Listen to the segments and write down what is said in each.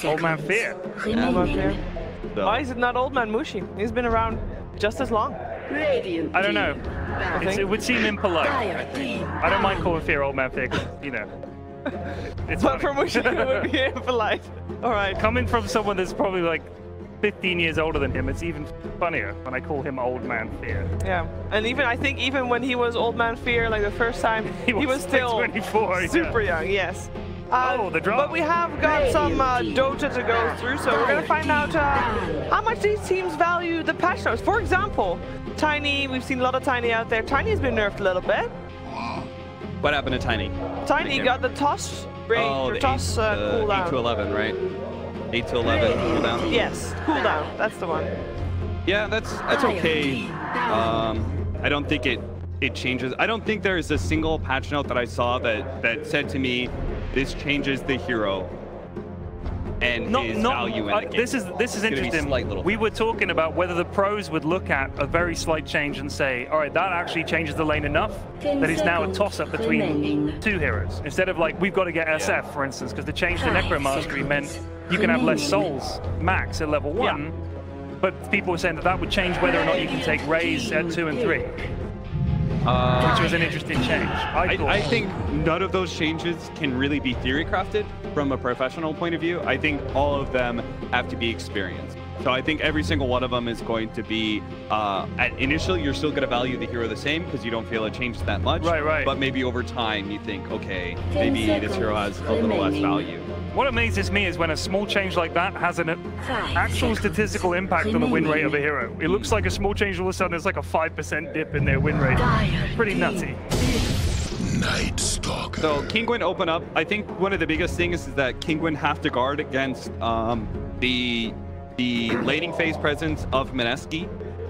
Old Man Fear. Old Man Fear. So, Why is it not Old Man Mushi? He's been around just as long. I don't know. It would seem impolite. I don't mind calling Fear Old Man Fear, 'cause, you know. It's But funny. for Mushi, it would be impolite. All right. Coming from someone that's probably like 15 years older than him, it's even funnier when I call him Old Man Fear. Yeah, and even I think even when he was Old Man Fear, like the first time, he was still 24, super young. Yes. Oh, the draw. But we have got some Dota to go through, so we're going to find out how much these teams value the patch notes. For example, Tiny, we've seen a lot of Tiny out there. Tiny's been nerfed a little bit. what happened to Tiny? Tiny got the toss rate, Oh, or the toss cooldown. 8 to 11, right? 8 to 11 cooldown. Yes, cooldown. That's the one. Yeah, that's okay. I don't think it changes. I don't think there is a single patch note that I saw that said to me, this changes the hero and his value in the game. This is interesting. We were talking about whether the pros would look at a very slight change and say, all right, that actually changes the lane enough that it's now a toss-up between two heroes. Instead of like, we've got to get SF, for instance, because the change to Necromastery meant you can have less souls max at level 1, but people were saying that that would change whether or not you can take Rays at 2 and 3. Which was an interesting change. I think none of those changes can really be theory crafted from a professional point of view. I think all of them have to be experienced. So I think every single one of them is going to be, initially you're still going to value the hero the same because you don't feel it changed that much. Right. But maybe over time you think, okay, maybe this hero has a little less value. What amazes me is when a small change like that has an actual statistical impact on the win rate of a hero. It looks like a small change, all of a sudden there's like a 5% dip in their win rate. Pretty nutty. Night Stalker. So Kinguin open up. I think one of the biggest things is that Kinguin have to guard against the laning phase presence of Mineski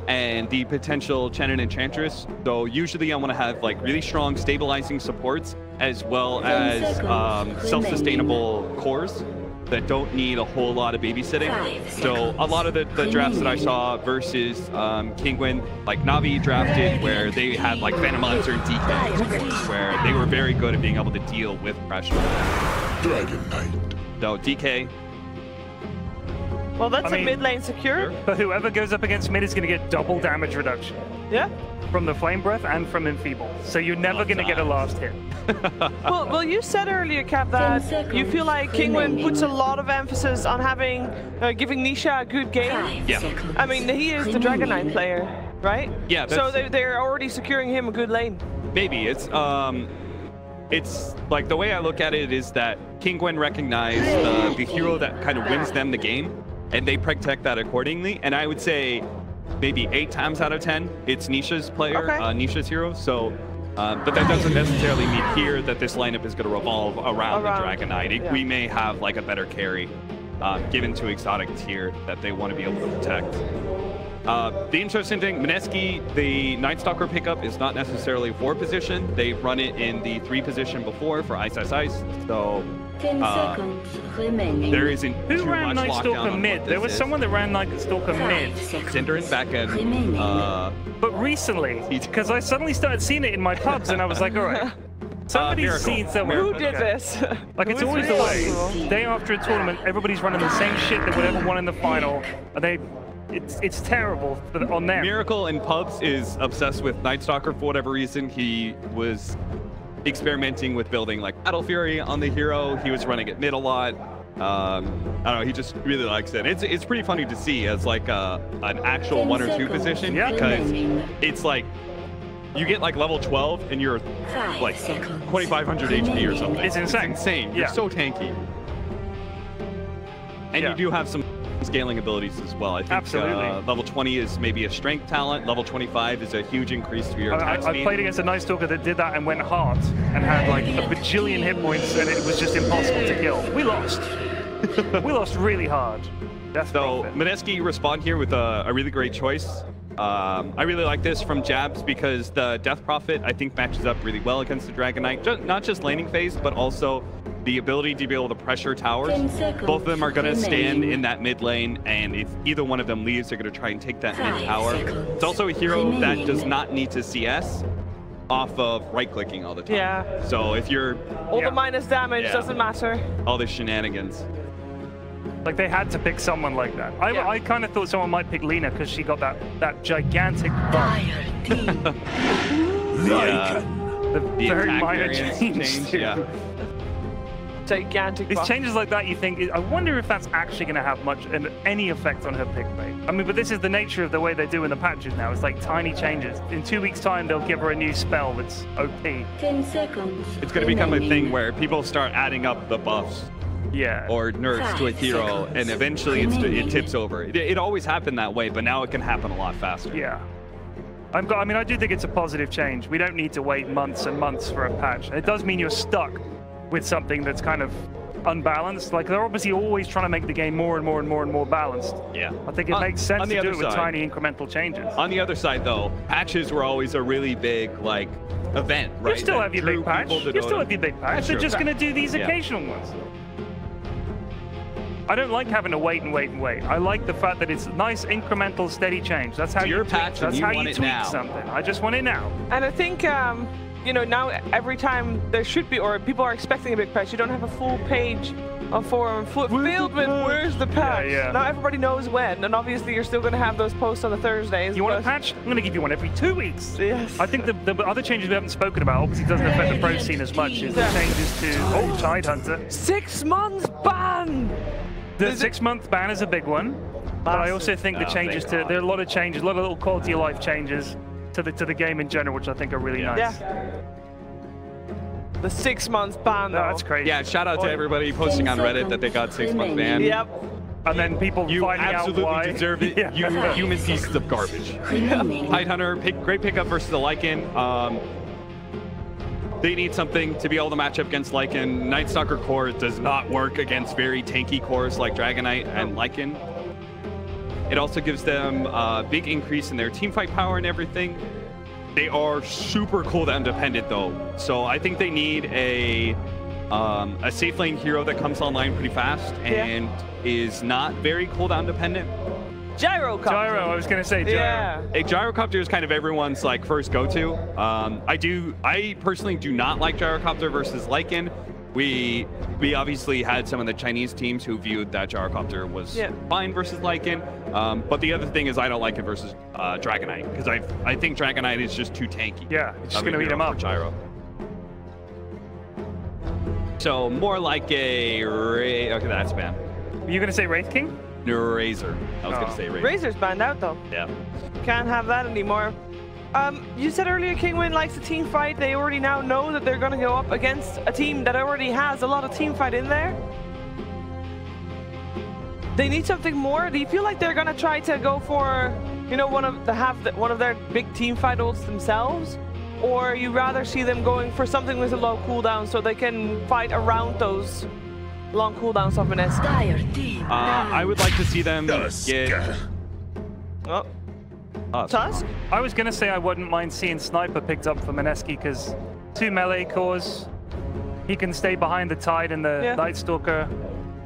and the potential Chenin Enchantress. So usually I want to have like really strong stabilizing supports as well as self-sustainable cores that don't need a whole lot of babysitting. So a lot of the drafts that I saw versus Kinguin, like Navi drafted where they had like Phantom Lancer and DK, where they were very good at being able to deal with pressure. Dragon Knight. So DK. Well, that's a mid lane secure. But whoever goes up against mid is going to get double damage reduction. Yeah. From the Flame Breath and from Enfeeble. So you're never going to get a last hit. well, you said earlier, Cap, that you feel like Kinguin puts a lot of emphasis on having, giving Nisha a good game. Yeah. I mean, he is the Dragon Knight player, right? Yeah. So they're already securing him a good lane. Maybe. It's like the way I look at it is that Kinguin recognize the hero that kind of wins them the game, and they protect that accordingly. And I would say maybe 8 times out of 10, it's Nisha's player, Nisha's hero. So, but that doesn't necessarily mean here that this lineup is going to revolve around the Dragon Knight. We may have like a better carry given to exotic tier that they want to be able to protect. The interesting thing, Mineski, the Night Stalker pickup is not necessarily 4 position. They run it in the 3 position before for Iceiceice. So there isn't Who ran Night Stalker mid? There was someone that ran Night Stalker mid. Cinderin back end. But recently, because I suddenly started seeing it in my pubs, and I was like, all right. Somebody's seen somewhere. Who did this? Like, it's always the way. Day after a tournament, everybody's running the same shit that would ever won in the final, and it's terrible on them. Miracle in pubs is obsessed with Night Stalker for whatever reason. He was experimenting with building like Battle Fury on the hero. He was running it mid a lot. I don't know, he just really likes it. It's pretty funny to see as like an actual 1 or 2 position, because it's like you get like level 12 and you're like 2,500 HP or something. It's insane. It's insane. You're so tanky. And you do have some scaling abilities as well. I think level 20 is maybe a strength talent. Level 25 is a huge increase to your attack speed. I played against a Night Stalker that did that and went hard and had like a bajillion hit points, and it was just impossible to kill. We lost. We lost really hard. So Mineski respond here with a really great choice. I really like this from Jabs because the Death Prophet I think matches up really well against the Dragon Knight. Not just laning phase, but also the ability to be able to pressure towers. Both of them are going to stand in that mid lane, and if either one of them leaves, they're going to try and take that mid tower. It's also a hero that does not need to CS off of right-clicking all the time. Yeah. So if you're... All the minus damage doesn't matter. All the shenanigans. Like they had to pick someone like that. I kind of thought someone might pick Lina because she got that gigantic buff. The very minor change. Yeah. Gigantic It's buff. changes like that you think, I wonder if that's actually going to have any effect on her pick rate. I mean, but this is the nature of the way they do in the patches now. It's like tiny changes. In 2 weeks' time, they'll give her a new spell that's OP. 10 seconds. It's going to become a thing where people start adding up the buffs. Yeah. Or nerfs to a hero, and eventually it tips over. It always happened that way, but now it can happen a lot faster. Yeah. I mean, I do think it's a positive change. We don't need to wait months and months for a patch. It does mean you're stuck with something that's kind of unbalanced. Like, they're obviously always trying to make the game more and more and more and more balanced. Yeah. I think it makes sense to do it with side, tiny incremental changes. On the other side, though, patches were always a really big, like, event, right? You still have your big patch. You still have your big patch. They're just going to do these occasional ones. I don't like having to wait and wait and wait. I like the fact that it's nice, incremental, steady change. That's how you tweak. That's how you tweak something. I just want it now. And I think, you know, now every time there should be, or people are expecting a big patch, you don't have a full page of forum filled with where's the patch. Yeah. Now everybody knows when, and obviously you're still going to have those posts on the Thursdays. You want a patch? I'm going to give you one every 2 weeks. Yes. I think the other changes we haven't spoken about, obviously doesn't affect the pro scene as much, is the changes to Tidehunter. 6 months ban! The 6-month ban is a big one, but I also think the changes there are a lot of changes, a lot of little quality of life changes to the game in general, which I think are really nice. Yeah. The 6 months ban, though. That's crazy. Yeah, shout out to everybody posting on Reddit that they got 6-month ban. Yep. And then people finding out why. You absolutely deserve it. Yeah. You human pieces of garbage. Tidehunter, great pickup versus the Lycan. They need something to be able to match up against Lycan. Night Stalker core does not work against very tanky cores like Dragonite and Lycan. It also gives them a big increase in their teamfight power and everything. They are super cooldown dependent though, so I think they need a safe lane hero that comes online pretty fast and is not very cooldown dependent. Gyrocopter. Gyro, I was going to say Gyro. Yeah. A Gyrocopter is kind of everyone's like first go-to. I personally do not like Gyrocopter versus Lycan. We obviously had some of the Chinese teams who viewed that Gyrocopter was fine versus Lycan. But the other thing is I don't like it versus Dragonite, because I think Dragonite is just too tanky. Yeah, it's just going to beat him up. Gyro. So more like a okay, that's banned. Were you going to say Wraith King? No, Razor. I was going to say Razor. Razor's banned out though. Yeah. Can't have that anymore. You said earlier Kinguin likes a team fight. They already now know that they're going to go up against a team that already has a lot of team fight in there. They need something more. Do you feel like they're going to try to go for, you know, one of their big team fight ults themselves? Or you rather see them going for something with a low cooldown so they can fight around those long cooldowns of Mineski? I would like to see them get... Tusk? I was going to say I wouldn't mind seeing Sniper picked up for Mineski, because 2 melee cores, he can stay behind the Tide and the Night Stalker.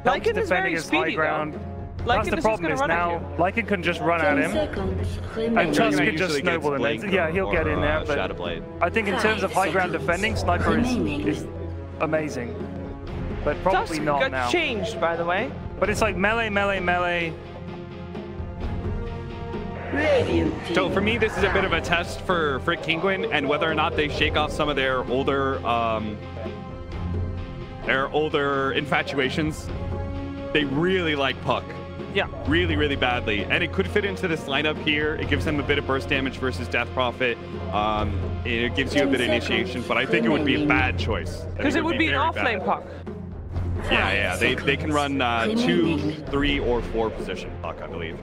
Lycan is very his speedy, high ground. That's the problem is now Lycan can just run at him, and Tusk can just snowball him. Yeah, he'll get in there, but I think in terms of high ground defending, Sniper is amazing, but probably Tusk not got now. changed, by the way. But it's like melee, melee, melee. So for me, this is a bit of a test for Kinguin and whether or not they shake off some of their older infatuations. They really like Puck. Yeah. Really, really badly. And it could fit into this lineup here. It gives them a bit of burst damage versus Death Prophet. It gives you a bit of initiation, but I think it would be a bad choice. Because it would be an off-lane Puck. Yeah. They can run 2, 3, or 4 position Puck, I believe.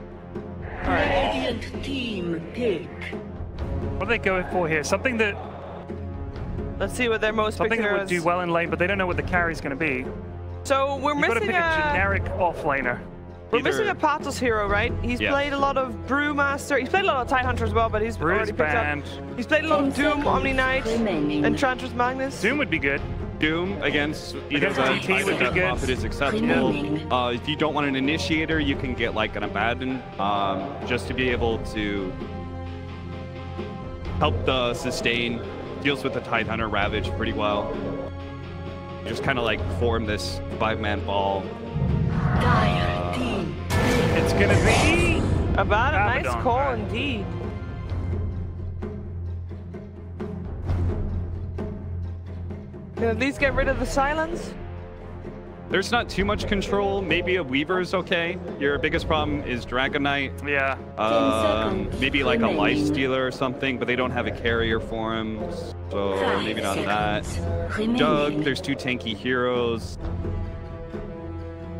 Radiant team pick. What are they going for here? Something that... Let's see what their most Something that would do well in lane, but they don't know what the carry's going to be. So we're missing got to pick a generic off-laner. We're missing a Pathos hero, right? He's played a lot of Brewmaster. He's played a lot of Tidehunter as well, but he's already picked up. He's played a lot of Doom, Omniknight, and Enchantress Magnus. Doom would be good. Doom against either TT would be good. Prophet is acceptable. If you don't want an initiator, you can get like an Abaddon, just to be able to help the sustain. Deals with the Tidehunter Ravage pretty well. Just kind of like form this 5-man ball. It's going to be... About a nice Abaddon, call right. indeed. Can at least get rid of the silence. There's not too much control. Maybe a Weaver is okay. Your biggest problem is Dragon Knight. Yeah. Maybe like a remaining. Lifestealer or something, but they don't have a carrier for him. So 5 maybe not that. seconds remaining. Jug, there's 2 tanky heroes.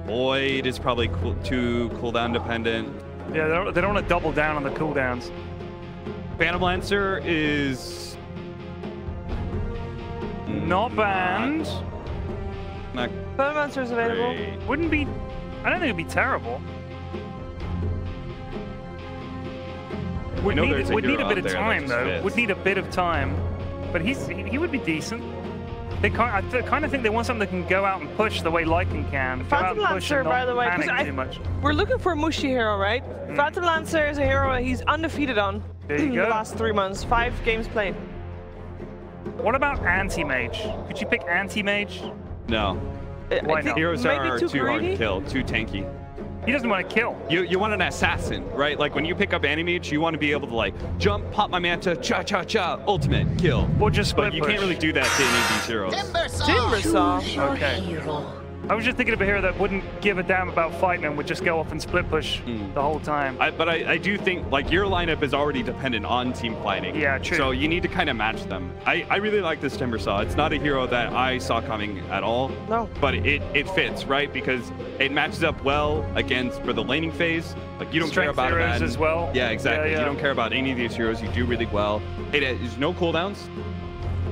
Void is probably too cooldown dependent. Yeah, they don't want to double down on the cooldowns. Phantom Lancer is... Not banned. Not Phantom Lancer is available. great. Wouldn't be... I don't think it'd be terrible. Would know need, there's a would need a hero bit out of there that time, just though. fits. Would need a bit of time. But he would be decent. They I kind of think they want something that can go out and push the way Lycan can. Go out Phantom and push Lancer, and by not the way, 'cause panic too much. we're looking for a Mushi hero, right? Phantom Lancer is a hero he's undefeated on There you the go. last 3 months. 5 games played. What about Anti-Mage? Could you pick Anti-Mage? No. Why I think not? Heroes maybe are too too hard to greedy. kill, too tanky. He doesn't want to kill. You want an assassin, right? Like when you pick up Animage, you want to be able to like jump, pop my manta, cha-cha-cha, ultimate, kill. Or just split But you push. can't really do that to any of these heroes. Timbersaw. Choose your Okay. hero. I was just thinking of a hero that wouldn't give a damn about fighting and would just go off and split push the whole time. But I do think like your lineup is already dependent on team fighting. Yeah, true. So you need to kind of match them. I really like this Timbersaw. It's not a hero that I saw coming at all. No. But it fits, right? Because it matches up well against for the laning phase. Like you don't care Strength about heroes Abaddon. as well. Yeah, exactly. Yeah, yeah. You don't care about any of these heroes. You do really well. It has no cooldowns.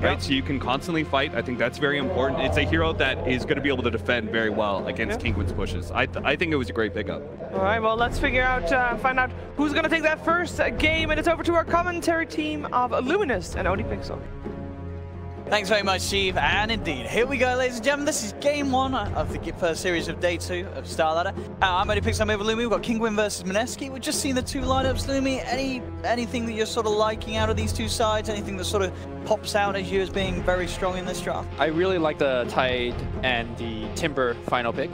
Right, Yep. so you can constantly fight. I think that's very important. It's a hero that is going to be able to defend very well against Kinguin's pushes. I think it was a great pickup. All right, well, let's find out who's going to take that first game, and it's over to our commentary team of Luminous and ODPixel. Thanks very much, Steve. And indeed, here we go, ladies and gentlemen. This is game 1 of the first series of day 2 of StarLadder. I'm ODPixel, I'm over Lumi. We've got Kinguin versus Mineski. We've just seen the 2 lineups, Lumi. Anything that you're sort of liking out of these 2 sides? Anything that sort of pops out as you as being very strong in this draft? I really like the Tide and the Timber final pick.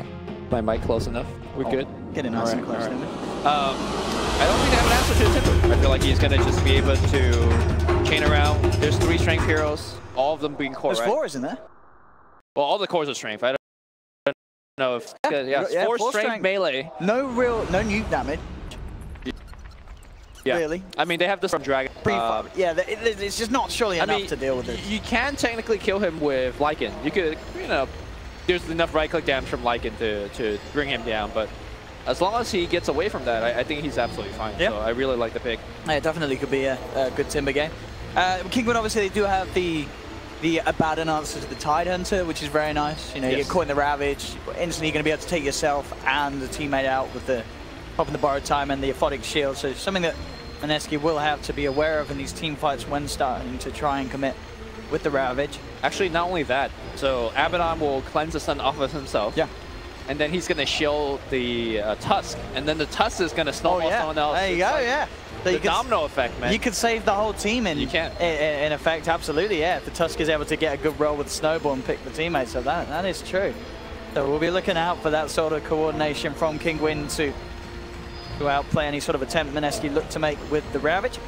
My mic close enough? We're good? Get it nice and close, alright. Lumi. I don't think they have an answer to the Timber. I feel like he's going to just be able to chain around. There's 3 strength heroes, all of them being core, There's right? 4, isn't there? Well, all the cores are strength. I don't know if... Yeah, 4 4 strength melee. No nuke damage. Yeah. Really? I mean, they have this from Dragon. Yeah, it's just not surely enough to deal with it. You can technically kill him with Lycan. You could, you know, there's enough right-click damage from Lycan to bring him down, but as long as he gets away from that, I think he's absolutely fine. Yeah. So I really like the pick. Yeah, it definitely could be a good Timber game. Kinguin, obviously, they do have the Abaddon answer to the Tide Hunter, which is very nice. You know, you get caught in the Ravage, instantly you're going to be able to take yourself and the teammate out with the popping the borrowed time and the Aphotic Shield. So something that Mineski will have to be aware of in these team fights when starting to try and commit with the Ravage. Actually, not only that. So Abaddon will cleanse the stun off of himself. Yeah. And then he's going to shield the Tusk. And then the Tusk is going to snowball someone else. There you go, yeah. So The domino effect, man. You could save the whole team in, You can. in effect, absolutely, yeah. If the Tusk is able to get a good roll with the Snowball and pick the teammates, so that is true. So we'll be looking out for that sort of coordination from Kinguin to outplay any sort of attempt Mineski look to make with the Ravage.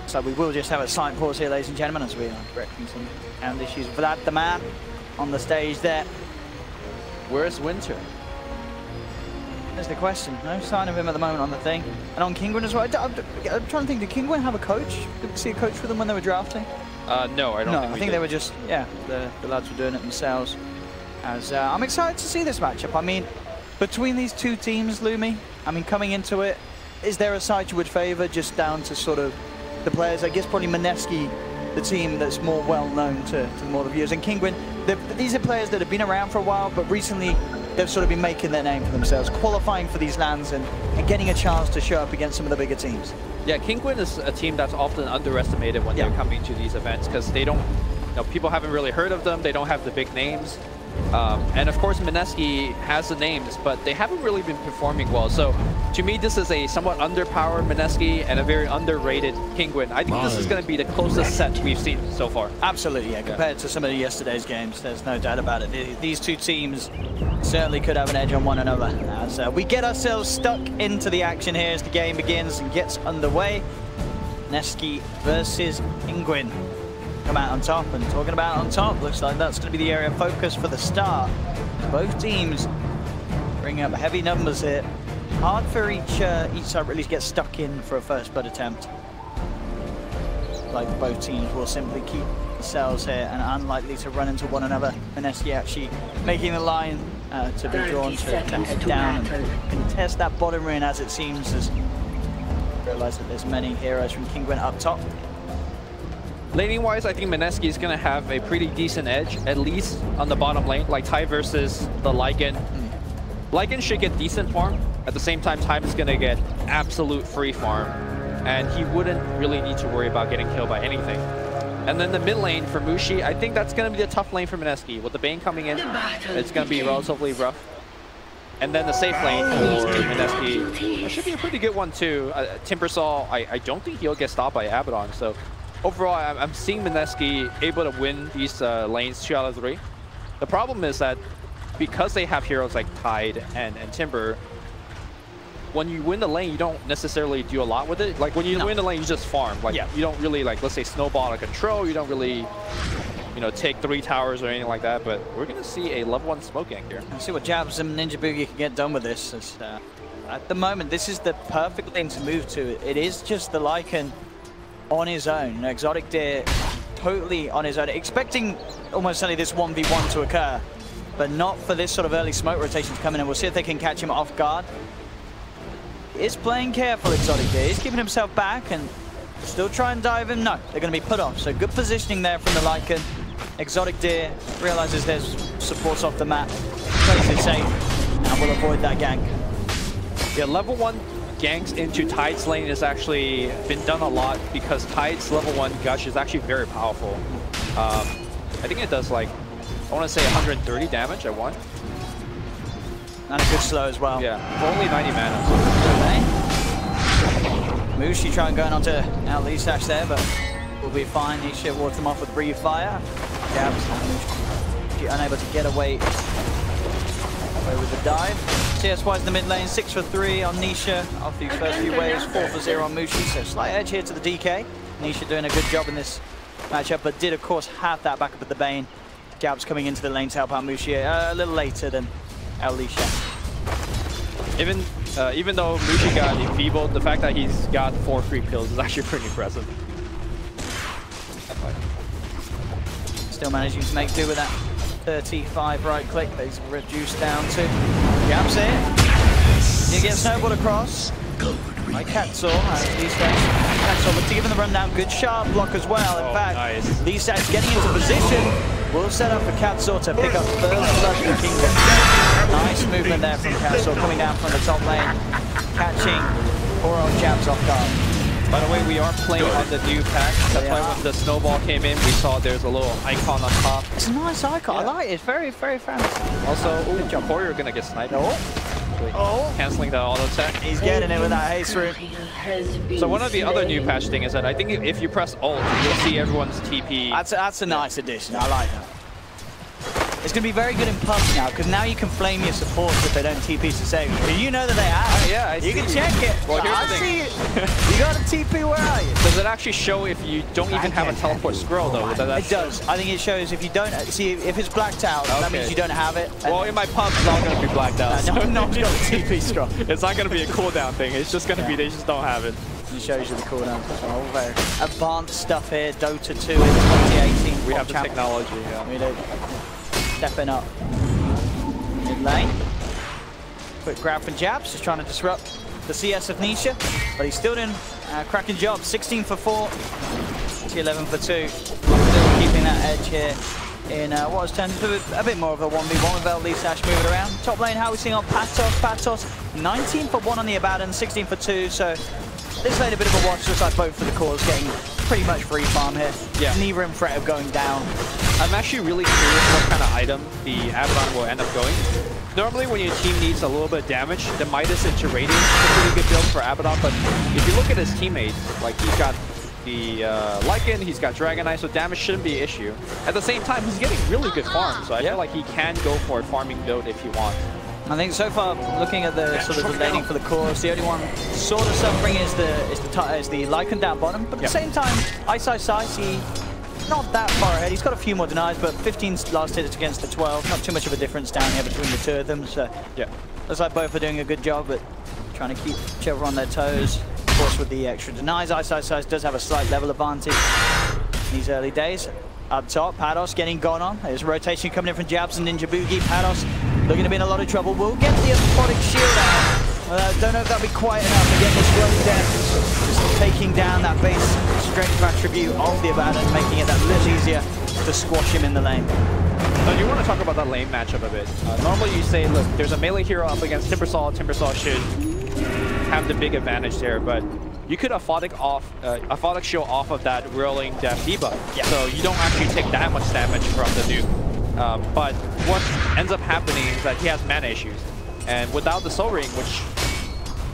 So we will just have a slight pause here, ladies and gentlemen, as we are correcting some sound issues. For that, the man on the stage there. Where's Winter? There's the question. No sign of him at the moment on the thing. And on Kinguin as well. I'm trying to think, did Kinguin have a coach? Did we see a coach for them when they were drafting? No, I don't No, think I think they were just, the lads were doing it themselves. As I'm excited to see this matchup. I mean, between these 2 teams, Lumi, I mean, coming into it, is there a side you would favor just down to sort of the players? I guess probably Mineski, the team that's more well-known to more of the viewers. And Kinguin, these are players that have been around for a while, but recently they've sort of been making their name for themselves, qualifying for these lands and getting a chance to show up against some of the bigger teams. Yeah, Kinguin is a team that's often underestimated when they're coming to these events because they don't, you know, people haven't really heard of them. They don't have the big names. And of course, Mineski has the names, but they haven't really been performing well. So to me, this is a somewhat underpowered Mineski and a very underrated Kinguin. I think this is going to be the closest set we've seen so far. Absolutely, yeah. Compared to some of yesterday's games, there's no doubt about it. These two teams certainly could have an edge on one another. As we get ourselves stuck into the action here as the game begins and gets underway. Mineski versus Kinguin. Come out on top, and talking about on top, looks like that's going to be the area of focus for the start. Both teams bringing up heavy numbers here. Hard for each side really to get stuck in for a first blood attempt. Like both teams will simply keep themselves here and unlikely to run into one another. Mineski actually making the line to be drawn to head down and contest that bottom ring, as it seems, as realize that there's many heroes from Kinguin up top. Laning-wise, I think Mineski is going to have a pretty decent edge, at least on the bottom lane, like Ty versus the Lycan. Lycan should get decent farm. At the same time, Ty is going to get absolute free farm, and he wouldn't really need to worry about getting killed by anything. And then the mid lane for MUSHI, I think that's going to be the tough lane for Mineski. With the Bane coming in, it's going to be relatively rough. And then the safe lane for Mineski, it should be a pretty good one too. Timbersaw, I don't think he'll get stopped by Abaddon, so overall, I'm seeing Mineski able to win these lanes 2 out of 3. The problem is that because they have heroes like Tide and Timber, when you win the lane, you don't necessarily do a lot with it. Like when you win the lane, you just farm. Like you don't really, like, let's say, snowball a control. You don't really, you know, take 3 towers or anything like that. But we're going to see a level 1 smoke gank here. Let's see what Jabs and Ninja Boogie can get done with this. As, at the moment, this is the perfect lane to move to. It is just the Lycan on his own. Exotic Deer totally on his own, expecting almost only this 1v1 to occur, but not for this sort of early smoke rotation to come in, and we'll see if they can catch him off guard. He is playing careful, Exotic Deer. He's keeping himself back and still try and dive him. No, they're going to be put off. So good positioning there from the Lycan. Exotic Deer realizes there's supports off the map, plays it safe, and will avoid that gank. Yeah, level 1 ganks into Tide's lane has actually been done a lot because Tide's level 1 Gush is actually very powerful. I think it does, like, I want to say 130 damage at 1. And a good slow as well. Yeah, for only 90 mana. MUSHI trying going onto Iceiceice there, but will be fine. He should ward them off with Breathe Fire. Jabs unable to get away with the dive. CS-wise in the mid lane, 6 for 3 on Nisha after these first few waves, 4 for 0 on MUSHI, so slight edge here to the DK. Nisha doing a good job in this matchup, but did of course have that backup at the Bane. Jabs coming into the lane to help out MUSHI a little later than Alicia. Even though MUSHI got enfeebled, the fact that he's got 4 free kills is actually pretty impressive. Still managing to make do with that 35 right click that he's reduced down to. Jabs it. He gets snowballed across. By Katzel. Katzel looks to give him the rundown. Good sharp block as well. In fact, Iceiceice getting into position. Will set up for Katzel to pick up first blood for Kinguin. Nice movement there from Katzel coming down from the top lane. Catching poor old Jabs off guard. By the way, we are playing on the new pack. That's why when the snowball came in, we saw there's a little icon on top. It's a nice icon. I like it. It's very, very fancy. Also, Warrior gonna get sniped. Canceling the auto tech. He's getting it with that haste root. So one of the other new patch thing is that I think if you press Alt, you'll see everyone's TP. That's a nice addition. I like that. It's going to be very good in pubs now, because now you can flame your supports if they don't TP to save you. You know that they have. Yeah, I see. You can check it. Well, here's the thing. You got a TP, where are you? Does it actually show if you don't even have a teleport scroll, though? It does. I think it shows if you don't, see, if it's blacked out, that means you don't have it. Well, in my pub, it's all going to be blacked out. No one's got a TP scroll. It's not going to be a cooldown thing. It's just going to be they just don't have it. It shows you the cooldown. All very advanced stuff here. Dota 2 in 2018. We have the technology, yeah. We do. Stepping up mid lane. Quick grab from Jabs, just trying to disrupt the CS of Nisha, but he's still doing a cracking job. 16 for 4, 11 for 2. Still keeping that edge here in what has turned into a bit more of a 1v1 with Iceiceice moving around. Top lane, how are we seeing on Patos? Patos, 19 for 1 on the Abaddon, 16 for 2, so this lane a bit of a watch, just like both for the cores, getting pretty much free farm here. Yeah. Neither in threat of going down. I'm actually really curious what kind of item the Abaddon will end up going. Normally when your team needs a little bit of damage, the Midas into Radiance is a pretty good build for Abaddon, but if you look at his teammates, like he's got the Lycan, he's got Dragon Eye, so damage shouldn't be an issue. At the same time, he's getting really good farms, so I feel like he can go for a farming build if he wants. I think so far, looking at the sort of the laning for the cores, the only one sort of suffering is the Lycan down bottom, but at the same time, Iceiceice, not that far ahead. He's got a few more denies, but 15's last hit against the 12. Not too much of a difference down here between the two of them. So yeah, looks like both are doing a good job at trying to keep each other on their toes. Of course, with the extra denies, Iceiceice does have a slight level advantage in these early days. Up top, Pados getting gone on. There's rotation coming in from Jabs and Ninja Boogie. Pados looking to be in a lot of trouble. We'll get the apodic shield out. Don't know if that'll be quite enough to get this well death. Just taking down that base strength attribute of the Abaddon, making it that little easier to squash him in the lane. So you want to talk about that lane matchup a bit. Normally you say, look, there's a melee hero up against Timbersaw. Timbersaw should have the big advantage there, but you could aphotic shield off of that whirling death debuff. Yeah. So you don't actually take that much damage from the nuke. But what ends up happening is that he has mana issues. And without the Soul Ring, which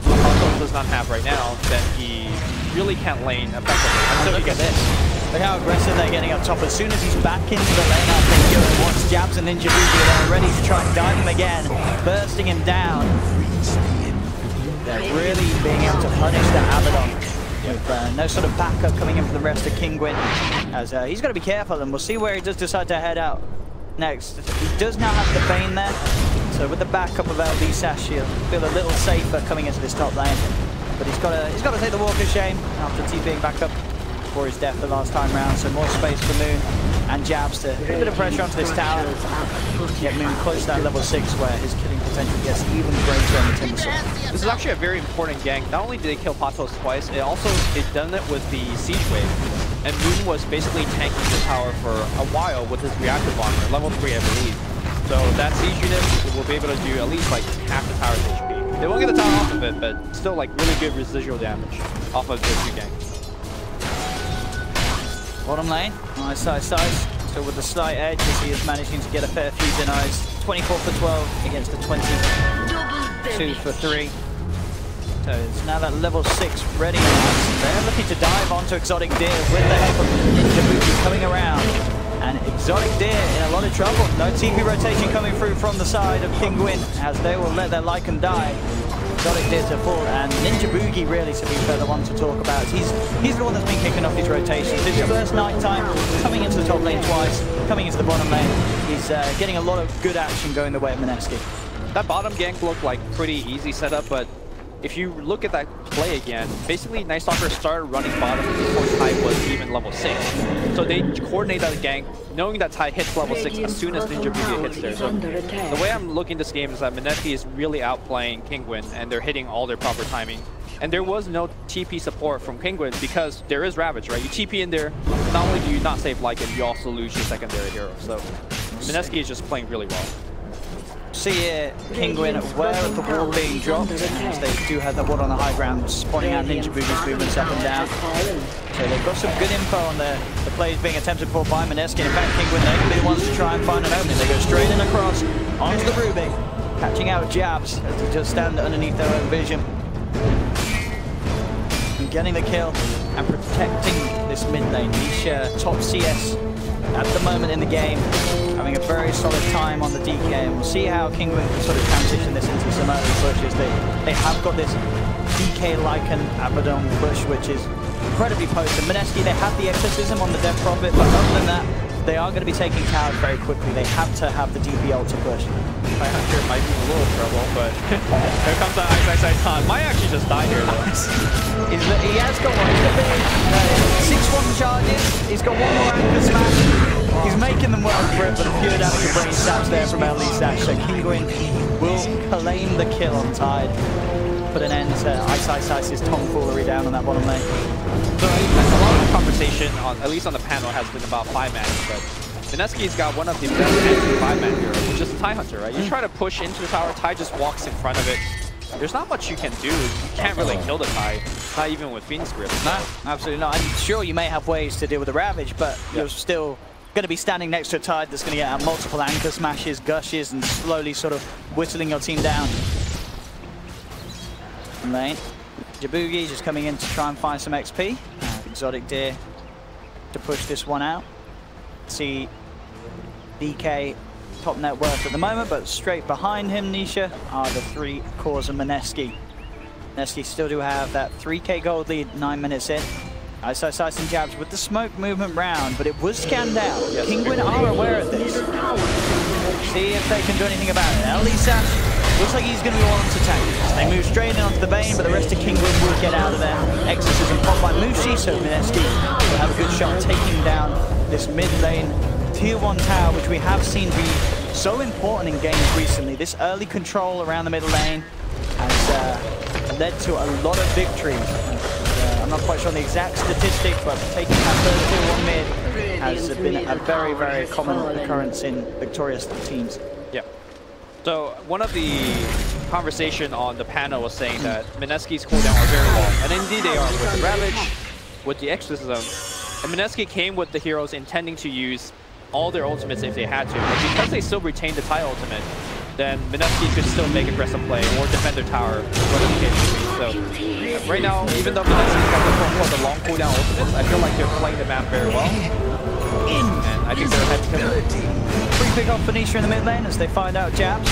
Alonso does not have right now, then he really can't lane effectively until he gets this. Look how aggressive they're getting up top. As soon as he's back into the lane, I think Kinguin wants Jabs and Ninja Boogie there, ready to try and dive him again, bursting him down. They're really being able to punish the Abaddon with no sort of backup coming in from the rest of Kinguin, as he's got to be careful, and we'll see where he does decide to head out next. He does now have the Bane there, so with the backup of LIVESTREAM, he'll feel a little safer coming into this top lane. But he's got to take the walk of shame after TPing back up for his death the last time round. So more space for Moon and Jabs to put a bit of pressure onto this tower. Get Moon close to that level 6 where his killing potential gets even greater on the Timbersaw. This is actually a very important gank. Not only did they kill Patos twice, they've done it with the Siege Wave. And Moon was basically tanking the tower for a while with his reactive armor, level 3 I believe. So that Siege unit will be able to do at least like half the tower's HP. They won't get the tower off of it, but still like really good residual damage off of those two ganks. Bottom lane, Iceiceice still with the slight edge as he is managing to get a fair few denies. 24 for 12 against the 22 for 3. So it's now that level 6 ready. They're looking to dive onto Exotic Deer with the help of Ninja Boogie coming around. And Exotic Deer in a lot of trouble. No TP rotation coming through from the side of Kinguin as they will let their Lycan die. Exotic Deer to full, and Ninja Boogie really, to be fair, the one to talk about. He's the one that's been kicking off these rotations. This is first night time, coming into the top lane twice, coming into the bottom lane. He's getting a lot of good action going the way of Mineski. That bottom gank looked like pretty easy setup, but if you look at that play again, basically Night Stalker started running bottom before Tide was even level 6. So they coordinate that gank, knowing that Tide hits level 6 as soon as Ninja Boogie hits there. So the way I'm looking at this game is that Mineski is really outplaying Kinguin, and they're hitting all their proper timing. And there was no TP support from Kinguin because there is Ravage, right? You TP in there, not only do you not save Lycan, you also lose your secondary hero. So Mineski is just playing really well. See here, Kinguin aware of the wall being dropped, as they do have the ward on the high ground, spotting out Ninja Boogie's movements up and down. So they've got some good info on the plays being attempted for by Mineski. In fact, Kinguin, they can be the ones to try and find an opening. They go straight in across, onto the Rubik, catching out Jabs as they just stand underneath their own vision. And getting the kill and protecting this mid lane. Nisha, top CS at the moment in the game, having a very solid time on the DK, and we'll see how Kinguin can sort of transition this into some early pushes. They have got this DK Lycan Abaddon push, which is incredibly potent. Mineski, they have the exorcism on the Death Prophet, but other than that, they are going to be taking towers very quickly. They have to have the DP ult to push. My Hunter might be in a little trouble, but here comes that Iceiceice on. Might actually just die here though. He has got one. 6-1 charges. He's got one more anchor smash. He's making them work for it, but a pure damage of brain stabs there from LIVESTREAM. So Kinguin will claim the kill on Tide. Put an end to Iceiceice's tomfoolery down on that bottom lane. So a lot of the conversation, at least on the panel, has been about 5-man, but Mineski's got one of the best anti-5-man heroes, which is the TIE Hunter, right? You try to push into the tower, TIE just walks in front of it. There's not much you can do. You can't really kill the TIE, not even with Phoenix Grip. No, absolutely not. I'm sure you may have ways to deal with the Ravage, but you're still going to be standing next to a Tide that's going to get out multiple anchor smashes, gushes, and slowly sort of whittling your team down. Lane. Jaboogie just coming in to try and find some XP. Exotic Deer to push this one out. See DK top net worth at the moment, but straight behind him, Nisha, are the 3 cores of Mineski. Mineski still do have that 3k gold lead 9 minutes in. Iceiceice and jabs with the smoke movement round, but it was scanned out. Yes. Kinguin are aware of this. See if they can do anything about it. LIVESTREAM looks like he's going to be all onto tank. They move straight in onto the Bane, but the rest of Kinguin will get out of there. Exorcism popped by MUSHI, so Mineski will have a good shot taking down this mid lane tier 1 tower, which we have seen be so important in games recently. This early control around the middle lane has led to a lot of victories. I'm not quite sure on the exact statistic, but taking that first tier 1 mid has been a very, very common occurrence in victorious teams. Yeah. So one of the conversation on the panel was saying that Mineski's cooldown are very long, and indeed they are with the Ravage, with the Exorcism. And Mineski came with the heroes intending to use all their ultimates if they had to. But because they still retain the Tide ultimate, then Mineski could still make aggressive play or defend their tower, whatever the case may be. So right now, even though Mineski's got the long cooldown ultimates, I feel like they're playing the map very well. And I think they're ahead to him. Free pick off Venetia in the mid lane as they find out jabs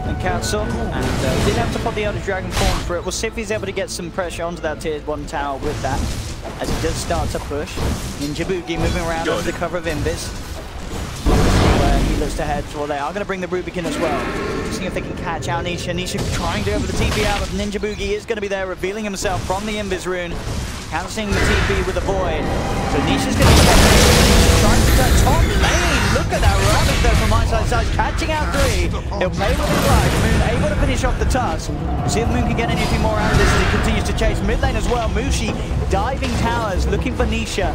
and cancel. And did have to pop the Elder Dragon form for it. We'll see if he's able to get some pressure onto that tier 1 tower with that, as he does start to push. Ninja Boogie moving around under the cover of Invis. He looks to head toward. They are going to bring the Rubicon as well. See if they can catch out Nisha. Nisha trying to go over the TP out, but Ninja Boogie is going to be there, revealing himself from the Invis rune. Cancelling the TP with a Void. So Nisha's going to be trying to touch top lane. Look at that Ravage there from Iceiceice, catching out 3. He'll play with his life. Moon able to finish off the tusk. See if Moon can get anything more out of this as he continues to chase mid lane as well. MUSHI diving towers, looking for Nisha.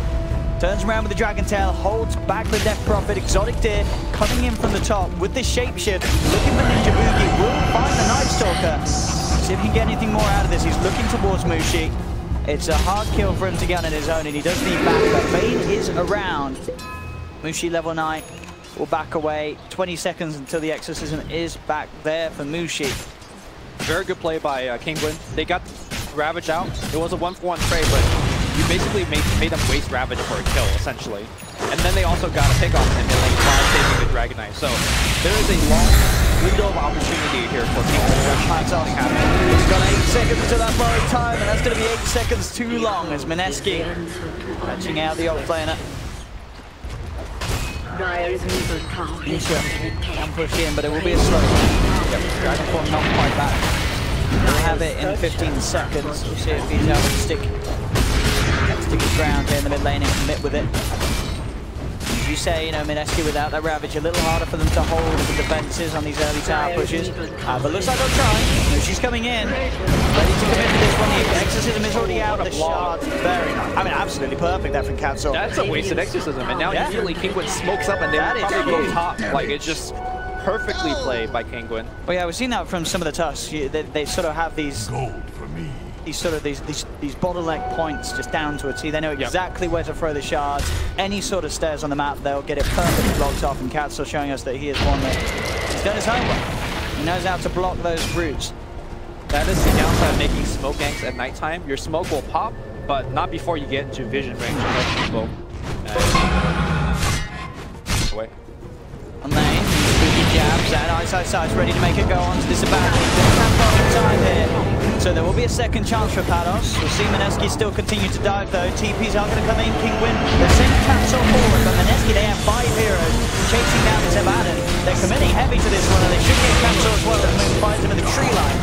Turns around with the Dragon Tail, holds back the Death Prophet. Exotic Deer coming in from the top with this shapeshift, looking for Ninja Boogie. Will find the Night Stalker. See if he can get anything more out of this. He's looking towards MUSHI. It's a hard kill for him to get on his own, and he does need backup. Bane is around. MUSHI level 9 will back away. 20 seconds until the Exorcism is back there for MUSHI. Very good play by Kinguin. They got Ravage out. It was a 1-for-1 trade, but you basically made them waste Ravage for a kill, essentially. And then they also got a pick off him and like while saving the Dragon Knight. So there is a long window of opportunity here for Kinguin. He's got 8 seconds until that borrowed time, and that's going to be 8 seconds too long as Mineski catching out the off-laner. Nisha can push in, but it will be a slow one. Dragon Form not quite back. We'll have it in 15 seconds. We'll see if he's able to stick his ground here in the mid lane and commit with it. As you say, you know, Mineski without that Ravage, a little harder for them to hold the defenses on these early tower pushes. But looks like they'll try. She's coming in, ready to commit to this one. The Exorcism is already out. The shard, very nice. I mean, absolutely perfect there from Cancel. That's a wasted Exorcism, and now immediately Kinguin smokes up and they probably go top. Like, it's just perfectly played by Kinguin. Well, yeah, we've seen that from some of the tusks. They sort of have these these bottleneck points just down to a T. They know exactly where to throw the shards. Any sort of stairs on the map, they'll get it perfectly blocked off. And Cat's still showing us that he is one that he's done his homework. He knows how to block those routes. That is the downside of making smoke ganks at nighttime. Your smoke will pop, but not before you get into vision range of people. Away. On lane, Boogie jabs, and Iceiceice ready to make it go on to this abandoned. They can't find time here. So there will be a second chance for Pados. We'll see Mineski still continue to dive though. TPs are going to come in. Kinguin, they're sending Cancel forward, but Mineski, they have 5 heroes chasing down this abandoned. They're committing heavy to this one, and they should get Cancel as well. The Moon finds him in the tree line.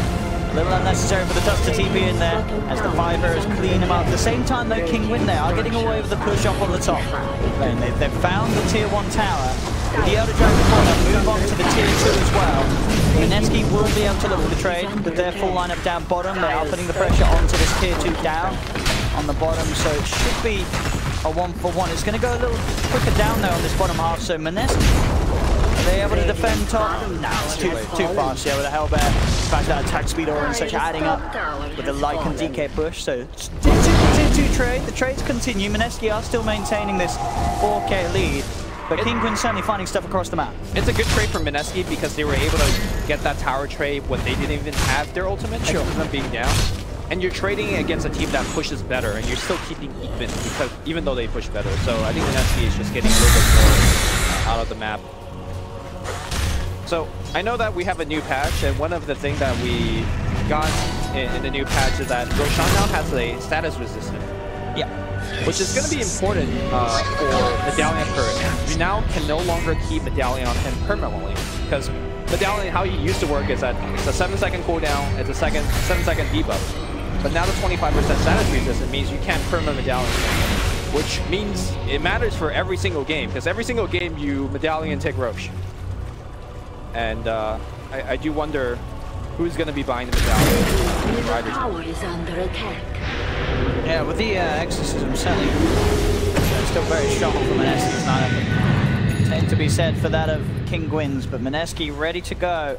A little unnecessary for the Tusk to TP in there as the 5 heroes clean him up. At the same time though, Kinguin, they are getting away with the push up on the top lane. They've found the tier 1 tower. With the Elder Dragon corner, move on to the tier 2 as well. Mineski will be able to look for the trade with their full lineup down bottom. They are putting the pressure onto this tier 2 down on the bottom, so it should be a 1-for-1. It's going to go a little quicker down there on this bottom half, so Mineski, are they able to defend top? No, it's too fast, yeah, with a Hellbear. In fact, that attack speed aura and such adding up with the Lycan DK push, so tier 2 trade. The trades continue. Mineski are still maintaining this 4k lead. but Kinguin certainly finding stuff across the map. It's a good trade for Mineski because they were able to get that tower trade when they didn't even have their ultimate, Sure. them being down. And you're trading against a team that pushes better, and you're still keeping even because even though they push better. So I think Mineski is just getting a little bit more out of the map. So I know that we have a new patch, and one of the things that we got in the new patch is that Roshan now has a status resistant. Yeah. Which is going to be important for Medallion Current. You now can no longer keep Medallion on him permanently, because Medallion, how he used to work is that it's a 7-second cooldown, it's a 7-second debuff. But now the 25% status resistance means you can't perma Medallion, which means it matters for every single game, because every single game you Medallion take Roche. And I do wonder who's going to be buying the Medallion. Middle tower is under attack. Yeah, with the Exorcism certainly still very strong from Mineski's lineup. Same to be said for that of Kinguin's, but Mineski ready to go.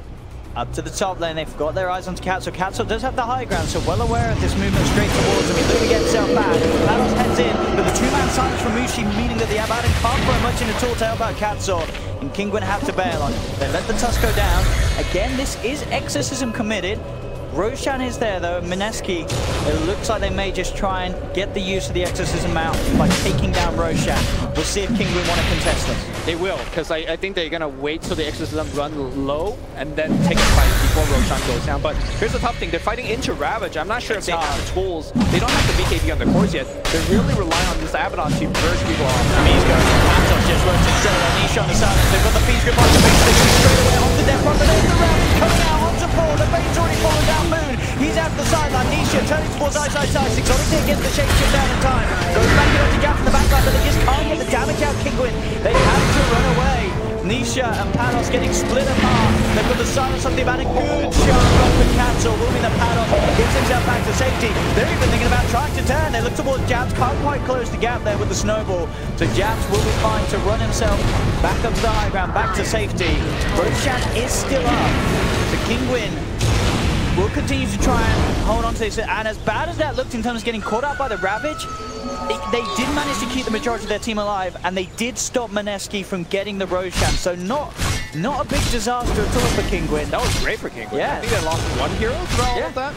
Up to the top lane, they've got their eyes on Katso. Katso does have the high ground, so well aware of this movement straight towards him. He's looking to get himself back. Panos heads in, but the two-man silence from MUSHI, meaning that the Abaddon can't throw much in at all to help out Katso. And Kinguin have to bail on it. They let the Tusk go down. Again, this is Exorcism committed. Roshan is there though, Mineski, it looks like they may just try and get the use of the Exorcism out by taking down Roshan. We'll see if Kinguin want to contest this. They will, because I think they're going to wait till the Exorcism run low and then take a fight before Roshan goes down. But here's the tough thing, they're fighting into Ravage. I'm not sure if they have the tools. They don't have the BKB on the cores yet. They're really relying on this Abaddon to merge people off. I mean, he's going Pantos just rotating straight away. Nisha on the silence. They've got the Fiend Grip on the base. They go straight away onto Death Run. But there's the Ravage coming out onto Paul. The Bane's already fallen down Moon. He's out the sideline. Nisha turning towards Iceiceice. Exotic gets the shapeshift down in time. Goes back in onto Gap in the backline, but they just can't get the damage out Kinguin. They have to run away. Nisha and Panos getting split apart. They've got the silence on the Abaddon. Good shot from Katso, moving the Panos. Gets himself back to safety. They're even thinking about trying to turn. They look towards Jabs. Can't quite close the gap there with the snowball. So Jabs will be fine to run himself back up to the high ground, back to safety. Roshan is still up. So Kinguin will continue to try and hold on to this. And as bad as that looked in terms of getting caught up by the Ravage, they did manage to keep the majority of their team alive, and they did stop Mineski from getting the Roshan. So not a big disaster at all for Kinguin. That was great for Kinguin. Yeah. I think they lost one hero through all of that.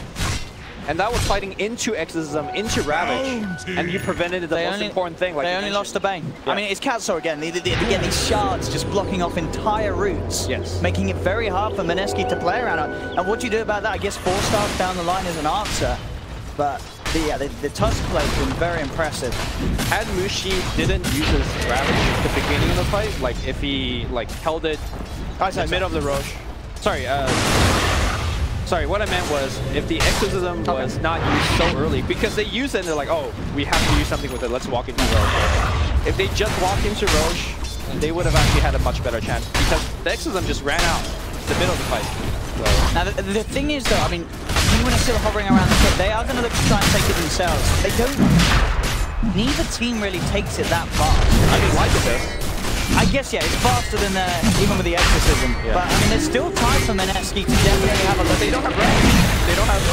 And that was fighting into Exorcism, into Ravage, and you prevented the most important thing. Like they only lost the Bane. Yeah. I mean, it's Katso again. Again, these shards just blocking off entire routes, making it very hard for Mineski to play around. And what do you do about that? I guess 4 stars down the line is an answer, but the Tusk play has been very impressive. Had MUSHI didn't use his Ravage at the beginning of the fight, like if he held it in the middle of the Roche. Sorry, what I meant was if the Exorcism was not used so early, because they use it and they're like, oh, we have to use something with it, let's walk into Roche. If they just walked into Roche, they would have actually had a much better chance, because the Exorcism just ran out in the middle of the fight. So. Now, the thing is, though, I mean, Kinguin is still hovering around the pit. They are going to look to try and take it themselves. They don't... Neither team really takes it that far. I mean, like this. I guess, yeah, it's faster than even with the Exorcism. Yeah. But, I mean, there's still time for Mineski to definitely have a look. They don't have range. They don't have...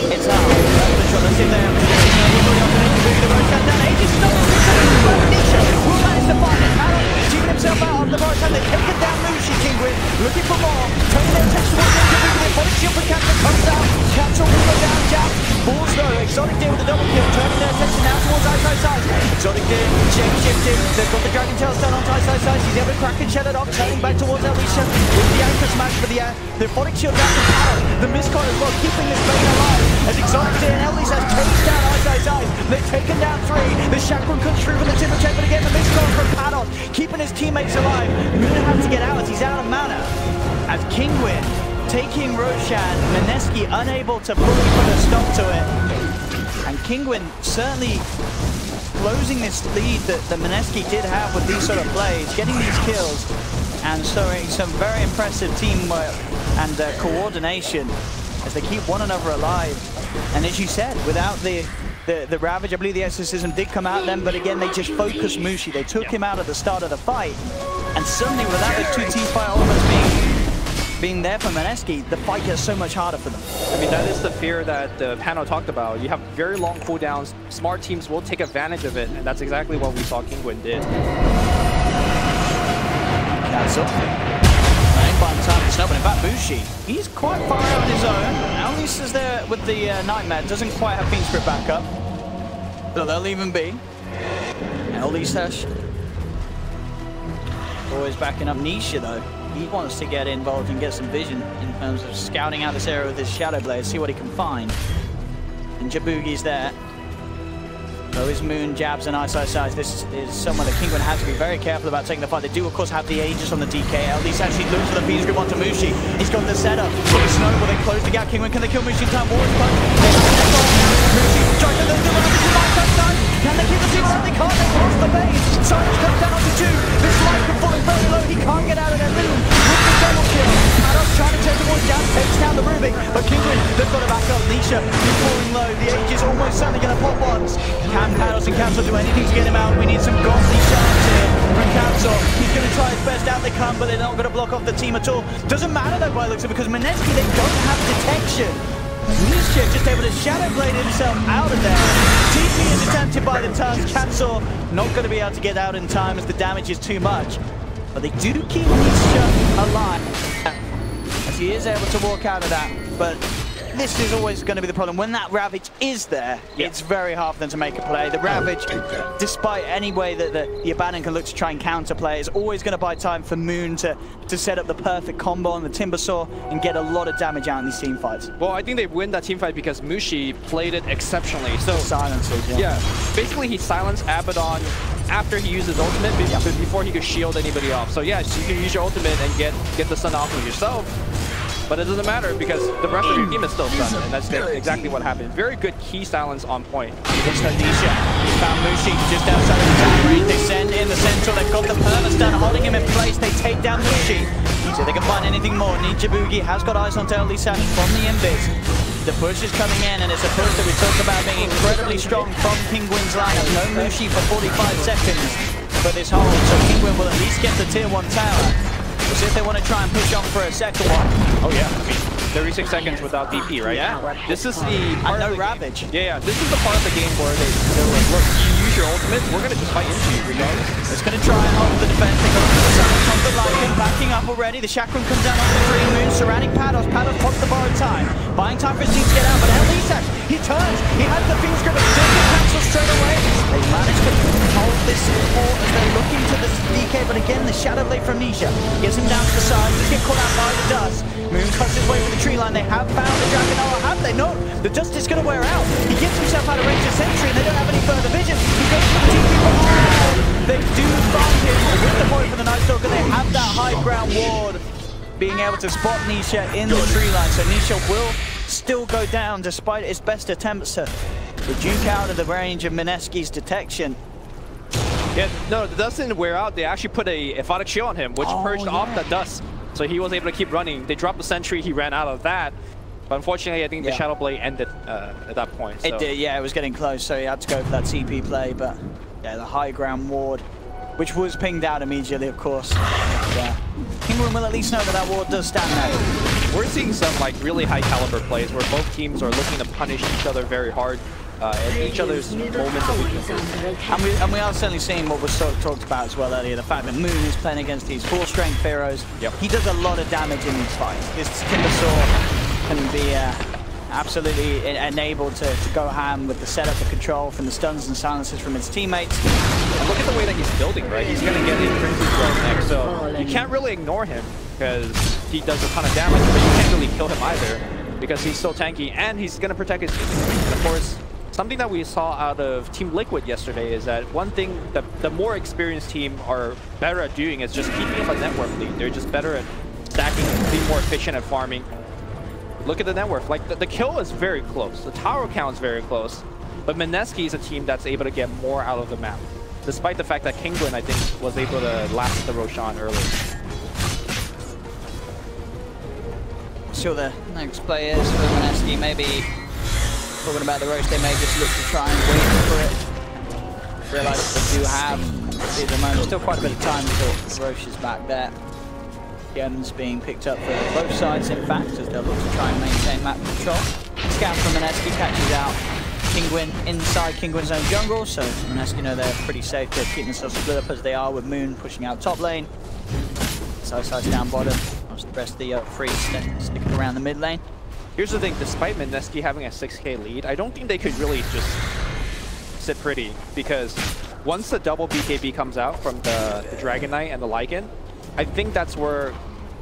It's out. Let's see if they have... The Roshan down. Aegis is not Nisha will manage to find it. Panos cheating himself out of the Roshan. They've taken down MUSHI. Kinguin looking for more. Turning their attention towards the body shield for Katso comes out. Katso will go down. Jab balls though. Exotic deal with the double kill. Turning their attention now towards Iceiceice. Exotic deal. Shape-shifting. They've got the Dragon Tail stun onto Iceiceice. He's able to crack and shed it off. Turning back towards Alicia with the anchor smash for the body shield down to Panos. The miscon as well, keeping this Bane alive. As Exotic deal and Elise has chased down Iceiceice. They've taken down 3. The Chakram comes through with the timber check, but again the miscon from Panos, keeping his teammates alive. Moon has to get out as he's out of mana. As Kinguin taking Roshan, Mineski unable to fully put a stop to it. And Kinguin certainly closing this lead that Mineski did have with these sort of plays, getting these kills, and showing some very impressive teamwork and coordination as they keep one another alive. And as you said, without the Ravage, I believe the Exorcism did come out then, but again, they just focused MUSHI. They took him out at the start of the fight, and suddenly without the 2 teamfight elements being there for Mineski, the fight gets so much harder for them. I mean, that is the fear that the panel talked about. You have very long cooldowns. Smart teams will take advantage of it, and that's exactly what we saw Kinguin did. Cancel. Ain't buying time to snub, but in fact, MUSHI, he's quite far out on his own. At least is there with the Nightmare, doesn't quite have Fiend Spirit back up. So they'll even be. Iceiceice always backing up Nisha though. He wants to get involved and get some vision in terms of scouting out this area with his Shadow Blade, see what he can find. And Jabugi's there. So is Moon, Jabs, and Iceiceice. This is someone that Kinguin has to be very careful about taking the fight. They do, of course, have the Aegis on the DK. At least actually looks for the Fiend's Grip onto MUSHI. He's got the setup. So the Snowball, they close the gap. Kinguin, can they kill MUSHI in time? War is close. MUSHI trying to do it. Can they keep the team out? They can't. They lost the base. Silence comes down onto 2. This light can falling very low. He can't get out of their loom. With the double kill. Mados trying to take towards Jabs, takes down the Ruby. But Kinguin, they've got to back up. Nisha is falling low. The Aegis almost certainly going to pop once. Can Pados and Cancel do anything to get him out? We need some ghostly shots here from Cancel. He's going to try his best out they come, but they're not going to block off the team at all. Doesn't matter though by the looks of it, because Mineski, they don't have detection. Nisha just able to Shadow Blade himself out of there. TP is attempted by the Tons. Cancel not going to be able to get out in time as the damage is too much. But they do keep Nisha alive, as he is able to walk out of that. But this is always going to be the problem. When that Ravage is there, it's very hard for them to make a play. The Ravage, despite any way that the Abandon can look to try and counterplay, is always going to buy time for Moon to set up the perfect combo on the Timbersaw and get a lot of damage out in these team fights. Well, I think they win that team fight because MUSHI played it exceptionally. So silences, yeah, basically he silenced Abaddon after he used his ultimate, before he could shield anybody off. So yeah, you can use your ultimate and get the stun off of yourself. But it doesn't matter because the rest of your team is still stunned, and that's exactly what happened. Very good key silence on point. It's Nisha. He's found MUSHI just outside of the tower range. They send in the central. They've got the perma-stun holding him in place. They take down MUSHI. So they can find anything more. Jabugi has got eyes on Iceiceice from the Invis. The push is coming in, and it's a push that we talked about being incredibly strong from Kinguin's lineup. No MUSHI for 45 seconds for this hold, so Kinguin will at least get the tier 1 tower. We'll see if they want to try and push on for a second one. Oh yeah, I mean, 36 seconds without DP, right? Yeah. This is the part and no of the Ravage. Yeah, this is the part of the game where they're like, look, you use your ultimate, we're going to just fight into you regardless. It's going to try and hold the defense. They go to the side from the Lycan, backing up already. The Chakram comes down on the Green Moon, surrounding Pados. Pados pops the borrowed time. Buying time for his team to get out, but Iceiceice, he turns. He has the Fiend's Grip, but doesn't cancel straight away. They manage to hold this support as they're looking to the DK, but again, the Shadow Blade from Nisha gets him down to the side. He's getting caught out by the dust. Moon cuts his way for the tree line. They have found the Dragon. Oh, have they? No. The dust is going to wear out. He gets himself out of range of Sentry, and they don't have any further vision. He goes for the TP. Oh, they do find him with the point for the Night Stalker. They have that high ground ward, being able to spot Nisha in the tree line. So Nisha will still go down despite its best attempts to reduce out of the range of Mineski's detection. Yeah, no, the dust didn't wear out. They actually put a Aphotic Shield on him, which purged off the dust. So he was able to keep running. They dropped the Sentry, he ran out of that. But unfortunately, I think the Shadow Blade ended at that point. So. It did, yeah, it was getting close, so he had to go for that TP play. But yeah, the high ground ward, which was pinged out immediately, of course. Yeah. Kinguin will at least know that that ward does stand there. We're seeing some like really high caliber plays where both teams are looking to punish each other very hard. At each other's moments of weaknesses. And we are certainly seeing what was sort of talked about as well earlier, the fact that Moon is playing against these full strength heroes. He does a lot of damage in these fights. This Timbersaw can be absolutely enabled to go ham with the setup and control from the stuns and silences from his teammates. And look at the way that he's building, right? He's going to get in Prince's Grove next, so you can't really ignore him because he does a ton of damage, but you can't really kill him either because he's so tanky and he's going to protect his team. And of course, something that we saw out of Team Liquid yesterday is that one thing that the more experienced team are better at doing is just keeping up a network lead. They're just better at stacking, being more efficient at farming. Look at the network. Like the kill is very close. The tower count is very close. But Mineski is a team that's able to get more out of the map. Despite the fact that Kinguin, I think, was able to last the Roshan early. See what the next play is for Mineski. Maybe talking about the Roche, they may just look to try and wait for it. Realize they do have, at the moment, still quite a bit of time until Roche is back there. Gems being picked up for both sides, in fact, as they'll look to try and maintain map control. Scout from Mineski catches out Kinguin inside Kinguin's own jungle, so Mineski know they're pretty safe to keep themselves split up as they are with Moon pushing out top lane. Iceiceice down bottom. The rest of the free sticking around the mid lane. Here's the thing, despite Mineski having a 6k lead, I don't think they could really just sit pretty, because once the double BKB comes out from the Dragon Knight and the Lycan, I think that's where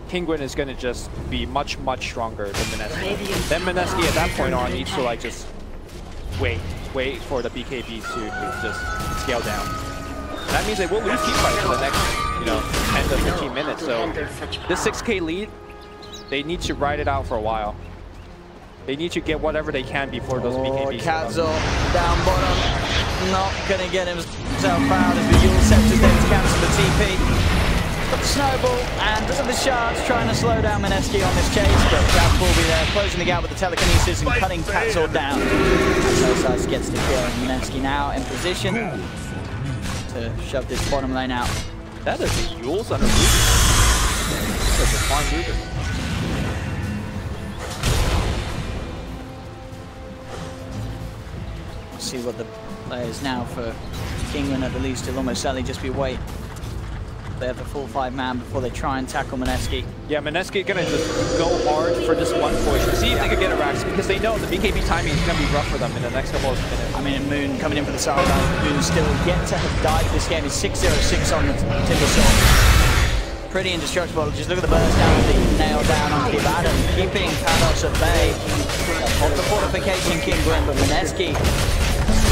Kinguin is going to just be much, much stronger than Mineski. Then Mineski at that point on needs to like just wait for the BKB to just scale down. That means they will lose teamfight for the next, 10 to 15 minutes. So this 6k lead, they need to ride it out for a while. They need to get whatever they can before those BKBs. Kazo down bottom, not gonna get himself out as the Yule Scepter's there to cancel the TP. Got the snowball and doesn't the shards trying to slow down Mineski on this chase, but Jab will be there, closing the gap with the telekinesis and cutting Kazo down. Iceiceice gets the kill, and Mineski now in position to shove this bottom lane out. That is the Yules on a Ruby. That's a fine Ruby. See what the play is now for Kinguin at the least. It'll almost certainly just be wait. They have the full 5-man before they try and tackle Mineski. Yeah, Mineski gonna just go hard for this one push and see if they can get a Rax, because they know the BKB timing is gonna be rough for them in the next couple of minutes. I mean, Moon coming in for the sideline. Moon still yet to have died this game. Is 606 on the Timbersaw. Pretty indestructible. Just look at the burst down with the nail down on Kib Adam, keeping Panos at bay. Off the fortification, Kinguin, but Mineski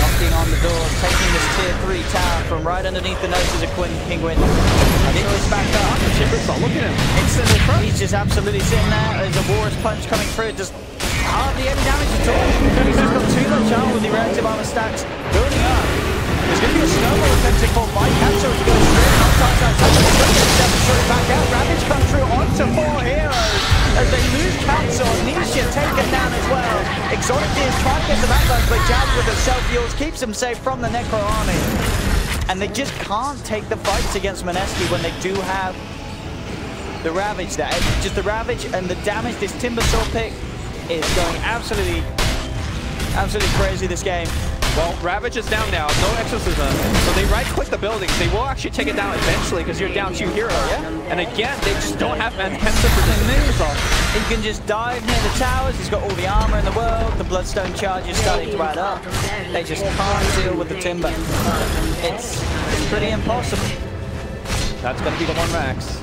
knocking on the door, taking this tier 3 tower from right underneath the noses of Kinguin. And it was back up. Timbersaw, look at him. Instant in front. He's just absolutely sitting there. There's a War's punch coming through. Just hardly any damage at all. He's just got too much armor with the reactive armor stacks building up. There's going to be a snowball offensive for Mike Kazo to go straight outside. Back out. Ravage come through onto 4 heroes as they lose Kazo. Nisha taken down as well. Exotic is trying to get the backlash, but Jab with the self-heals keeps them safe from the Necro army. And they just can't take the fights against Mineski when they do have the Ravage there. It's just the Ravage and the damage this Timbersaw pick is going absolutely crazy this game. Well, Ravage is down now, no exorcism, so they right-click the buildings. They will actually take it down eventually because you're down 2 heroes. Yeah. And again, they just don't have Manhensa for this move. He can just dive near the towers. He's got all the armor in the world. The Bloodstone charge is starting to add up. They just can't deal with the Timber. It's pretty impossible. That's going to be the 1 Rax.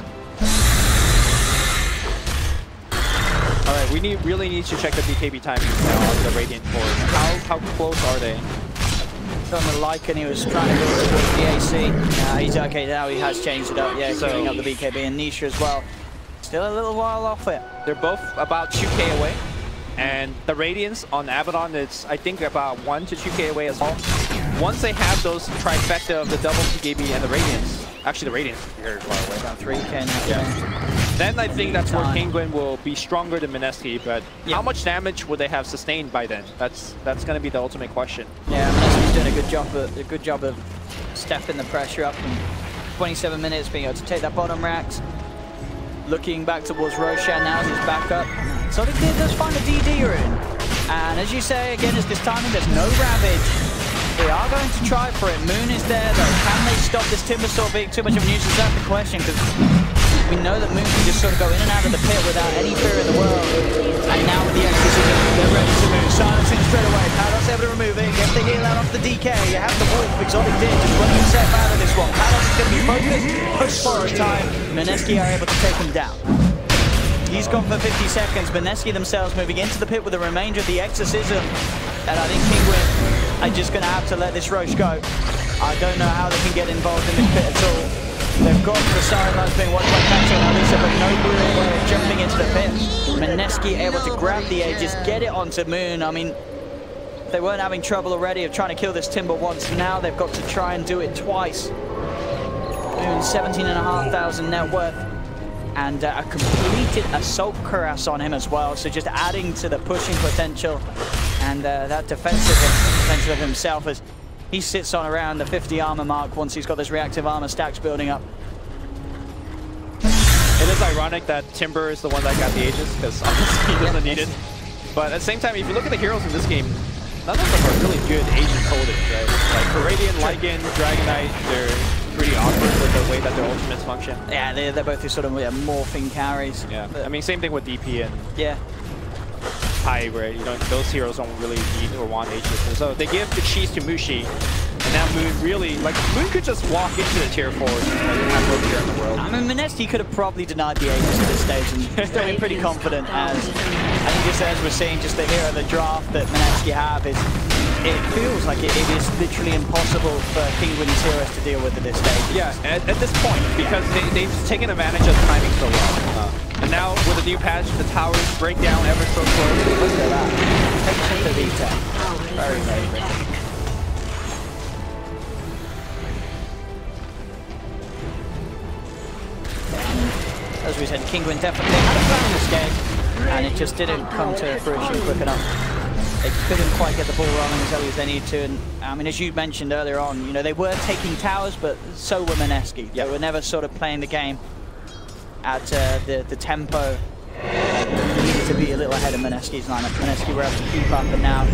All right, we really need to check the BKB timings now on the Radiant Force. How close are they? From the Lycan, he was trying to go towards the AC. He's okay now. He has changed it up. Yeah, giving up the BKB and Nisha as well. Still a little while off it. They're both about 2k away, and the Radiance on Abaddon is, I think, about 1 to 2k away as well. Once they have those trifecta of the double BKB and the Radiance, actually the Radiance is very far away. About 3k now. Yeah. Then I think that's where Kinguin will be stronger than Mineski, but how much damage would they have sustained by then? That's going to be the ultimate question. Yeah, Mineski's doing a good job of stepping the pressure up in 27 minutes, being able to take that bottom Rax. Looking back towards Roshan now as he's back up. So the kid does find a DD rune. And as you say, again, it's this timing, there's no Ravage. They are going to try for it. Moon is there though. Can they stop this Timbersaw being too much of a nuisance? That's the question, because we know that Moon can just sort of go in and out of the pit without any fear in the world. And now with the exorcism, they're ready to move. Silencing straight away. Palos able to remove it. Get the heal out off the DK. You have the Wolf. Exotic did just running himself out of this one. Palos is going to be focused. Push for a time. Mineski are able to take him down. He's gone for 50 seconds. Mineski themselves moving into the pit with the remainder of the exorcism. And I think Kinguin are just going to have to let this Roche go. I don't know how they can get involved in this pit at all. They've got the sidelines being watched by Kazo and Alisa, but no real way of jumping into the pit. Mineski able to grab the edges, get it onto Moon. I mean, they weren't having trouble already of trying to kill this Timber once. Now they've got to try and do it twice. Moon, 17,500 net worth. And a completed assault cuirass on him as well. So just adding to the pushing potential. And that defensive potential of himself as he sits on around the 50 armor mark once he's got this reactive armor stacks building up. It is ironic that Timber is the one that got the Aegis, because obviously he doesn't need it. But at the same time, if you look at the heroes in this game, none of them are really good Aegis holders, right? Like for Radiant, Lycan, Dragon Knight, pretty awkward with the way that their ultimates function. Yeah, they're both these sort of morphing carries. Yeah, I mean, same thing with DP and High, where those heroes don't really need or want Aegis. So they give the cheese to Mushi, and now Moon really, Moon could just walk into the tier 4 and have Rapier in the world. I mean, Mineski could have probably denied the Aegis at this stage and still been pretty confident, as I think just as we're seeing, just the hero of the draft that Mineski have is, it feels like it is literally impossible for Kinguin's heroes to deal with at this stage. Yeah, at this point, because they've taken advantage of timing so well. And now with a new patch, the towers break down ever so slowly. Look at that. Take the Vita. Very, very good. As we said, Kinguin definitely had a plan in this game, and it just didn't come to fruition quick enough. They couldn't quite get the ball rolling as early as they needed to, and I mean, as you mentioned earlier on, they were taking towers, but so were Mineski. They were never sort of playing the game at the tempo. Needed to be a little ahead of Mineski's lineup. Mineski were able to keep up, and now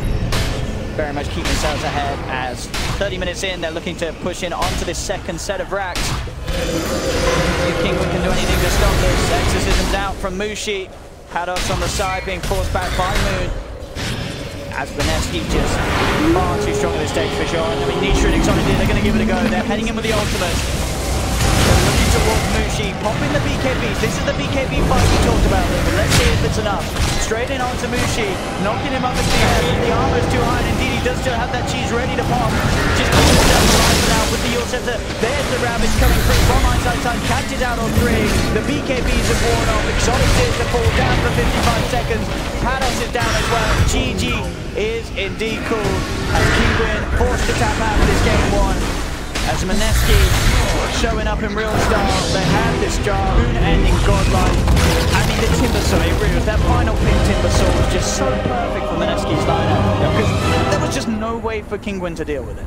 very much keep themselves ahead. As 30 minutes in, they're looking to push in onto this second set of racks. If Kinguin can do anything to stop this, Exorcism's out from Mushi. Pados on the side being forced back by Moon. As Mineski just far too strong at this stage for sure. I mean, Nisha and Exotic, they're going to give it a go. They're heading in with the ultimate. Looking towards Mushi, popping the BKBs. This is the BKB fight we talked about. Let's see if it's enough. Straight in onto Mushi, knocking him up into the air. The armor is too high, and indeed he does still have that cheese ready to pop. Just pulling down the line now with the Yorcenter. There's the Ravage coming through from Iceiceice, catches out on 3. The BKBs have worn off. Exotic is to fall down for 55 seconds. Pados is down as well. GG is indeed cool, as Kinguin forced to tap out of this game 1. As Mineski showing up in real style, they have this jar, Moon ending godlike. I mean, the Timbersaw, it really was that final pick. Timbersaw was just so perfect for Mineski's lineup, because there was just no way for Kinguin to deal with it.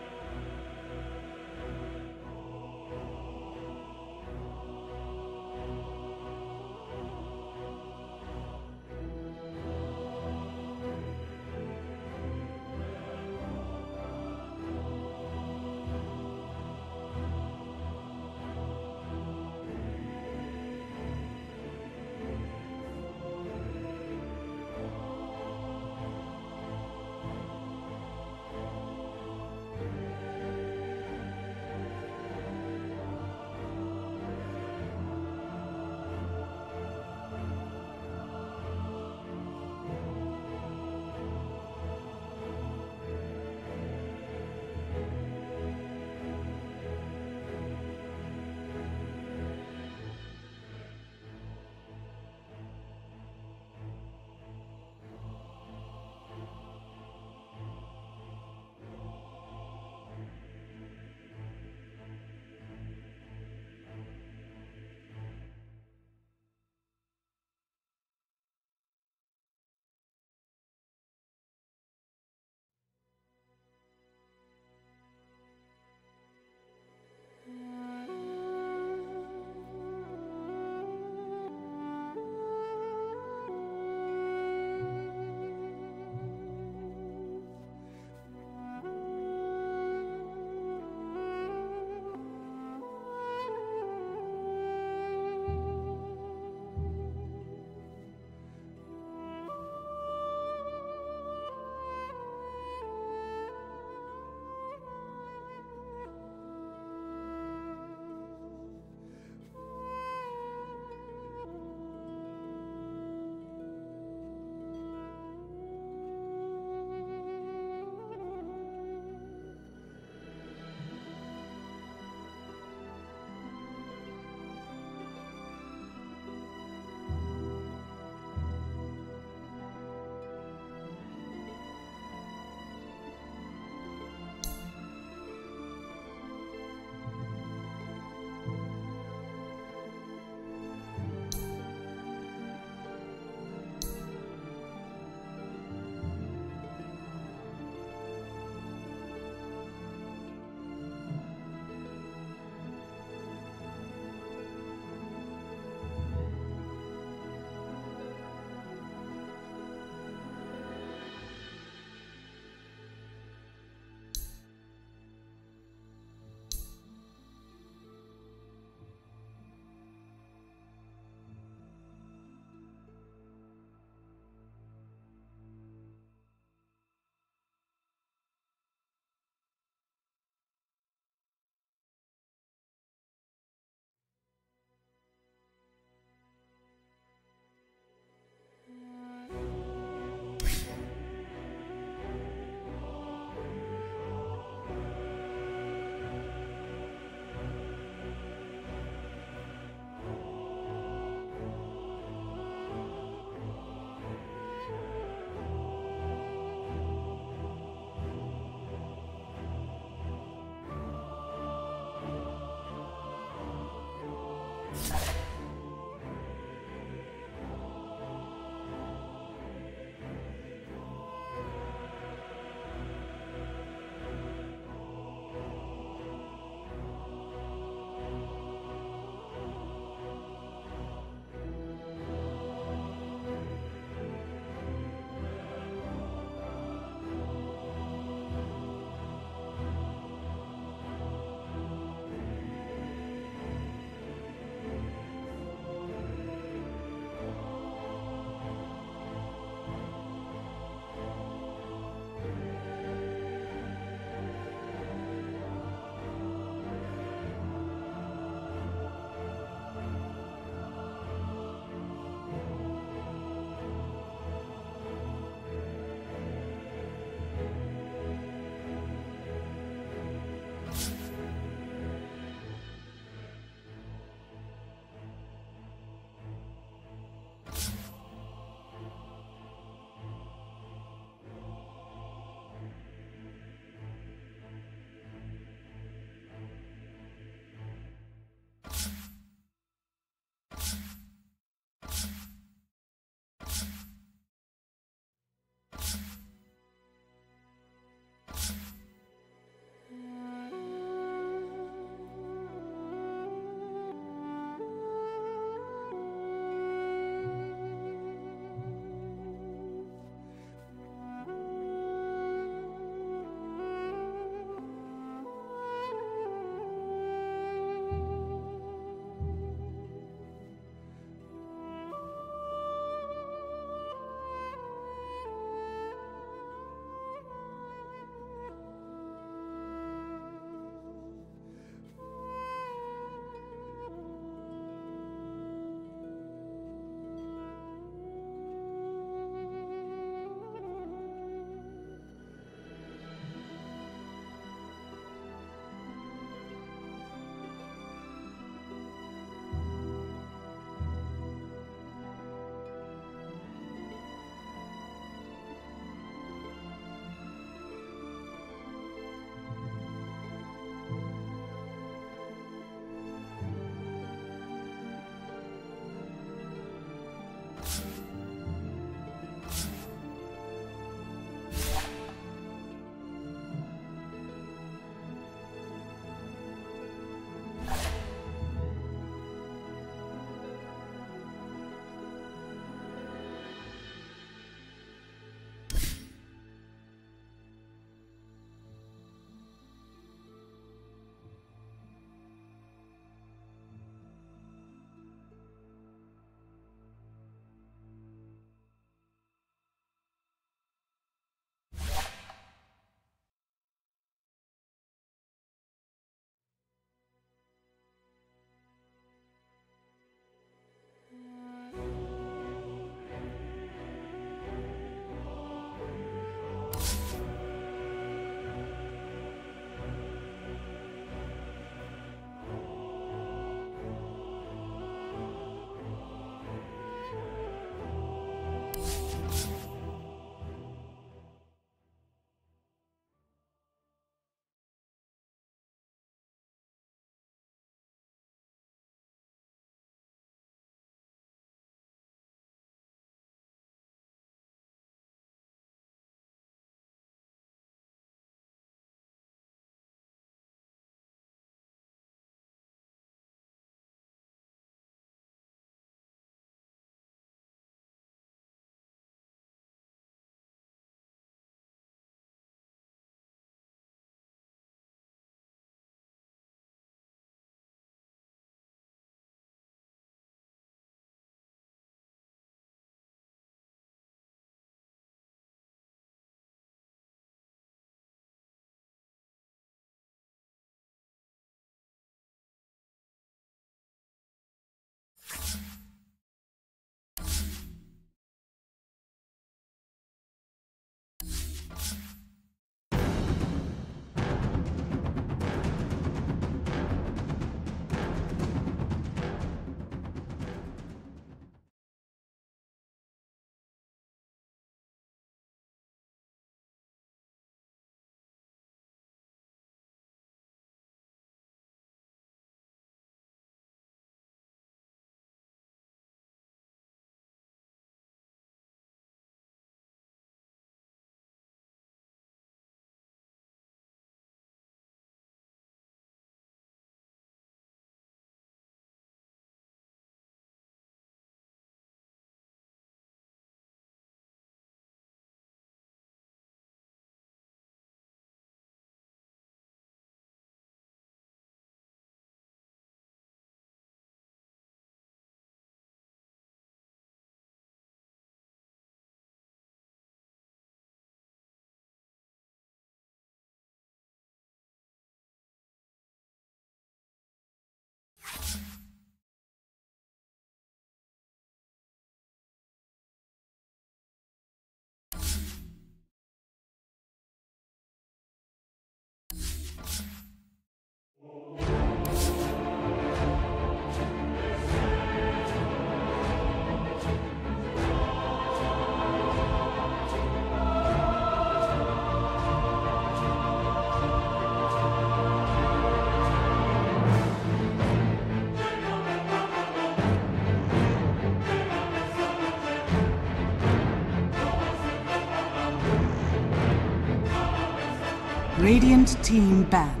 Radiant team ban.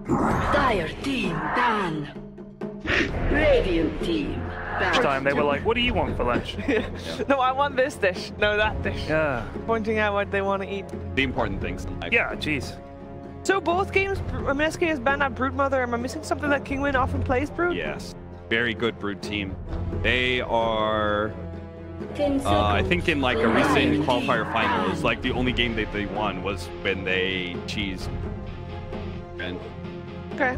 Dire team ban. Radiant team ban. Time they were like, what do you want for lunch? No, I want this dish. No, that dish. Yeah. Pointing out what they want to eat. The important things in life. Yeah, jeez. So both games, Mineski has banned out Broodmother. Am I missing something that Kinguin often plays, Brood? Yes. Very good Brood team. They are... 10 seconds. I think in like a recent qualifier finals, like the only game that they won was when they cheesed. And, Okay.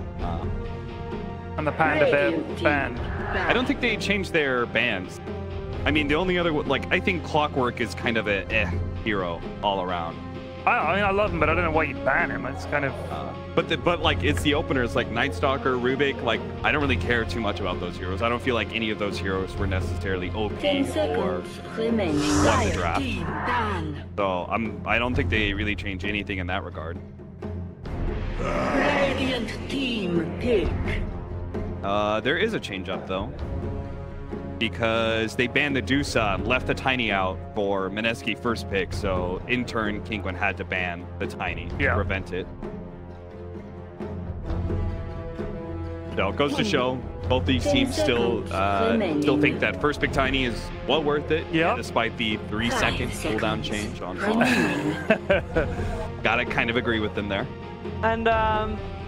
And the Panda Bear band. I don't think they changed their bands. I mean, the only other, like, I think Clockwork is kind of a hero all around. I mean, I love him, but I don't know why you'd ban him. It's kind of... But like, it's the openers, like Night Stalker, Rubik, like, I don't really care too much about those heroes. I don't feel like any of those heroes were necessarily OP 10 or seconds remaining. won the draft. Team ban. So I don't think they really change anything in that regard. Radiant team pick. There is a change up though, because they banned the DOTA and left the Tiny out for Mineski first pick. So in turn, Kinguin had to ban the Tiny to prevent it. So it goes to show both these teams still think that first pick Tiny is well worth it. Yeah. Despite the 3-second cooldown change on top. Gotta kind of agree with them there. And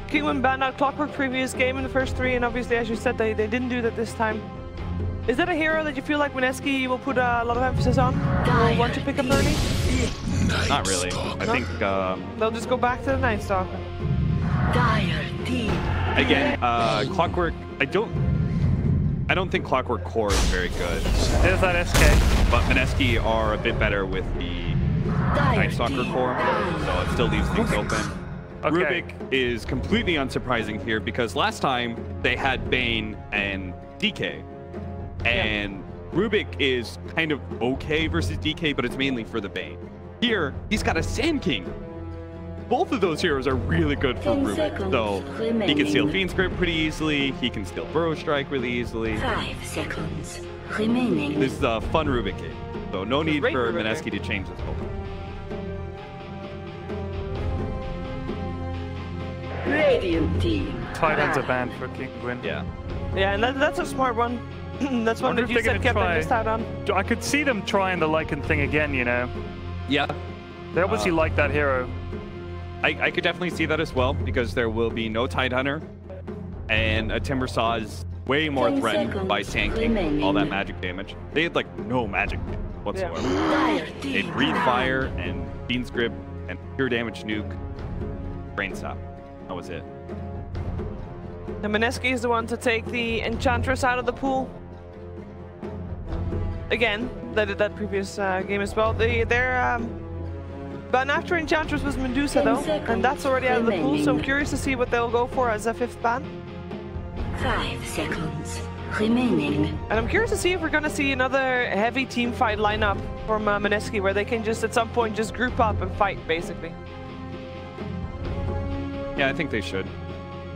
Kinguin banned out Clockwork previous game in the first 3, and obviously, as you said, they didn't do that this time. Is that a hero that you feel like Mineski will put a lot of emphasis on? Or want to pick up early? Not really. I think they'll just go back to the Night Stalker. Dire team. Again, Clockwork. I don't think Clockwork core is very good. There's that SK. But Mineski are a bit better with the Night Stalker core, so it still leaves things open. Okay. Rubik is completely unsurprising here because last time they had Bane and DK. And Rubik is kind of okay versus DK, but it's mainly for the Bane. Here, he's got a Sand King. Both of those heroes are really good for Rubik. So he can steal Fiend's Grip pretty easily. He can steal Burrow Strike really easily. 5 seconds remaining. This is a fun Rubik game. So no need for Mineski to change this open. Radiant team. Titans are banned for Kinguin. Yeah. Yeah, and that's a smart one. That's one that you said kept them missed out on. I could see them trying the Lycan thing again, you know? Yeah. They obviously like that hero. I could definitely see that as well, because there will be no Tidehunter, and a Timber Saw is way more threatened by Sand King, all that magic damage. They had like no magic whatsoever. They breathe fire and Fiend's Grip and pure damage nuke, Brain Stop. That was it. The Mineski is the one to take the Enchantress out of the pool. Again, they did that previous game as well. Ban after Enchantress was Medusa though, and that's already out of the pool, so I'm curious to see what they'll go for as a 5th ban. 5 seconds remaining. And I'm curious to see if we're going to see another heavy team fight lineup from Mineski, where they can just at some point just group up and fight, basically. Yeah, I think they should.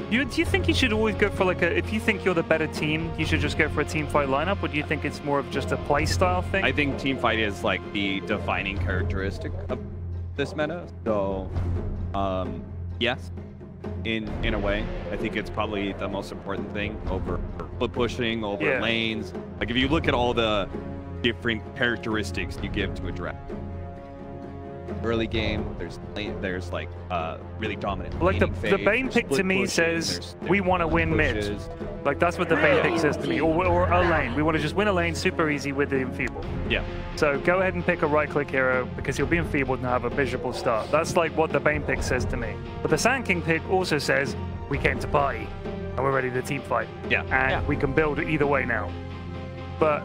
Do you think you should always go for like a, if you think you're the better team, you should just go for a team fight lineup, or do you think it's more of just a play style thing? I think team fight is like the defining characteristic of this meta. So, yes, in a way, I think it's probably the most important thing over foot pushing, over lanes. Like if you look at all the different characteristics you give to a draft. Early game, there's like really dominant. Like the Bane pick to me says we want to win mid. Like that's what the Bane pick says to me, or a lane. We want to just win a lane super easy with the enfeebled. Yeah. So go ahead and pick a right-click hero because he'll be enfeebled and have a miserable start. That's like what the Bane pick says to me. But the Sand King pick also says we came to party and we're ready to team fight. Yeah. And we can build it either way now. But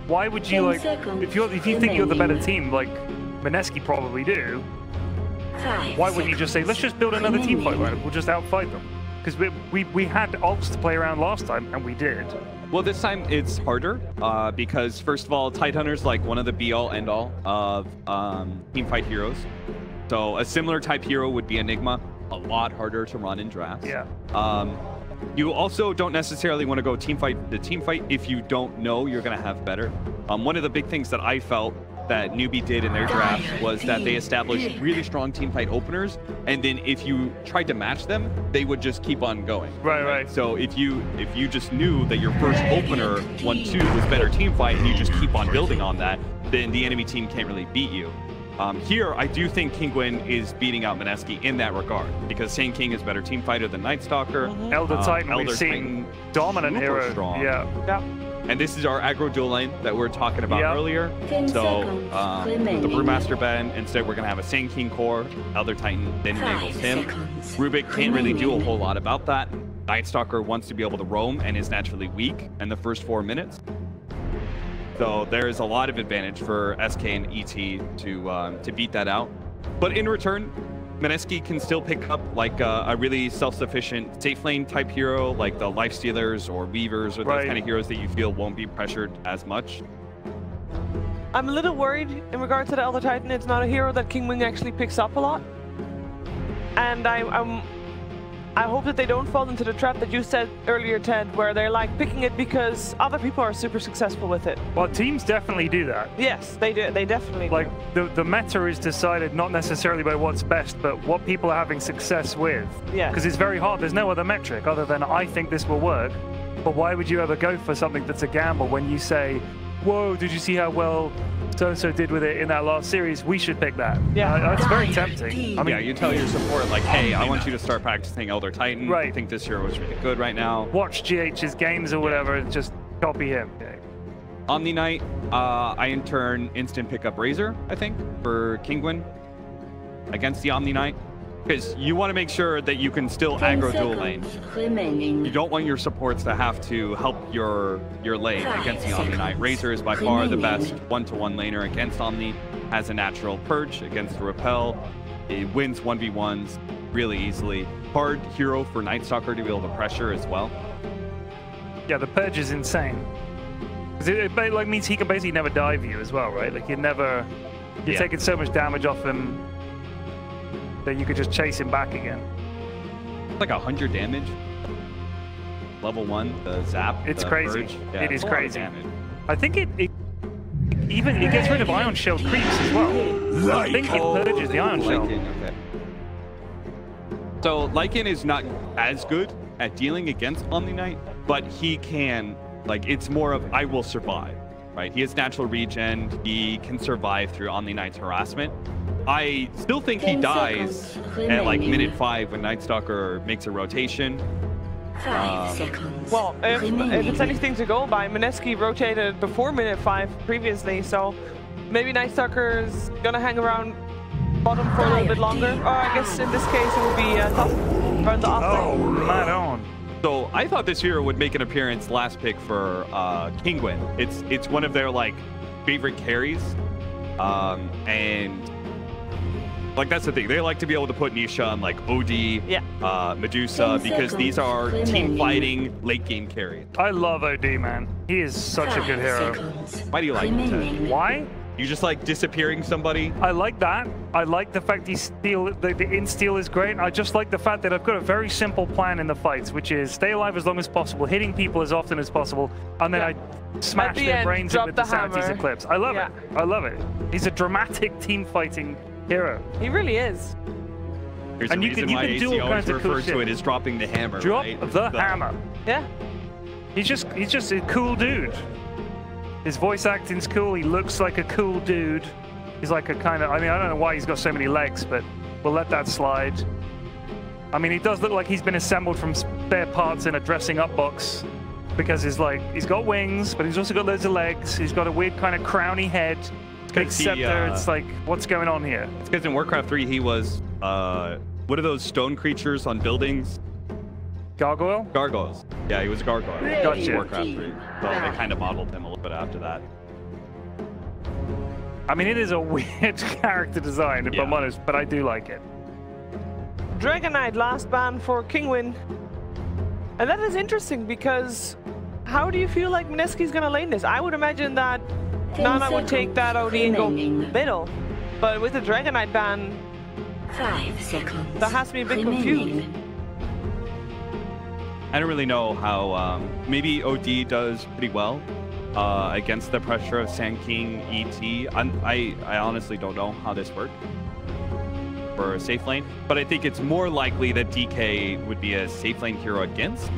why would you like if you think you're the better team like Mineski probably do, why wouldn't you just say, let's just build another team fight lineup, we'll just outfight them? Because we had ults to play around last time, and we did. Well, this time it's harder, because first of all, Tidehunter's like one of the be-all, end-all of team fight heroes. So a similar type hero would be Enigma, a lot harder to run in drafts. Yeah. You also don't necessarily want to go team fight if you don't know you're going to have better. One of the big things that I felt that Newbie did in their draft was that they established really strong teamfight openers, and then if you tried to match them, they would just keep on going. Right. So if you just knew that your first opener 1-2 was better teamfight, and you just keep on building on that, then the enemy team can't really beat you. Here, I do think Kinguin is beating out Mineski in that regard, because Sand King is better team fighter than Night Stalker. Elder Titan, we've seen dominant hero. Strong. Yeah. And this is our aggro dual lane that we were talking about earlier. So the Brewmaster Bane, instead we're going to have a Sand King core, Elder Titan, then enables him. Rubik can't really do a whole lot about that. Night Stalker wants to be able to roam and is naturally weak in the first 4 minutes. So there is a lot of advantage for SK and ET to beat that out. But in return, Mineski can still pick up like a really self-sufficient safe lane type hero, like the Lifestealers or Weavers or those kind of heroes that you feel won't be pressured as much. I'm a little worried in regard to the Elder Titan. It's not a hero that Kinguin actually picks up a lot. And I hope that they don't fall into the trap that you said earlier, Ted, where they're like picking it because other people are super successful with it. Well, teams definitely do that. Yes, they do. They definitely do. Like the meta is decided not necessarily by what's best, but what people are having success with. Yeah. Because it's very hard. There's no other metric other than I think this will work. But why would you ever go for something that's a gamble when you say, whoa, did you see how well so-and-so did with it in that last series? We should pick that. Yeah. That's very tempting. I mean, yeah, you tell your support, like, hey, I want you to start practicing Elder Titan. Right. I think this hero is really good right now. Watch GH's games or whatever and just copy him. Yeah. OMNIKNIGHT, I in turn instant pick up Razor, I think, for Kinguin against the OMNIKNIGHT. Because you want to make sure that you can still aggro dual lane. You don't want your supports to have to help your lane against the OMNIKNIGHT. Razor is by far the best one-to-one laner against Omni, has a natural purge against the repel. It wins 1v1s really easily. Hard hero for Night Stalker to be able to pressure as well. Yeah, the purge is insane. It like means he can basically never dive you as well, right? Like you're taking so much damage off him that you could just chase him back again. Like 100 damage. Level 1, the zap. It's crazy. Yeah, it is crazy. I think it gets rid of Ion Shell creeps as well. I think it purges the Ion Shell. Okay. So Lycan is not as good at dealing against OMNIKNIGHT, but he can, like, it's more of I will survive, right? He has natural regen. He can survive through OMNIKNIGHT's harassment. I still think he dies at like minute 5 when Night Stalker makes a rotation. 5 seconds. Well, if it's anything to go by, Mineski rotated before minute 5 previously, so maybe Night Stalker's gonna hang around bottom for a little bit longer. Or I guess in this case it would be top around the off lane. Oh, right on. So I thought this hero would make an appearance last pick for Kinguin. It's one of their like favorite carries, and like that's the thing. They like to be able to put Nisha on like OD, Medusa, because these are team fighting late game carries. I love OD, man. He is such a good hero. Why do you like him, Ted? Why? You just like disappearing somebody? I like that. I like the fact the in-steal is great. I just like the fact that I've got a very simple plan in the fights, which is stay alive as long as possible, hitting people as often as possible, and then I smash their brains in with the Sanity's Eclipse. I love it. I love it. He's a dramatic team fighting hero. He really is. There's and a you can do all kinds of cool refers shit. to it as dropping the hammer. Drop right? the hammer. Yeah. He's just a cool dude. His voice acting's cool. He looks like a cool dude. He's like a kind of, I mean, I don't know why he's got so many legs, but we'll let that slide. I mean, he does look like he's been assembled from spare parts in a dressing up box, because he's got wings, but he's also got loads of legs. He's got a weird kind of crowny head. Big scepter. It's like, what's going on here? It's because in Warcraft 3 he was, what are those stone creatures on buildings? Gargoyle? Gargoyles. Yeah, he was a gargoyle. Gotcha. Warcraft 3. So they kind of modeled him a little bit after that. I mean, it is a weird character design, if I'm honest, but I do like it. Dragon Knight last ban for Kinguin. And that is interesting because how do you feel like Mineski's gonna lane this? I would imagine that Nana would take that OD and go middle. But with the Dragon Knight ban, 5 seconds. that has me a bit confused. I don't really know how, maybe OD does pretty well against the pressure of Sand King ET. I honestly don't know how this works for a safe lane, but I think it's more likely that DK would be a safe lane hero against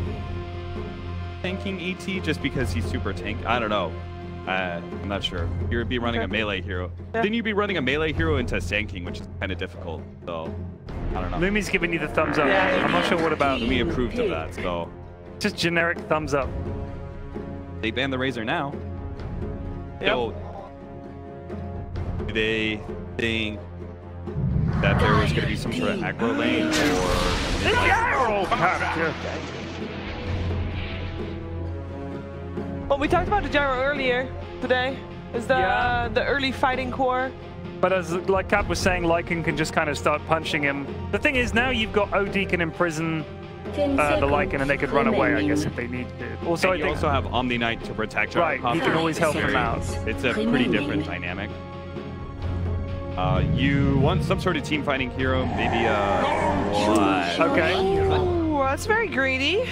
Sand King ET just because he's super tank. I don't know. I'm not sure. You'd be running a melee hero. Yeah. Then you'd be running a melee hero into Sand King, which is kind of difficult. So I don't know. Lumi's giving you the thumbs up. Yeah. I'm not sure what about. Lumi approved of that. So just generic thumbs up. They banned the Razor now. Yep. So do they think that there was going to be some sort of aggro lane or GYROCOPTER? Well, we talked about the gyro earlier today. Is the early fighting core. But as like Cap was saying, Lycan can just kind of start punching him. The thing is, now you've got OD can imprison the Lycan and they could run away, I guess, if they need to. Also, and you also have OMNIKNIGHT to protect. Right, he can always help him out. It's a pretty different dynamic. You want some sort of team fighting hero, maybe what? Okay. Ooh, that's very greedy.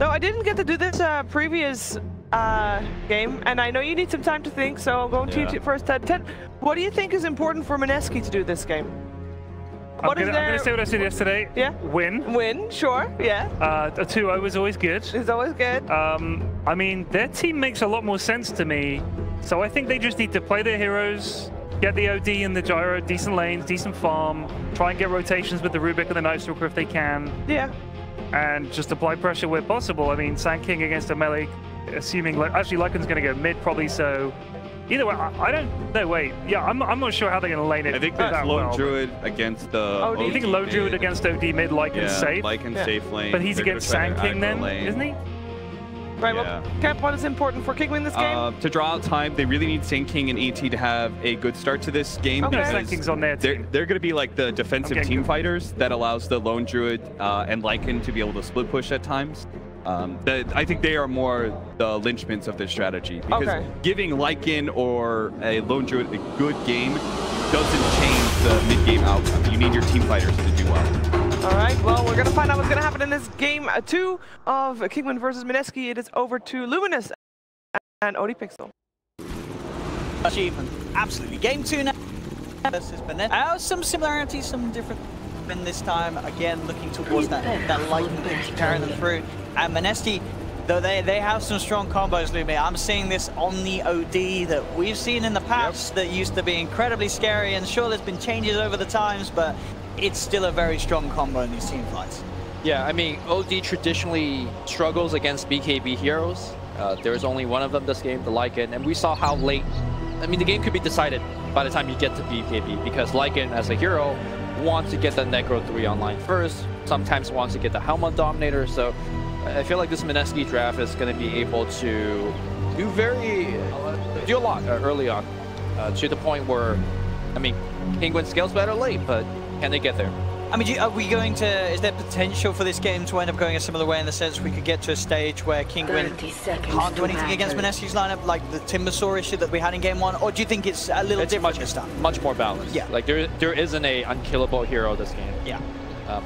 No, I didn't get to do this previous game, and I know you need some time to think, so I'm going to you first. Ted, what do you think is important for Mineski to do this game? I'm going to say what I said yesterday. Yeah. Win, sure, yeah. A 2-0 is always good. It's always good. I mean, their team makes a lot more sense to me, so I think they just need to play their heroes, get the OD and the gyro, decent lanes, decent farm, try and get rotations with the Rubik and the Night Stalker if they can. Yeah. And just apply pressure where possible. I mean, Sand King against a melee, assuming, actually Lycan's going to go mid probably, so either way, I don't, no, wait. Yeah, I'm not sure how they're going to lane it. I think that's Lone Druid against the OD. You think Lone Druid against OD mid, Lycan's safe? Lycan's safe lane. But he's against Sand King then, isn't he? Right, well, Cap, what is important for Kinguin this game? To draw out time, they really need Sand King and ET to have a good start to this game. Okay. Sand King's on there too. They're going to be like the defensive team fighters that allows the Lone Druid and Lycan to be able to split push at times. I think they are more the linchpins of this strategy, because giving Lycan or a Lone Druid a good game doesn't change the mid-game outcome. You need your team fighters to do well. All right, well, we're going to find out what's going to happen in this game 2 of Kinguin versus Mineski. It is over to Luminous and OD Pixel. Achievement, absolutely. Game 2 now. This is Mineski. Some similarities, some different. In this time, again, looking towards that lightning carrying them through. And Mineski, though they have some strong combos, Lumi. I'm seeing this Omni OD that we've seen in the past that used to be incredibly scary. And sure, there's been changes over the times, but it's still a very strong combo in these team fights. Yeah, I mean, OD traditionally struggles against BKB heroes. There's only one of them this game, the Lycan, and we saw how late. I mean, the game could be decided by the time you get to BKB, because Lycan, as a hero, wants to get the Necro 3 online first, sometimes wants to get the Helmet Dominator, so I feel like this Mineski draft is going to be able to do a lot early on, to the point where, I mean, Kinguin scales better late, but can they get there? I mean, are we going to, is there potential for this game to end up going a similar way, in the sense we could get to a stage where Kinguin can't do anything against Mineski's lineup, like the Timbersaw issue that we had in game 1, or do you think it's a little different this time? Much more balanced. Yeah. Like there isn't a unkillable hero this game. Yeah.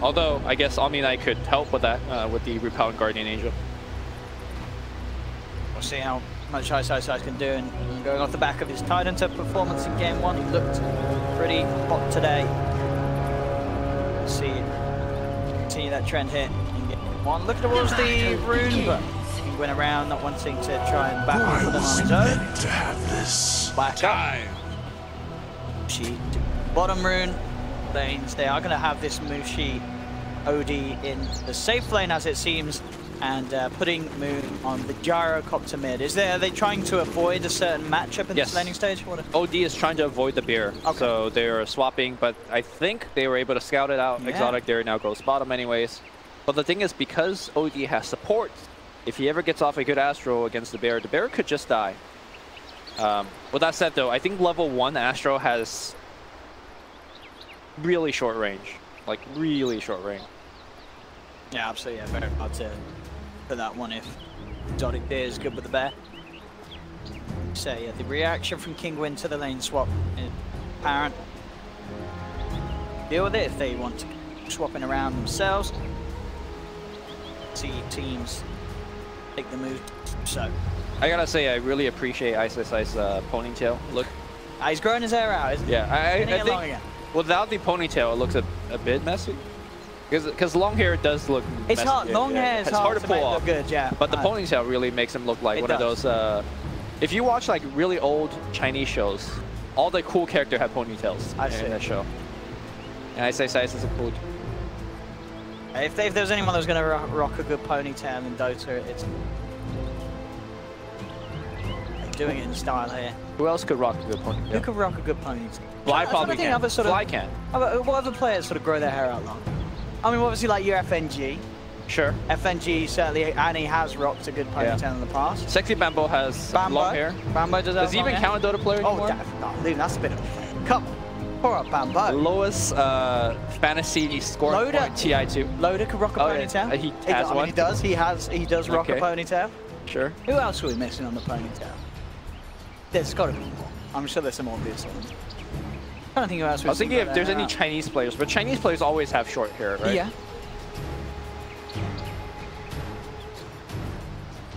Although I guess OMNIKNIGHT could help with that, with the Repellent Guardian Angel. We'll see how much Iceiceice can do, and going off the back of his Tidehunter performance in game 1, he looked pretty hot today. See that trend here in game 1. Look towards the rune, but Kinguin around, not wanting to try and back for them on his own. To have this back up. Mushi to bottom rune lanes. They are going to have this Mushi OD in the safe lane, as it seems, and putting Moon on the Gyrocopter mid. Are they trying to avoid a certain matchup in this laning stage? OD is trying to avoid the bear, so they're swapping, but I think they were able to scout it out. Exotic there now goes bottom anyways. But the thing is, because OD has support, if he ever gets off a good Astro against the bear could just die. With that said though, I think level 1 Astro has really short range, like really short range. Yeah, absolutely. Yeah, very hard to put that one if Exotic Bear is good with the bear. So yeah, the reaction from Kinguin to the lane swap is apparent. Deal with it if they want to keep swapping around themselves. see teams take the move. So I gotta say, I really appreciate Iceiceice's ponytail look. He's growing his hair out, isn't he? Yeah, I think without the ponytail, it looks a bit messy. Because long hair does look it's messy. hard. Long hair is hard to pull off. look good, yeah. But the ponytail really makes him look like one of those. If you watch like really old Chinese shows, all the cool characters have ponytails in that show. And Iceiceice is a cool. If there's anyone that was going to rock a good ponytail in Dota, it's doing it in style here. Who else could rock a good ponytail? Who could rock a good ponytail? Fly probably can. Fly can. What other players sort of grow their hair out long? I mean, obviously, like your FNG. Sure. FNG certainly, and he has rocked a good ponytail in the past. Sexy Bambo has long hair. Bambo does he even count a Dota player anymore? Oh, dude, that's a bit of a come on. Poor up Bambo. Lowest fantasy score point TI2. Loader could rock a ponytail. He has one. He does. He does rock a ponytail. Sure. Who else are we missing on the ponytail? There's got to be more. I'm sure there's some obvious ones. I don't think who else. I was thinking if there's any Chinese players, but Chinese players always have short hair, right? Yeah.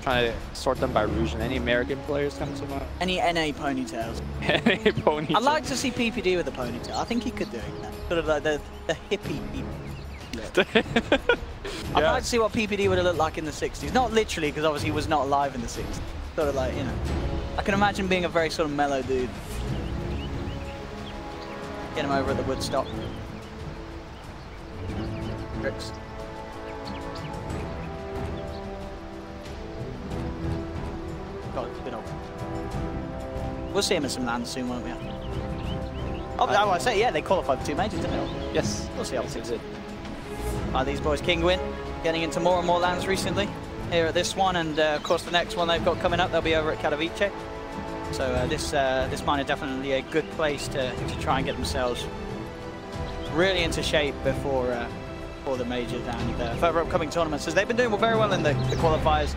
Trying to sort them by region. Any American players come to mind? Any NA ponytails? NA ponytails. I'd like to see PPD with a ponytail. I think he could do it. Sort of like the hippie people. I'd like to see what PPD would have looked like in the 60s. Not literally, because obviously he was not alive in the 60s. Sort of like, you know. I can imagine being a very sort of mellow dude. Get him over at the Woodstock. Tricks. We'll see him in some lands soon, won't we? Oh, I say, yeah, they qualified for 2 majors, didn't they? Yes. We'll see how it is. These boys, Kinguin, getting into more and more lands recently. Here at this one, and of course the next one they've got coming up, they'll be over at Katowice. So this mine is definitely a good place to try and get themselves really into shape before the majors and further upcoming tournaments. As they've been doing very well in the qualifiers.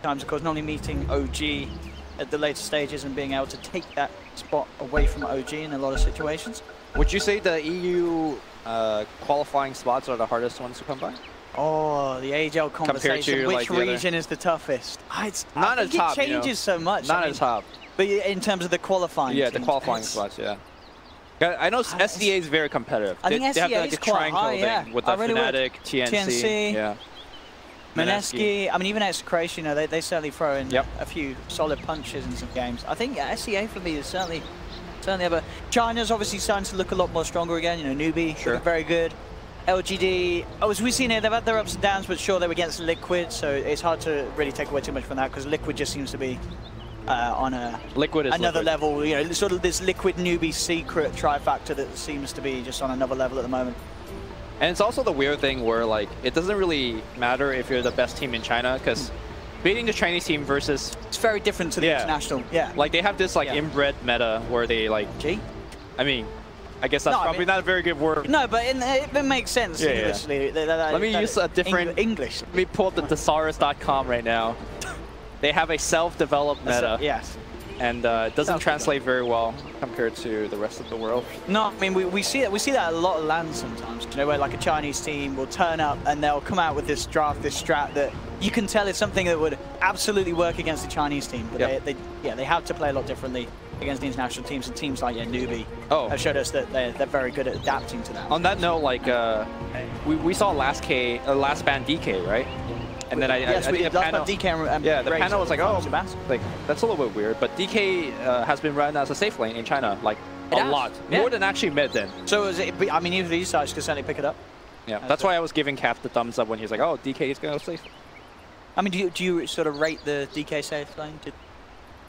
Times, of course, normally meeting OG at the later stages and being able to take that spot away from OG in a lot of situations. Would you say the EU qualifying spots are the hardest ones to come by? Oh, the AGL conversation. Which region is the toughest? Not at the top. It changes so much. Not at the top. But in terms of the qualifying. Yeah, the qualifying spots. Yeah. I know SDA is very competitive. I think SDA they have like is a triangle quite high, thing with the Fnatic, TNC. Yeah. Mineski, I mean, even Execration, you know, they certainly throw in a few solid punches in some games. I think SCA for me is certainly ever. China's obviously starting to look a lot more stronger again. You know, Newbie, very good. LGD, as we've seen here, they've had their ups and downs, but sure, they were against Liquid, so it's hard to really take away too much from that because Liquid just seems to be on another level. You know, sort of this Liquid Newbie secret trifactor that seems to be just on another level at the moment. And it's also the weird thing where, like, it doesn't really matter if you're the best team in China, because beating the Chinese team versus... It's very different to the international, Like, they have this, like, inbred meta where they, like... I mean, I guess that's probably not a very good word. No, but it makes sense Englishly. Let me use a different... English. Let me pull up the thesaurus.com right now. They have a self-developed meta. Yes. And it doesn't translate very well compared to the rest of the world. No, I mean we see that a lot of lands sometimes. You know, where like a Chinese team will turn up and they'll come out with this strat that you can tell is something that would absolutely work against the Chinese team. But they have to play a lot differently against the international teams. And teams like Newbie have showed us that they're very good at adapting to that. On that note, like we saw last ban DK, right? And then I think the panel, the panel was like, oh, like that's a little bit weird. But DK has been run as a safe lane in China, like a lot, more than actually mid then. So is it, I mean, either of these sides could certainly pick it up. Yeah, that's why I was giving Cap the thumbs up when he was like, oh, DK is going to safe. I mean, do you sort of rate the DK safe lane? Do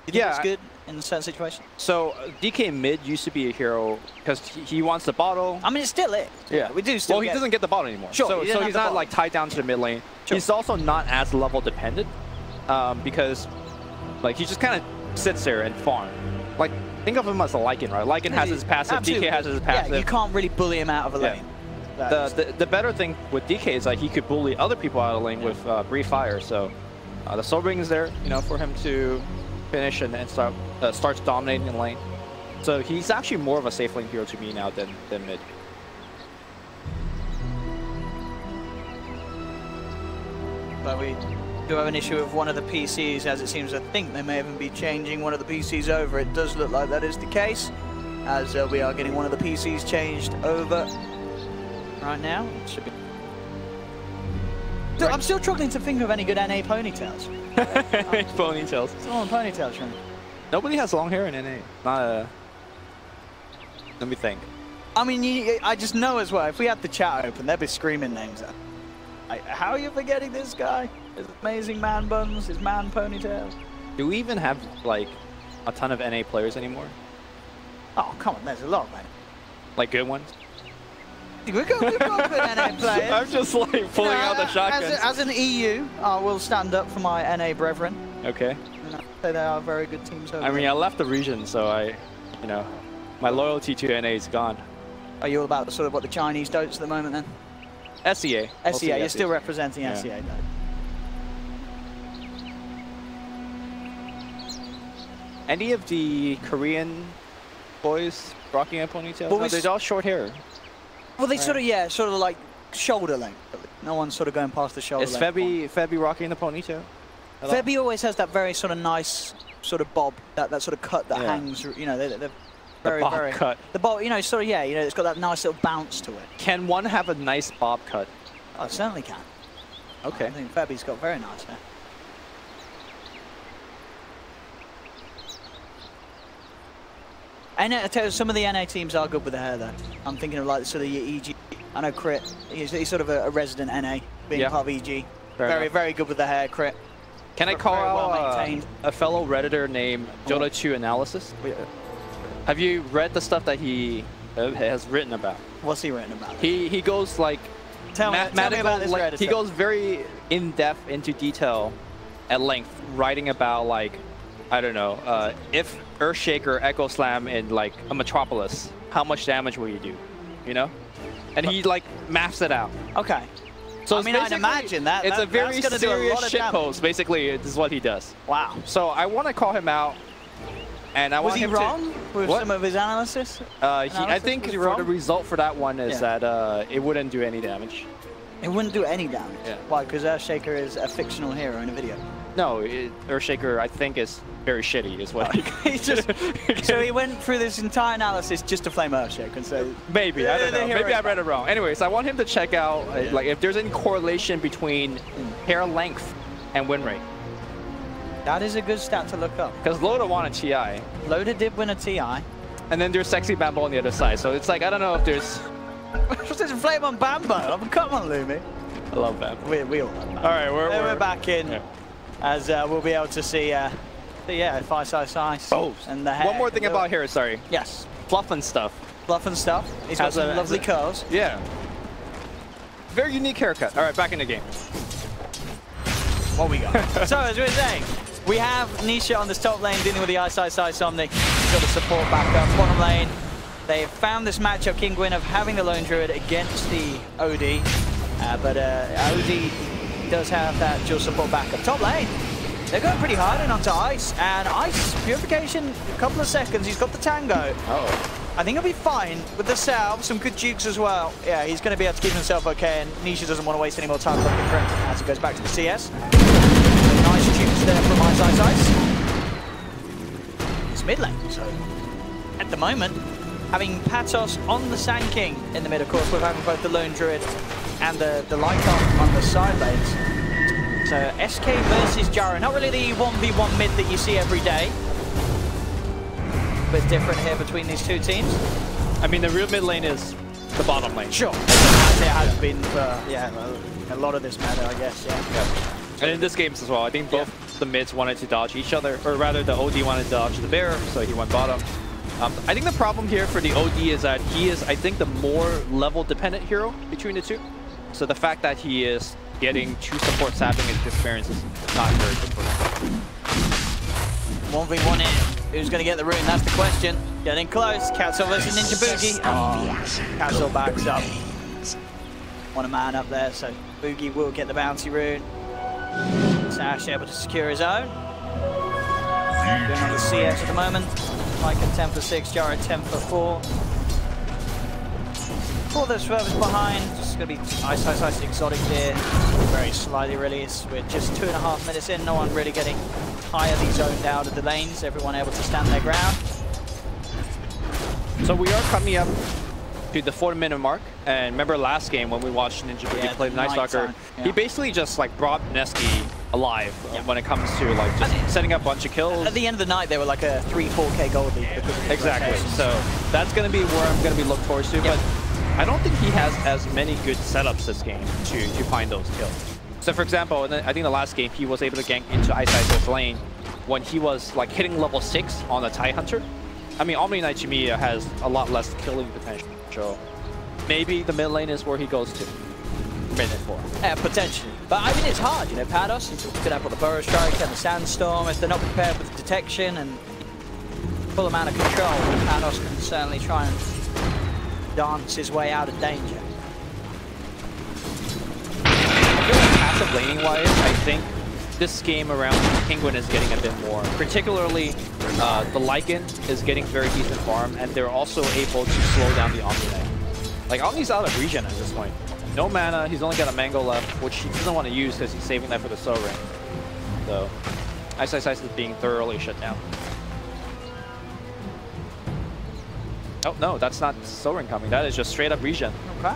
you think it's good in certain situations? So DK mid used to be a hero because he wants the bottle. I mean, it's still it. Yeah, we do still. Well, he doesn't get the bottle anymore. Sure. So he's not like tied down to the mid lane. Sure. He's also not as level dependent because like he just kind of sits there and farm. Like think of him as a Lycan, right? Lycan has his passive. DK has his passive. Yeah, you can't really bully him out of a lane. The better thing with DK is like he could bully other people out of the lane with Brief Fire. So the Soul Ring is there, you know, for him to finish and then starts dominating the lane. So he's actually more of a safe lane hero to me now than mid. but we do have an issue with one of the PCs, as it seems I think they may even be changing one of the PCs over. It does look like that is the case, as we are getting one of the PCs changed over right now. It should be. Right. I'm still struggling to think of any good NA ponytails. Ponytails. It's all on ponytails, Shrimp. Nobody has long hair in NA. Not let me think. I mean, I just know as well, if we had the chat open, they'd be screaming names out. How are you forgetting this guy? His amazing man buns, his man ponytails. Do we even have, like, a ton of NA players anymore? Oh, come on, there's a lot, man. Like good ones? We've got good NA players. I'm just, like, pulling out the shotguns. As an EU, I will stand up for my NA brethren. Okay. And I'd say they are very good teams over I mean, there. I left the region, so my loyalty to NA is gone. Are you all about sort of what the Chinese dotes at the moment then? SEA. SEA, you're still representing SEA though. Any of the Korean boys rocking a ponytail? Well, no, they're all short hair. Well, they sort of like shoulder length. No one's sort of going past the shoulder length. Is Febby rocking the ponytail? Febby always has that very sort of nice sort of bob, that sort of cut that hangs, you know, they're very, the bob cut. The bob, you know, sort of, it's got that nice little bounce to it. Can one have a nice bob cut? Oh, it certainly can. Okay. I think Febby's got very nice hair. And I tell you, some of the NA teams are good with the hair, though. I'm thinking of like sort of your EG. I know Crit. He's sort of a resident NA, being part of EG. Very good with the hair, Crit. Can I call out a fellow Redditor named DOTA 2 Analysis? Have you read the stuff that he has written about? What's he written about? He goes like tell me about this Redditor. He goes very in depth into detail at length, writing about like, I don't know, if Earthshaker Echo Slam in like a Metropolis, how much damage will you do? You know? And he like maps it out. Okay. So I mean, I'd imagine that. It's a very serious shitpost, basically, this is what he does. Wow. So I want to call him out. And I want him to... Was he wrong with some of his analysis? I think the result for that one is that it wouldn't do any damage. It wouldn't do any damage? Yeah. Why? Because Earthshaker is a fictional hero in a video? No, Earthshaker, I think, is very shitty, is what he just... So he went through this entire analysis just to flame Earthshaker and say... Maybe, I don't know. Maybe I read it wrong. Anyways, I want him to check out, like, if there's any correlation between hair length and win rate. That is a good stat to look up. Because Loda won a TI. Loda did win a TI. And then there's Sexy Bambo on the other side, so it's like, I don't know if there's... What's this flame on Bambo? I mean, come on, Lumi. I love Bambo. We all love Bambo. All right, we're back in, as we'll be able to see, Iceiceice. Oh, and the hair. One more thing about hair, sorry. Yes. Fluff and stuff. Fluff and stuff. He's got some lovely curls. Yeah. Very unique haircut. All right, back in the game. What we got? So, as we were saying, we have Nisha on this top lane dealing with the Iceiceice Omni. He's got the support back up. Bottom lane, they've found this matchup, Kinguin, of having the Lone Druid against the OD. But OD does have that dual support back up. Top lane, they're going pretty hard in onto Ice. And Ice, Purification, a couple of seconds. He's got the Tango. I think he'll be fine with the salve, some good jukes as well. Yeah, he's going to be able to keep himself okay, and Nisha doesn't want to waste any more time looking for him as he goes back to the CS. Nice jukes there from Iceiceice. It's mid lane, so at the moment, having Patos on the Sand King in the mid, of course, we're having both the Lone Druid and the Lycan on the side lanes. So SK versus Gyro, not really the 1v1 mid that you see every day. But different here between these two teams. I mean, the real mid lane is the bottom lane. Sure. As it has been for, a lot of this meta, I guess, And in this game as well, I think both the mids wanted to dodge each other, or rather the OD wanted to dodge the bear, so he went bottom. I think the problem here for the OD is that he is, I think, the more level-dependent hero between the two. So the fact that he is getting two support sapping experience is not very good for him. 1v1 in. Who's going to get the rune? That's the question. Getting close. Catsel versus Ninja Boogie. Catsel backs up. Want a man up there, so Boogie will get the bouncy rune. Sash able to secure his own. Doing on the CS at the moment. Lycan 10 for 6, Gyro 10 for 4. For the swerves behind, it's going to be Iceiceice Exotic here. Very slightly released. We're just 2.5 minutes in. No one really getting entirely zoned out of the lanes. Everyone able to stand their ground. So we are coming up to the 4-minute mark. And remember last game when we watched Ninja Boogie play the Night Stalker, he basically just like brought Mineski alive when it comes to like just setting up a bunch of kills. At the end of the night, they were like a 3-4K gold lead. Exactly. So that's going to be where I'm going to be looked towards to. But I don't think he has as many good setups this game to find those kills. So for example, I think the last game, he was able to gank into Iceiceice's lane when he was like hitting level 6 on a TIE Hunter. I mean, OMNIKNIGHT to me has a lot less killing potential. Maybe the mid lane is where he goes to. Minute 4. Yeah, potentially. But I mean, it's hard, you know, Pados, he's good at the Burrow Strike and the Sandstorm. If they're not prepared with detection and full amount of control, Pados can certainly try and dance his way out of danger. Passive laning wise, I think this game around Kinguin is getting a bit more. Particularly, the Lycan is getting very decent farm, and they're also able to slow down the OMNIKNIGHT. Like, Omni's out of regen at this point. No mana, he's only got a Mango left, which he doesn't want to use because he's saving that for the Soul Ring. So, Iceiceice is being thoroughly shut down. Oh, no, that's not Soul Ring coming. That is just straight up regen. Okay.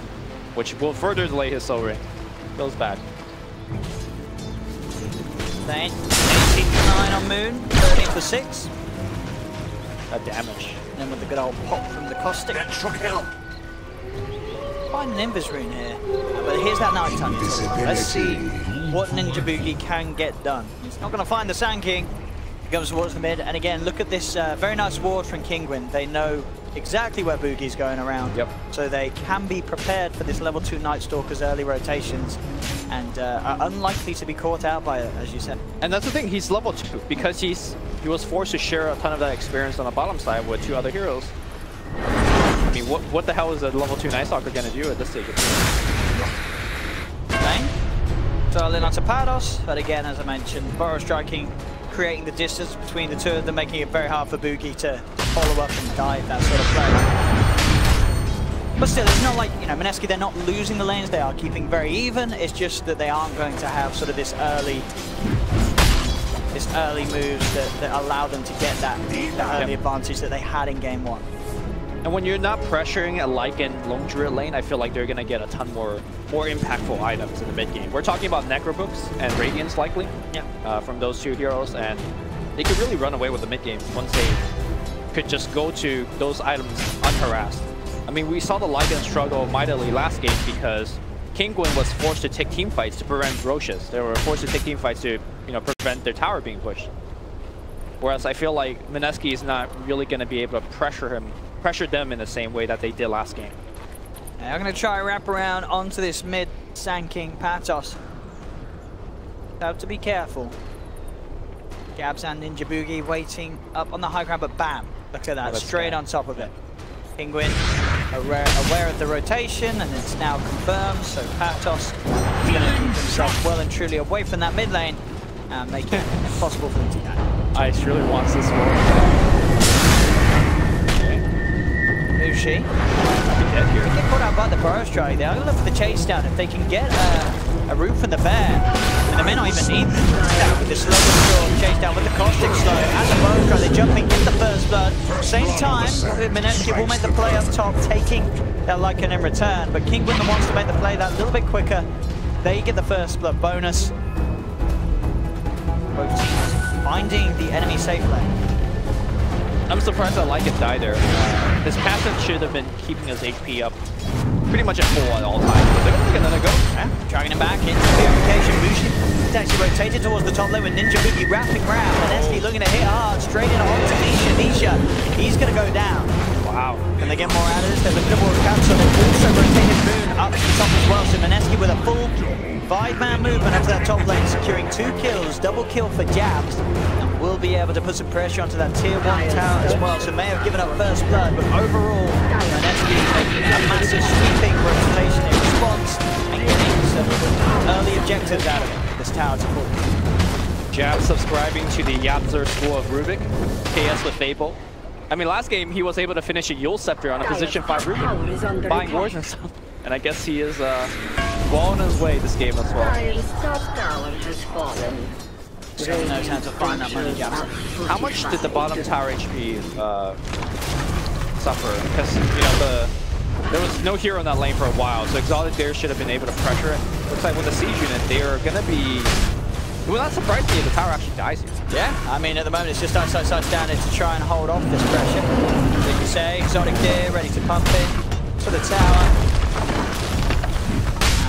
Which will further delay his Soul Ring. Feels bad. Bane, 18 for 9 on Moon, 13 for 6. That damage. And then with the good old pop from the Caustic. Find an Invis rune here. But here's that Night Tongue. Let's see what Ninja Boogie can get done. He's not going to find the Sand King. He goes towards the mid. And again, look at this very nice ward from Kinguin. They know exactly where Boogie's going around. Yep. So they can be prepared for this level 2 Night Stalker's early rotations. And are unlikely to be caught out by it, as you said. And that's the thing, he's level 2 because he was forced to share a ton of that experience on the bottom side with 2 other heroes. I mean, what the hell is a level 2 Night Stalker going to do at this stage? Bane. So in onto Pados, but again, as I mentioned, Burrow Striking, creating the distance between the two of them, making it very hard for Boogie to follow up and dive that sort of play. But still, it's not like, you know, Mineski, they're not losing the lanes, they are keeping very even. It's just that they aren't going to have sort of this early moves that allow them to get that early advantage that they had in game 1. And when you're not pressuring a Lycan Lone Druid lane, I feel like they're going to get a ton more impactful items in the mid game. We're talking about Necrobooks and Radiance likely from those 2 heroes, and they could really run away with the mid game once they could just go to those items unharassed. I mean, we saw the Lycan struggle mightily last game because Kinguin was forced to take team fights to prevent Roches. They were forced to take team fights to, you know, prevent their tower being pushed. Whereas I feel like Mineski is not really going to be able to pressure them in the same way that they did last game. I'm going to try wrap around onto this mid Sand King Patos. Have to be careful. Gabs and Ninja Boogie waiting up on the high ground, but bam! Look at that, straight on top of it. Kinguin aware of the rotation, and it's now confirmed. So Patos is going to keep himself well and truly away from that mid lane and make it impossible for them to get. Ice really wants this one. MUSHI. They get caught out by the Burrow Strike. They're going to look for the chase down. If they can get a root from the bear, and they may not even need that with the slow chase down with the Caustic slow and the Burrow Strike. They jump in, get the first blood. Same time, Mineski will make the play up top, taking that Lycan in return. But Kinguin wants to make the play that little bit quicker. They get the first blood bonus. Both teams finding the enemy safe lane. I'm surprised that Lycan died there. His passive should have been keeping his HP up pretty much at full at all times. But they're going to take another go. Dragging him back into purification. MUSHI is actually rotated towards the top lane with Ninja Boogie wrapping around. Mineski looking to hit hard, straight in onto Nisha. He's going to go down. Wow. Can they get more out of this? There's a bit of work cancel. They've also rotated Moon up to the top as well. So Mineski with a full 5-man movement up to that top lane, securing 2 kills, double kill for Jabs. Will be able to put some pressure onto that tier 1 tower as well, so may have given up first blood, but overall, Mineski making a massive sweeping rotation in response and getting some early objectives out of it, this tower to pull. Jab subscribing to the Yapzer School of Rubik, KS with Fable. I mean, last game he was able to finish a Yule Scepter on a position 5 Ruby, buying wars and stuff. And I guess he is well on his way this game as well. Dire's top tower has fallen. Still knows how to find that money, Jackson. How much did the bottom tower HP suffer? Because, you know, there was no hero in that lane for a while, so Exotic there should have been able to pressure it. Looks like with the siege unit, they are going to be... Well, that surprised me if the tower actually dies here. Yeah, I mean, at the moment, it's just Iceiceice down there to try and hold off this pressure. As you can say, Exotic there, ready to pump in for the tower.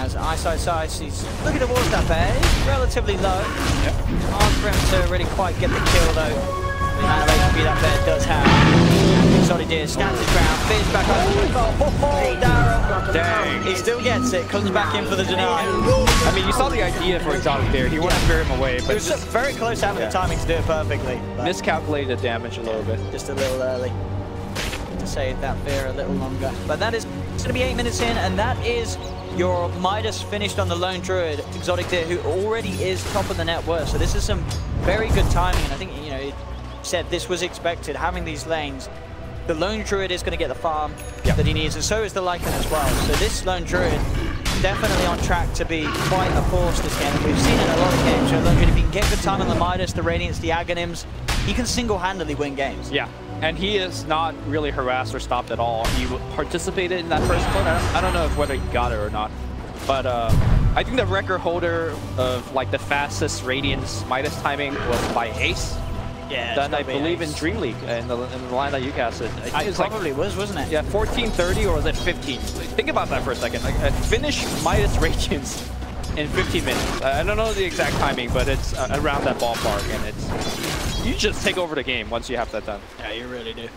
As Iceiceice, he's looking towards that bear. He's relatively low. Yep. Hard for him to really quite get the kill, though. The amount of HP that bear does have. Exotic there stands his ground, fears back over. Dang. He still gets it, comes back in for the deny. I mean, you saw the idea for Exotic there. He wanted to veer him away, but it was just very close to having the timing to do it perfectly. Miscalculated the damage a little bit. Just a little early to save that veer a little longer. But that is going to be 8 minutes in, and that is your Midas finished on the Lone Druid, Exotic there, who already is top of the net worth. So this is some very good timing, and I think, you know, it said this was expected, having these lanes. The Lone Druid is going to get the farm that he needs, and so is the Lycan as well. So this Lone Druid definitely on track to be quite a force this game. And we've seen it in a lot of games where Lone Druid, if he can get good time on the Midas, the Radiance, the Aghanims, he can single-handedly win games. Yeah, and he is not really harassed or stopped at all. He participated in that first point. I don't know whether he got it or not, but I think the record holder of like the fastest Radiance Midas timing was by Ace. Yeah, done, I believe, in Dream League in the line that you casted. It probably was, wasn't it? Yeah, 14:30 or was it 15? Think about that for a second. Like, finish Midas Radiance in 15 minutes. I don't know the exact timing, but it's around that ballpark, and it's you just take over the game once you have that done. Yeah, you really do.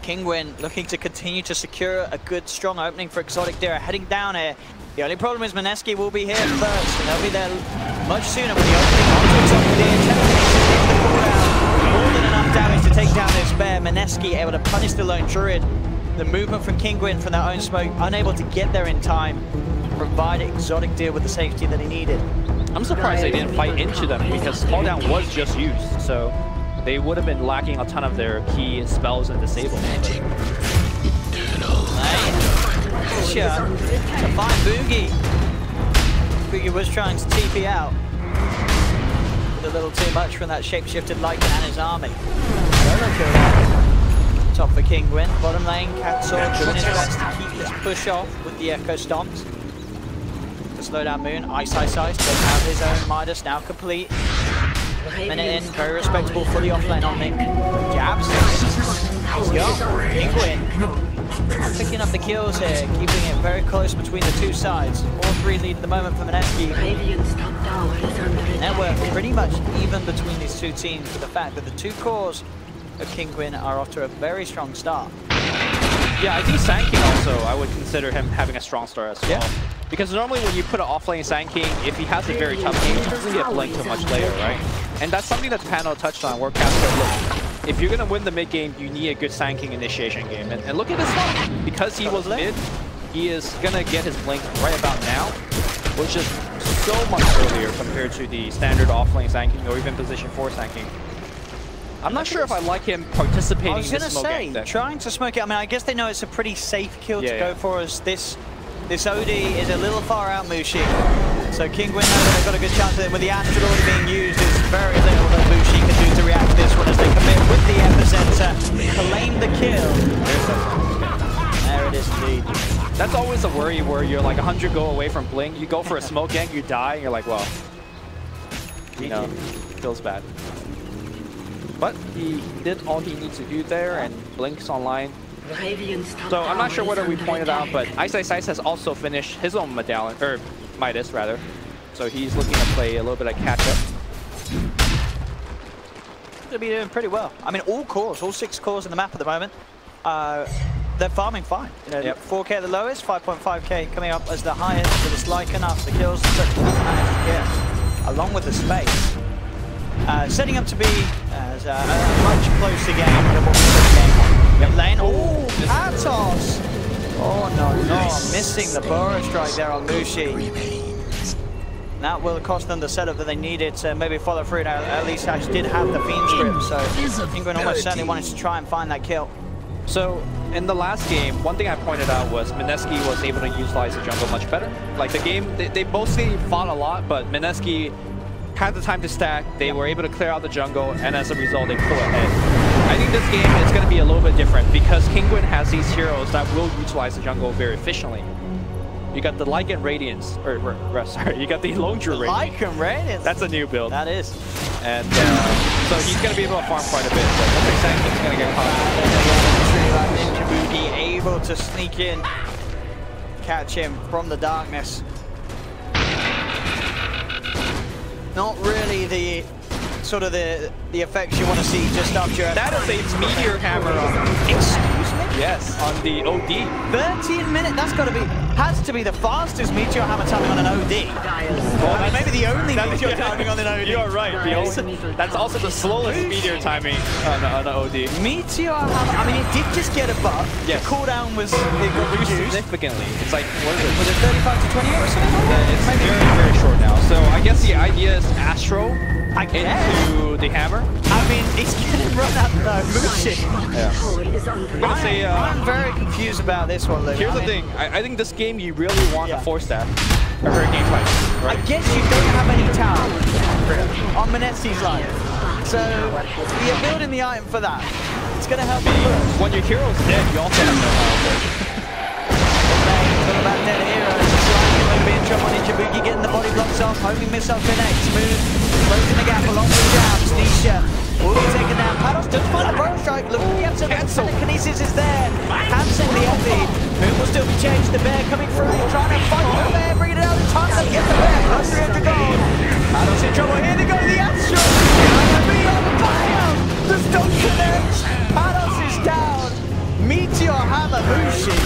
Kinguin looking to continue to secure a good, strong opening for Exotic there, heading down here. The only problem is Mineski will be here first, and they'll be there much sooner with the opening onto Exotic there. 10 minutes into the cooldown. More than enough damage to take down this bear. Mineski able to punish the Lone Druid. The movement from Kinguin from their own smoke, unable to get there in time, provide Exotic deal with the safety that he needed. I'm surprised they didn't fight into them because cooldown was just used, so they would have been lacking a ton of their key spells and disables. Sure. A fine Boogie. Boogie was trying to TP out. With a little too much from that shapeshifted Lycan and his army. Solo kill. Top for Kinguin. Bottom lane, Catsaw doing his best to keep this push off with the Echo Stomps. To slow down Moon. Iceiceice does have his own Midas now complete. Minute in, very respectable, fully offlane Omni. Jabs. Let's go. Kinguin. Picking up the kills here, keeping it very close between the two sides. 4-3 lead at the moment for Mineski. Network pretty much even between these two teams, with the fact that the two cores of Kinguin are off to a very strong start. Yeah, I think Sand King also, I would consider him having a strong start as well. Yeah. Because normally when you put an offlane Sand King, if he has a very tough game, he doesn't get blinked too much later, right? And that's something that Pano touched on, where Casper, look, if you're going to win the mid game, you need a good Sand King initiation game. And look at this one. Because he was mid, he is going to get his blink right about now, which is so much earlier compared to the standard offlane Sand King or even position 4 Sand King. I'm not sure if I like him participating in this smoke game. Trying to smoke it, I mean, I guess they know it's a pretty safe kill to go for, as this OD is a little far out, Mushi. So Kinguin knows that they've got a good chance of it. With the Astral already being used, there's very little that Mushi can do to react to this one as they commit with the epicenter. Claim the kill. There it is indeed. That's always a worry where you're like 100 go away from blink. You go for a smoke gank, you die, and you're like, well, you know, feels bad. But he did all he needs to do there, and Blink's online. So I'm not sure whether we pointed out, but Iceiceice has also finished his own medallion, or Midas rather. So he's looking to play a little bit of catch up. They'll be doing pretty well. I mean, all 6 cores in the map at the moment, they're farming fine. You know, 4K at the lowest, 5.5K coming up as the highest for this Lycan after the kills that he managed to get, along with the space. Setting up to be as a much closer game than what we saw in game 1. Yep. Lane, oh, Atos! Oh no, missing the Burrow strike there on Mushi. That will cost them the setup that they needed to maybe follow through. Now, at least Ash did have the Fiend script, so Kinguin almost certainly wanted to try and find that kill. So in the last game, one thing I pointed out was Mineski was able to utilize the jungle much better. Like the game, they mostly fought a lot, but Mineski had the time to stack. They were able to clear out the jungle, and as a result, they pull ahead. I think this game is going to be a little bit different because Kinguin has these heroes that will utilize the jungle very efficiently. You got the Lycan Radiance, or sorry, you got the Lone Druid Radiance. Lycan Radiance? That's a new build. That is. And so he's going to be able to farm quite a bit, but looks like Sanking's going to get caught. Ninja Boogie able to sneak in, catch him from the darkness. Not really the sort of the effects you want to see just after your... That is a Meteor Hammer on... Excuse me? Yes, on the OD. 13 minutes, that's got to be... Has to be the fastest Meteor Hammer timing on an OD. Well, maybe the only Meteor timing on an OD. You are right. That's also the slowest Meteor timing on an OD. Meteor Hammer, I mean, it did just get a buff. Yes. The cooldown was... It got reduced significantly. It's like, what is it? Was it 35 to 28 or something? It's maybe very short now. So I guess the idea is Astro into the hammer. I mean, it's getting run out of MUSHI. Yeah. I'm very confused about this one, Luke. Here's the thing. I think this game you really want a 4-staff. A hurricane fight. Right? I guess you don't have any tower on Mineski's line. So you're building the item for that. It's going to help you. When your hero's dead, you also have no power. Talk about dead heroes. It's like you're going to be in trouble. Ninja Boogie getting the body blocks off. Homing missile connect. Smooth. Closing the gap along with jabs. Nisha will be taken down. Pados does find a burst strike. Look at the answer. Telekinesis is there. Hansen the heavy. Moon will still be changed. The bear coming through. He's trying to fight the bear. Bringing it out in time to get the bear. Plus 300 gold. Pados in trouble. Here they go. The Astro. Gonna be on fire. The stun connects. Pados is down. Meteor Hammer MUSHI.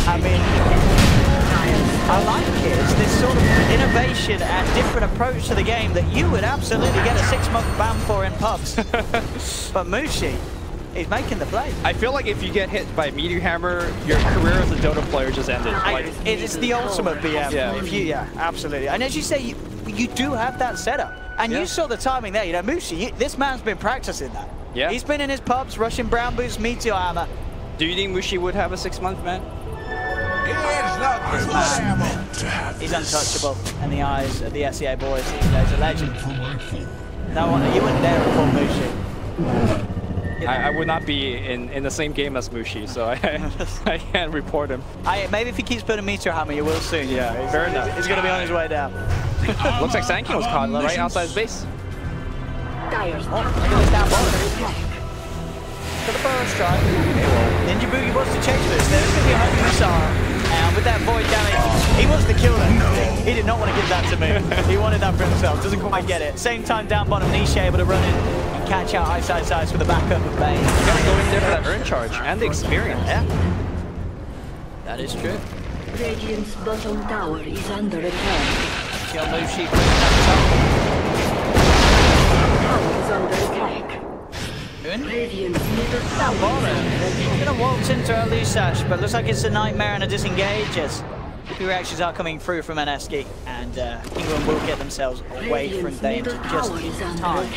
I mean, I like it. It's this sort of innovation and different approach to the game that you would absolutely get a 6-month ban for in pubs. But MUSHI is making the play. I feel like if you get hit by Meteor Hammer, your career as a Dota player just ended. It's the ultimate BM. Yeah. Absolutely. And as you say, you do have that setup. And you saw the timing there. You know, MUSHI, this man's been practicing that. Yeah. He's been in his pubs, rushing brown boots, Meteor Hammer. Do you think MUSHI would have a 6-month ban? He's untouchable in the eyes of the SEA boys. He's a legend. No one, you wouldn't dare report MUSHI. I would not be in the same game as MUSHI, so I can't report him. Maybe if he keeps putting Meteor Hammer, you will soon. Yeah, fair enough. He's going to be on his way down. Looks like Sanking was caught right outside his base. Look at this down bottom. For the first strike. Ninja Boogie wants to change this. There's going to be a homing missile. And with that void damage, he wants to kill them. He did not want to give that to me. He wanted that for himself. Doesn't quite get it. Same time down bottom, Nisha able to run in and catch out Iceiceice with the backup of Bane. He's going to go in there for that earn charge and the experience. Yeah. That is true. Radiant's bottom tower is under attack. Kill MUSHI pushing that Tower is under attack. Radiant's middle tower. He's going to waltz into Iceiceice, but looks like it's a nightmare and a disengage as the reactions are coming through from Mineski, and Kinguin will get themselves away from danger just in time.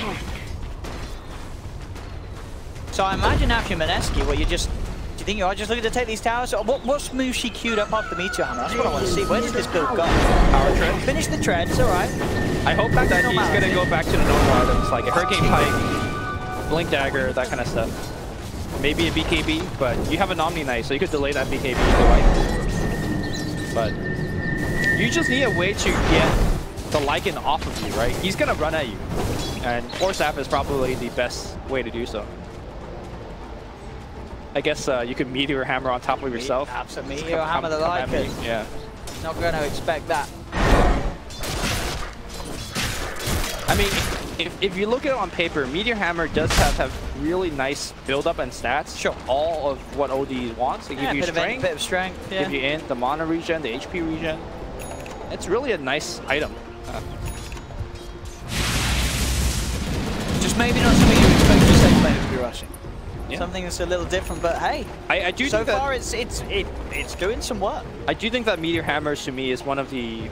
So I imagine after Mineski, well, do you think you are just looking to take these towers? Or what's MUSHI queued up after Meteor Hammer? That's what I want to see. Where does this build go? Power tread. Finish the tread, it's alright. I hope that he's going to go back to the normal items, like a Hurricane Pike, Blink Dagger, that kind of stuff. Maybe a BKB, but you have an OMNIKNIGHT, so you could delay that BKB if you like. But you just need a way to get the Lycan off of you, right? He's going to run at you. And 4-staff is probably the best way to do so. I guess you could Meteor Hammer on top of yourself. Absolutely. Meteor Hammer the Lycan. Yeah. Not going to expect that. I mean, if you look at it on paper, Meteor Hammer does have really nice build-up and stats. Sure. All of what OD wants. They give you strength, bit of strength. Yeah. Give you in the mana regen, the HP regen. It's really a nice item. Just maybe not something you expect your safe players to be rushing. Yeah. Something that's a little different, but hey, I do so think that far it's doing some work. I do think that Meteor Hammer to me is one of the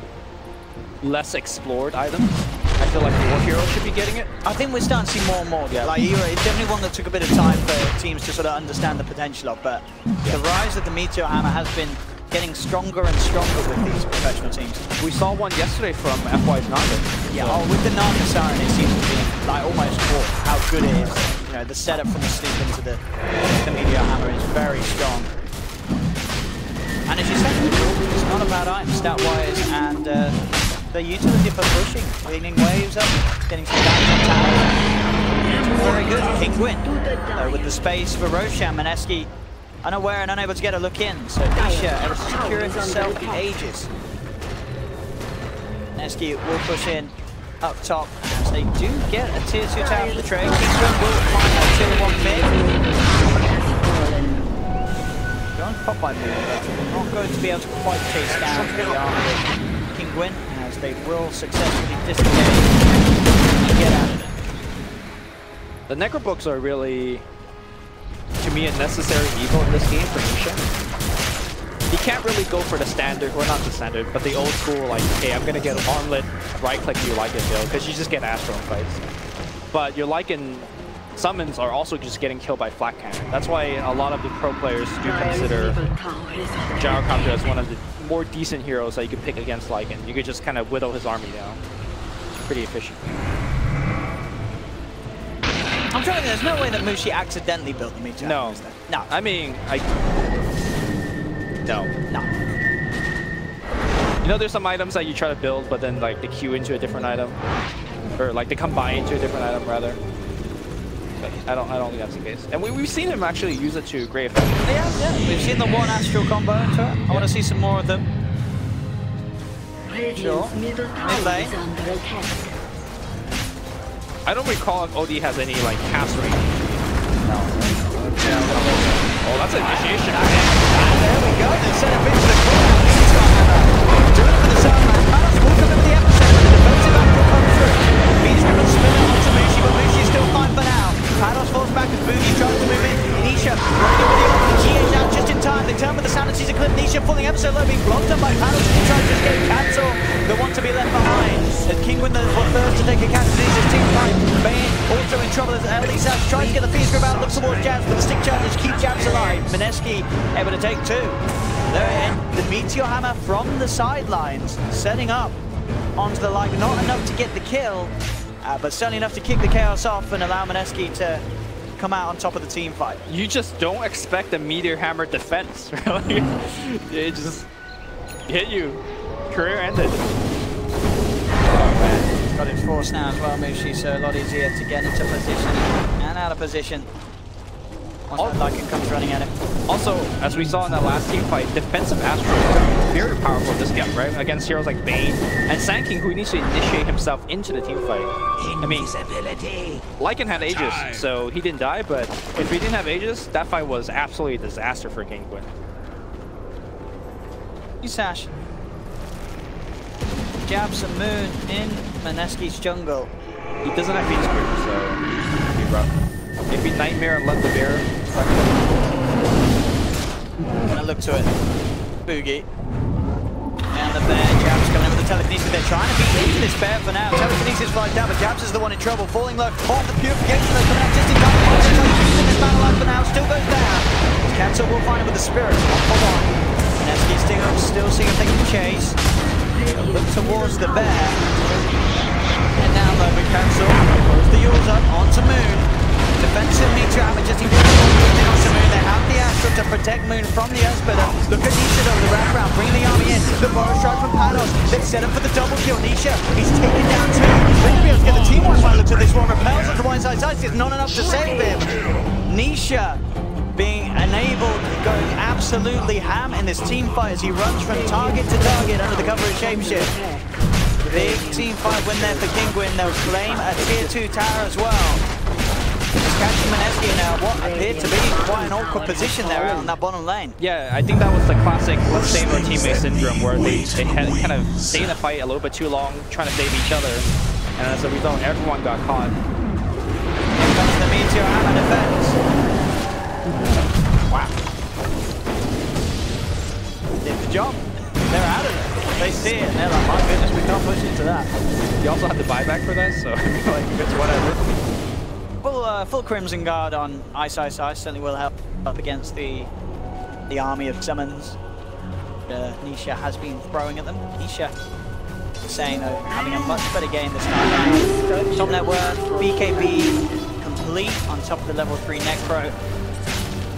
less explored item. I feel like more heroes should be getting it. I think we're starting to see more and more. Yeah. Like, it's definitely one that took a bit of time for teams to sort of understand the potential of, but the rise of the Meteor Hammer has been getting stronger and stronger with these professional teams. We saw one yesterday from FY's Naga. Yeah, with the Naga Siren, it seems to be like almost caught how good it is. You know, the setup from the sleep into the Meteor Hammer is very strong. And as you said, it's not a bad item stat-wise, and the utility for pushing, cleaning waves up, getting some damage on towers. Very good, Kinguin. With the space for Roshan, Mineski unaware and unable to get a look in, so Nisha able to secure herself ages. Mineski will push in up top as they do get a tier 2 tower for the trade. Kinguin will find that tier 1 mid. Going to pop by move, but they're not going to be able to quite chase down the arm of Kinguin, as they will successfully disengage and get out of it. The Necrobooks are really, to me, a necessary evil in this game for Nisha. You can't really go for the standard, well not the standard, but the old school, like, hey, I'm gonna get an armlet, right-click you Lycan build, because you just get Astro in fights. But your Lycan summons are also just getting killed by flat cannon. That's why a lot of the pro players do consider Gyrocopter as one of the more decent heroes that you could pick against Lycan. You could just kind of whittle his army down. Pretty efficient. I'm trying to think, there's no way that MUSHI accidentally built the Meteor. No. No. I mean, No. You know, there's some items that you try to build, but then like they queue into a different item, or like they combine into a different item rather. But I don't think that's the case. And we've seen him actually use it to great effect. Yeah. We've seen the one Astral combo into it. I want to see some more of them. Sure. Mid lane. I don't recall if OD has any like cast range. No. Oh, that's an initiation. There we go. They set up into the corner. Do it for the Soundman. Panos will come into the epicenter. The defensive back will come through. He's going to spin it onto MUSHI, but MUSHI is still fine for now. Panos falls back as Boogie tries to move in. Nisha running with the open. She is out just in time. They turn with the sound and sees a clip. Nisha falling ever so low, being blocked up by Panos. He tries to escape cancel. The one to be left behind. As Kinguin the first to take a catch. Nisha's team fight. Bane also in trouble as Iceiceice tries to get the Feast Grip out. Looks towards Jabs, but the stick charges keep Jabs alive. Mineski able to take 2. They're in. The Meteor Hammer from the sidelines, setting up onto the line. Not enough to get the kill, but certainly enough to kick the chaos off and allow Mineski to come out on top of the team fight. You just don't expect a Meteor Hammer defense, really. It just hit you. Career ended. Oh man, got its force now as well, MUSHI, so a lot easier to get into position and out of position. Once that Lycan comes running at it. Also, as we saw in that last team fight, defensive Astro is very powerful this game, right? Against heroes like Bane and Sand King, who needs to initiate himself into the team fight. I mean, Lycan had Aegis, so he didn't die, but if he didn't have Aegis, that fight was absolutely a disaster for Kinguin. Sash. Jabs and Moon in Mineski's jungle. He doesn't have Feast Grip, so it'd be rough. Maybe Nightmare and let the bear. Gonna look to it. Boogie. And the bear. Jabs coming in with the telekinesis. They're trying to beat into this bear for now. Telekinesis flies down, but Jabs is the one in trouble. Falling low. Off the purification. They're coming out just in time. Using this battle line for now. Still goes down. Cancel will find him with the spirit. 1-for-1. Mineski still seeing if they can chase. Look towards the bear. And now though with Cancel. Throws the Yules up onto Moon. Defensive Meteor Hammer just onto Moon. They have the Astro to protect Moon from the Earthsplitter. Look at Nisha though, the wraparound, bringing the army in. The Burrow Strike from Panos. They set up for the double kill. Nisha, he's taken down 2. Rapier's get the team one by look to this one. Repels onto one side. It's not enough to save him. Nisha being enabled, going absolutely ham in this team fight as he runs from target to target under the cover of Shapeshift. Big team fight win there for Kinguin. They'll claim a tier 2 tower as well. Just catching Mineski now, what appeared to be quite an awkward position there out on that bottom lane. Yeah, I think that was the classic let's save our teammate syndrome, where they had kind of stayed in the fight a little bit too long, trying to save each other, and as a result, everyone got caught. Here comes the Meteor Hammer defense. Wow. Did the job. They're out of it. They see it and they're like, my goodness, we can't push into that. You also have the buyback for that, so I mean, like, it's whatever. Full Crimson Guard on Iceiceice certainly will help up against the army of summons. Nisha has been throwing at them. Nisha saying though, having a much better game this time around. Top net worth, BKB complete on top of the level 3 Necro.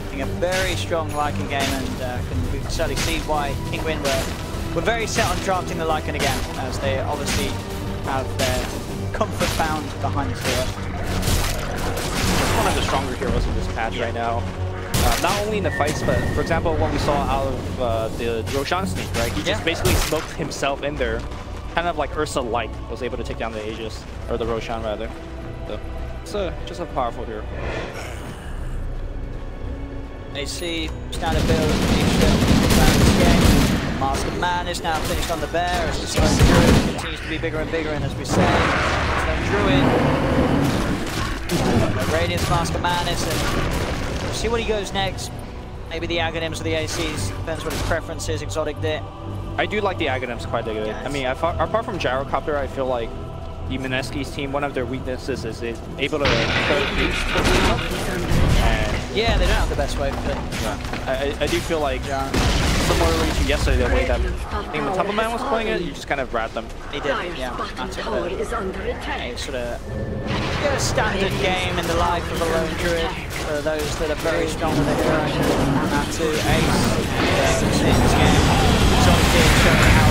Having a very strong Lycan game, and we can certainly see why Kinguin were very set on drafting the Lycan again, as they obviously have their comfort found behind this hero. It's one of the stronger heroes in this patch right now. Not only in the fights, but for example, what we saw out of the Roshan sneak, right? He just basically smoked himself in there, kind of like Ursa-like, was able to take down the Aegis, or the Roshan rather. So it's just a powerful hero. They see standard build this game. Mask of Man is now finished on the bear as the Stone Druid continues to be bigger and bigger, and as we say, Stone Druid. Radiance, Mask of Madness, and we'll see what he goes next. Maybe the Aghanims or the ACs, depends what his preference is. Exotic Dit. I do like the Aghanims quite a bit. Yes. I mean, apart from Gyrocopter, I feel like the Mineski's team, one of their weaknesses is able to yeah, they don't have the best way, but I do feel like similarly to yesterday, the way that I think when Temple Man was playing it, you just kind of rat them. He did, yeah. That's a sort of a standard game in the life of a lone druid for those that are very strong with the hero. And that too, Ace. In this game, it's obviously showing how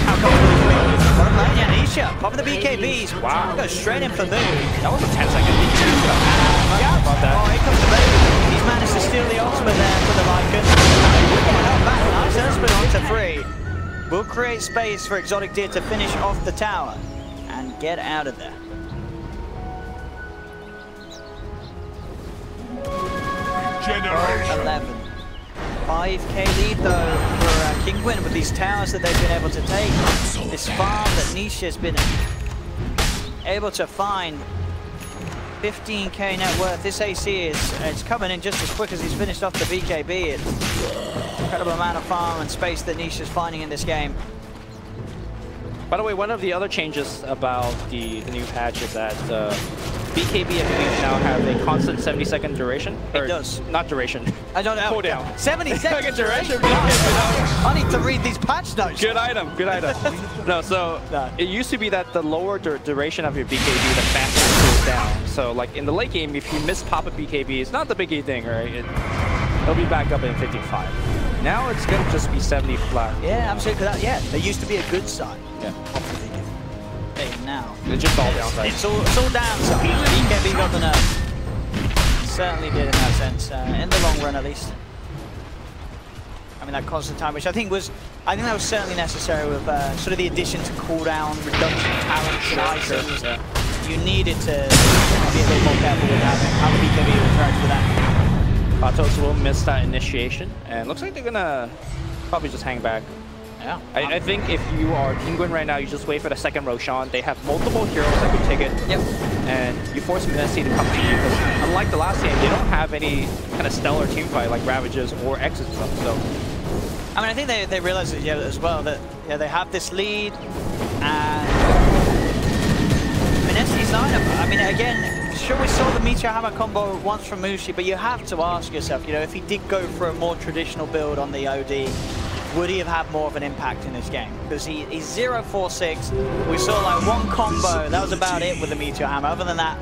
comfortable he is. What a man, yeah, Nisha, popping the BKBs. Wow. Goes straight in for Moon. That was a 10-second BKB. About that. Oh, here comes the Bane. He's managed to steal the ultimate there for the Lycan. Nice husband onto 3. Will create space for Exotic Deer to finish off the tower and get out of there. Generation. 11. 5k lead though for Kinguin with these towers that they've been able to take. This farm that Nisha's been able to find. 15k net worth. This AC it's coming in just as quick as he's finished off the BKB. It's incredible amount of farm and space that Nisha's finding in this game. By the way, one of the other changes about the new patch is that BKB, I believe, now have a constant 70-second duration. It does. Not duration. I don't know. Cooldown. 70-second duration. I need to read these patch notes. Good item. Good item. No, so it used to be that the lower duration of your BKB, the faster it cools down. So, like in the late game, if you miss pop a BKB, it's not the biggie thing, right? It'll be back up in 55. Now it's going to just be 70 flat. Yeah, absolutely. Yeah, they used to be a good side. Yeah. Now it's just all downside. It's all downside. BKB got the nerf. Certainly did in that sense. In the long run, at least. I mean, that constant time, which I think that was certainly necessary with sort of the addition to cooldown, reduction of talents and items. Yeah. You needed to be a bit more careful with how the BKB interacts with that. Patos will miss that initiation, and looks like they're gonna probably just hang back. Yeah. I think if you are Kinguin right now, you just wait for the second Roshan. They have multiple heroes that could take it. Yep. And you force Mineski to come to you, because unlike the last game, they don't have any kind of stellar team fight like Ravages or X's and stuff. So, I mean, I think they realize it as well that they have this lead, and Mineski's lineup. I mean, again, sure we saw the Meteor Hammer combo once from Mushi, but you have to ask yourself, if he did go for a more traditional build on the OD, would he have had more of an impact in this game? Because he's 0-4-6. We saw like one combo. That was about it with the Meteor Hammer. Other than that,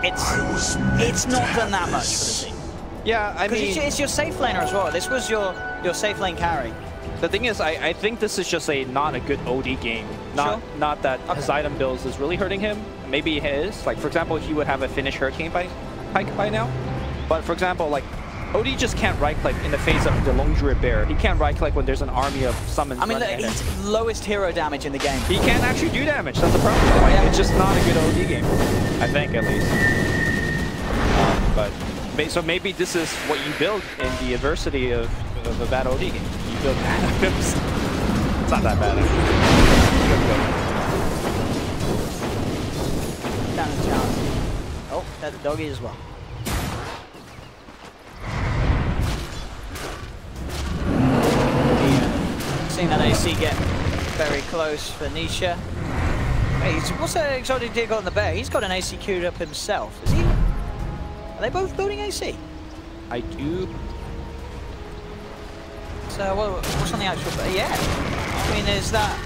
it's not done that much for the team. Yeah, I mean, it's your safe laner as well. This was your safe lane carry. The thing is, I think this is just not a good OD game. Not that his item builds is really hurting him. Maybe his. Like, for example, he would have a Finnish Hurricane Pike by now. But for example, like, OD just can't right-click in the face of the Lone Druid Bear. He can't right-click when there's an army of summons. I mean, he's lowest hero damage in the game. He can't actually do damage. That's the problem. Like, it's just not a good OD game. I think, at least. So maybe this is what you build in the adversity of a bad OD game. You build Atoms. It's not that bad. Down in challenge. Oh, that's the doggy as well. Seeing that AC get very close for Nisha. Hey, what's that exotic dig on the bear? He's got an AC queued up himself. Is he? Are they both building AC? I do. So what's on the actual bear? Yeah. I mean, is that...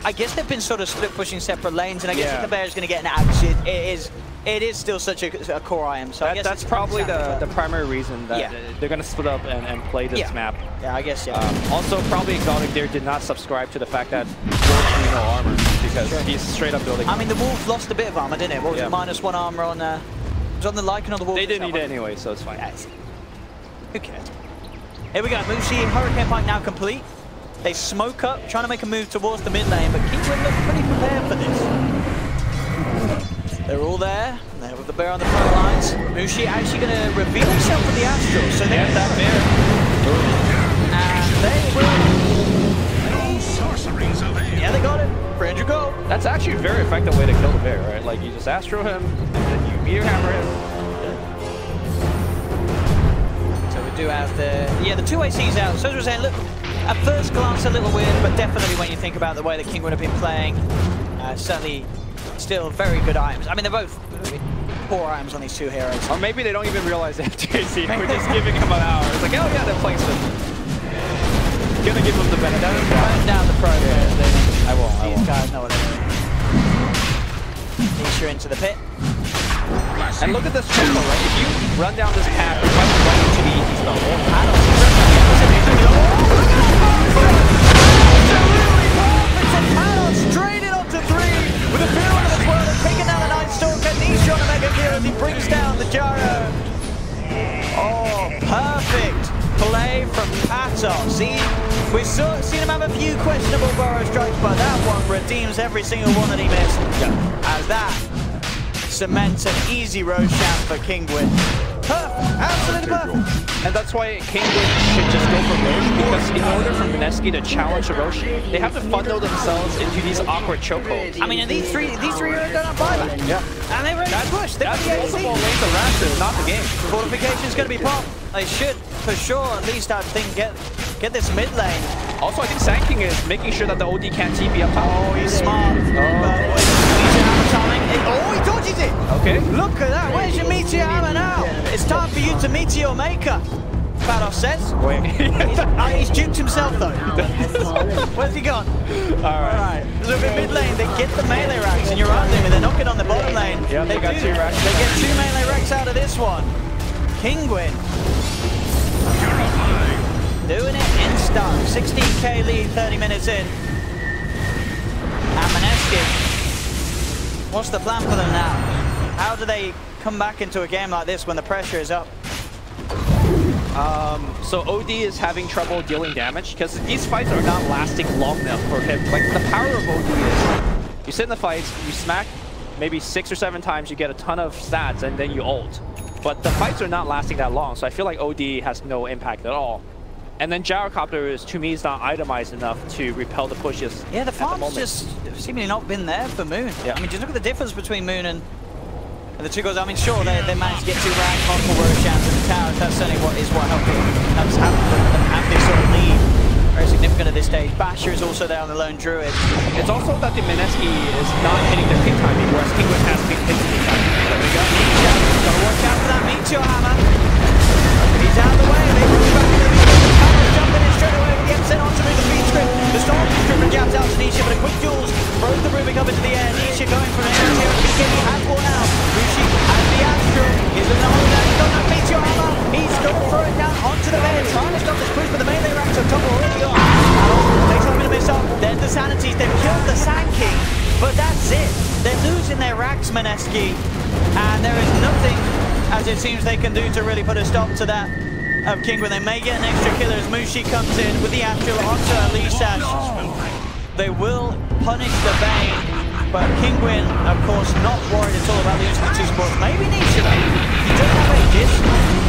I guess they've been sort of split pushing separate lanes, and I guess if the bear is going to get an action, it is still such a core item. So I guess that's probably the primary reason that they're going to split up and play this map. Yeah, I guess, also, probably Exotic there did not subscribe to the fact that Wolf needs no armor, because he's straight up building. I mean, the Wolf lost a bit of armor, didn't it? What was it, -1 armor on... it was on the Lycan or the Wolf? They didn't need it anyway, so it's fine. Yeah, who cares? Here we go, Mushi, Hurricane Pike now complete. They smoke up, trying to make a move towards the mid lane, but Kinguin looks pretty prepared for this. They're all there. They're with the bear on the front lines. Mushi actually going to reveal himself with the Astral, so they have that bear. And they will... No sorceries avail. Yeah, they got it. 300 gold. That's actually a very effective way to kill the bear, right? Like, you just Astral him, and then you Meteor hammer him. So we do have the 2 ACs out. So as we're saying, look, at first glance a little weird, but definitely when you think about the way that Kinguin have been playing, certainly still very good items. I mean, they're both poor items on these two heroes. Or maybe they don't even realize they have 2 AC. We're just giving him an hour. It's like, oh yeah, they're playing some. Gonna give them the benefit. Run down the pro. I won't. These guys know what they're doing. Nisha into the pit. And look at this triple, right? If you run down this path, you might run into the easy spell. Straight in onto 3 with a fear on as well. They're taking down the Night Stalker. Nisha on the Mega Gear as he brings down the Gyro. Oh, perfect play from Patos. We've seen him have a few questionable burrow strikes, but that one redeems every single one that he missed. As that cements an easy Roshan for Kinguin. Perfect, absolutely perfect. And that's why Kinguin should just go for Roche, because in order for Mineski to challenge Roche, they have to funnel themselves into these awkward chokeholds. I mean, and these three are going to buyback. Yeah. And they're ready to push. That's multiple lanes of Rapier, not the game. Fortification's going to be popped. They should, for sure, at least I think, get this mid lane. Also, I think Sand King is making sure that the OD can't TP up top. Oh, he's smart. Oh, he dodges it! Okay. Look at that. Where's your Meteor hammer now? It's time for you to Meteor Maker. Patos says. Wait. He's duped himself though. Where's he gone? Alright. So in mid lane, they get the melee racks, and you're right, Limmy. They're knocking on the bottom lane. Yeah, they got 2 racks. They get 2 melee racks out of this one. Kinguin. Doing it in style. 16k lead, 30 minutes in. And Mineski. What's the plan for them now? How do they come back into a game like this when the pressure is up? So OD is having trouble dealing damage because these fights are not lasting long enough for him. Like, the power of OD is you sit in the fights, you smack maybe 6 or 7 times, you get a ton of stats, and then you ult. But the fights are not lasting that long, so I feel like OD has no impact at all. And then GYROCOPTER is, to me, is not itemized enough to repel the pushes. Yeah, the farm's just seemingly not been there for Moon. Yeah. I mean, just look at the difference between Moon and the 2 goals. I mean, sure, they managed to get 2 ranks, multiple Roshans in the towers. That's certainly what helps happen for them have this sort of lead. Very significant at this stage. Basher is also there on the lone Druid. It's also that the Mineski is not hitting their ping timing, whereas Kinguin has been hitting ping timing. There we go. Gotta watch out for that Meteor hammer. He's out of the way. They move back into the Meteor. The Patos jumping in straight away. Gets sent on to move the feed script. The Stalker stripper jabs out to Nisha, but a quick duels throws the Rubik up into the air. Nisha going for an air here. He has one out. Mushi has the Astral. He's looking to hold that. He's got that Meteor hammer. He's going to throw it down onto the bed. Trying to stop this push, but the melee ranks on top already on. Takes a minute miss off. There's the Sanities. They've killed the Sand King, but that's it. They're losing their racks, Mineski, and there is nothing, as it seems, they can do to really put a stop to that of Kinguin. They may get an extra killer as Mushi comes in with the Astral onto Iceiceice. They will punish the Bane, but Kinguin, of course, not worried at all about losing the 2 supports. Maybe Nisha, though. He doesn't have ages,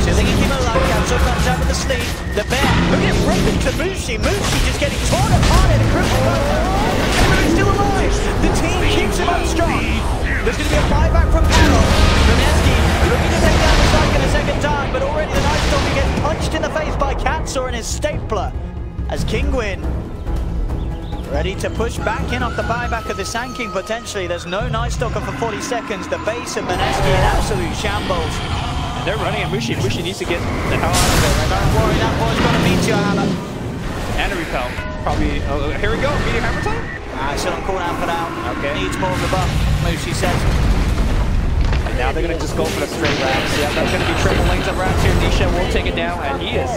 so they can keep it alive. Capsule comes out with the sleeve. The bear, look at it, ripping to Mushi. Mushi just getting torn apart in a critical moment. Kinguin still alive. The team keeps him up strong. There's going to be a buyback from Patos. Mineski looking to take down the Stalker a second time, but already the Night Stalker gets punched in the face by Katsaw and his stapler as Kinguin ready to push back in off the buyback of the Sand King potentially. There's no Night Stalker for 40 seconds. The base of Mineski in absolute shambles. And they're running at Mushi. Mushi needs to get the hell out of it. Don't worry, that boy's got a Meteor hammer. And a repel. Probably. Oh, here we go. Meteor hammer time? Still on cooldown for now. Okay. Needs more of the buff, Mushi says. And now they're going to just go for the straight rounds. Yeah, that's going to be triple lanes of rounds here. Nisha will take it down, and he is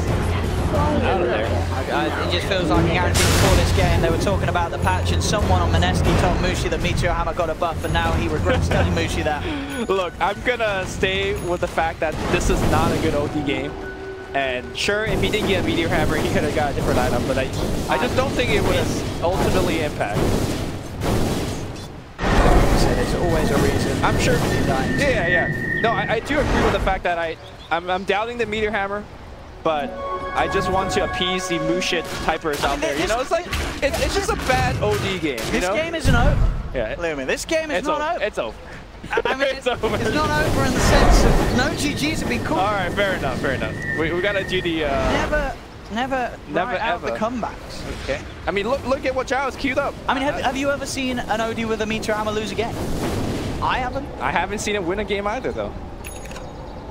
out of there. It just feels like a guarantee before this game. They were talking about the patch, and someone on Mineski told Mushi that Meteor hammer got a buff, and now he regrets telling Mushi that. Look, I'm going to stay with the fact that this is not a good OD game. And sure, if he didn't get a Meteor hammer, he could have got a different item, but I just don't think it would ultimately impact. There's always a reason. I'm sure. Yeah. No, I do agree with the fact that I'm doubting the Meteor hammer, but I just want to appease the Mushit typers out there. You know, it's like it's just a bad OD game. This game isn't over. Yeah. Lumi, this game is not over. It's over. I mean, it's over. It's not over in the sense of no GGs have been cool. All right, fair enough. We gotta do the. Never out the comebacks. Okay. I mean, look at what Giles queued up. I mean, have you ever seen an OD with a Meteor hammer lose a game? I haven't. I haven't seen it win a game either, though.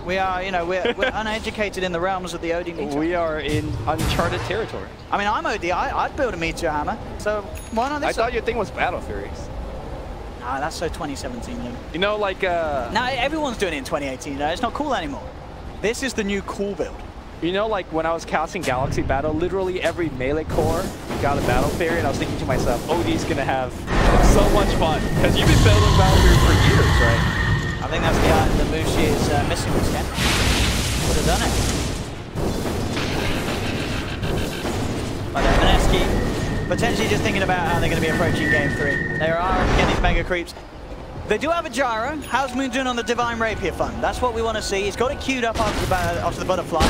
We are, we're uneducated in the realms of the OD Meteor. We are in uncharted territory. I mean, I'm OD. I'd build a Meteor hammer. So why not this? I thought your thing was Battle Furies. Nah, that's so 2017, Lou. You know, like. Now everyone's doing it in 2018. It's not cool anymore. This is the new cool build. You know, like when I was casting Galaxy Battle, literally every melee core got a Battle Fairy, and I was thinking to myself, OD's gonna have so much fun. Because you've been building Battle Fairy for years, right? I think that's the item that Mushi is missing this game. Would have done it. But Mineski, potentially just thinking about how they're going to be approaching game 3. They are getting these mega creeps. They do have a gyro. How's Moon doing on the Divine Rapier fun? That's what we want to see. He's got it queued up after the butterfly.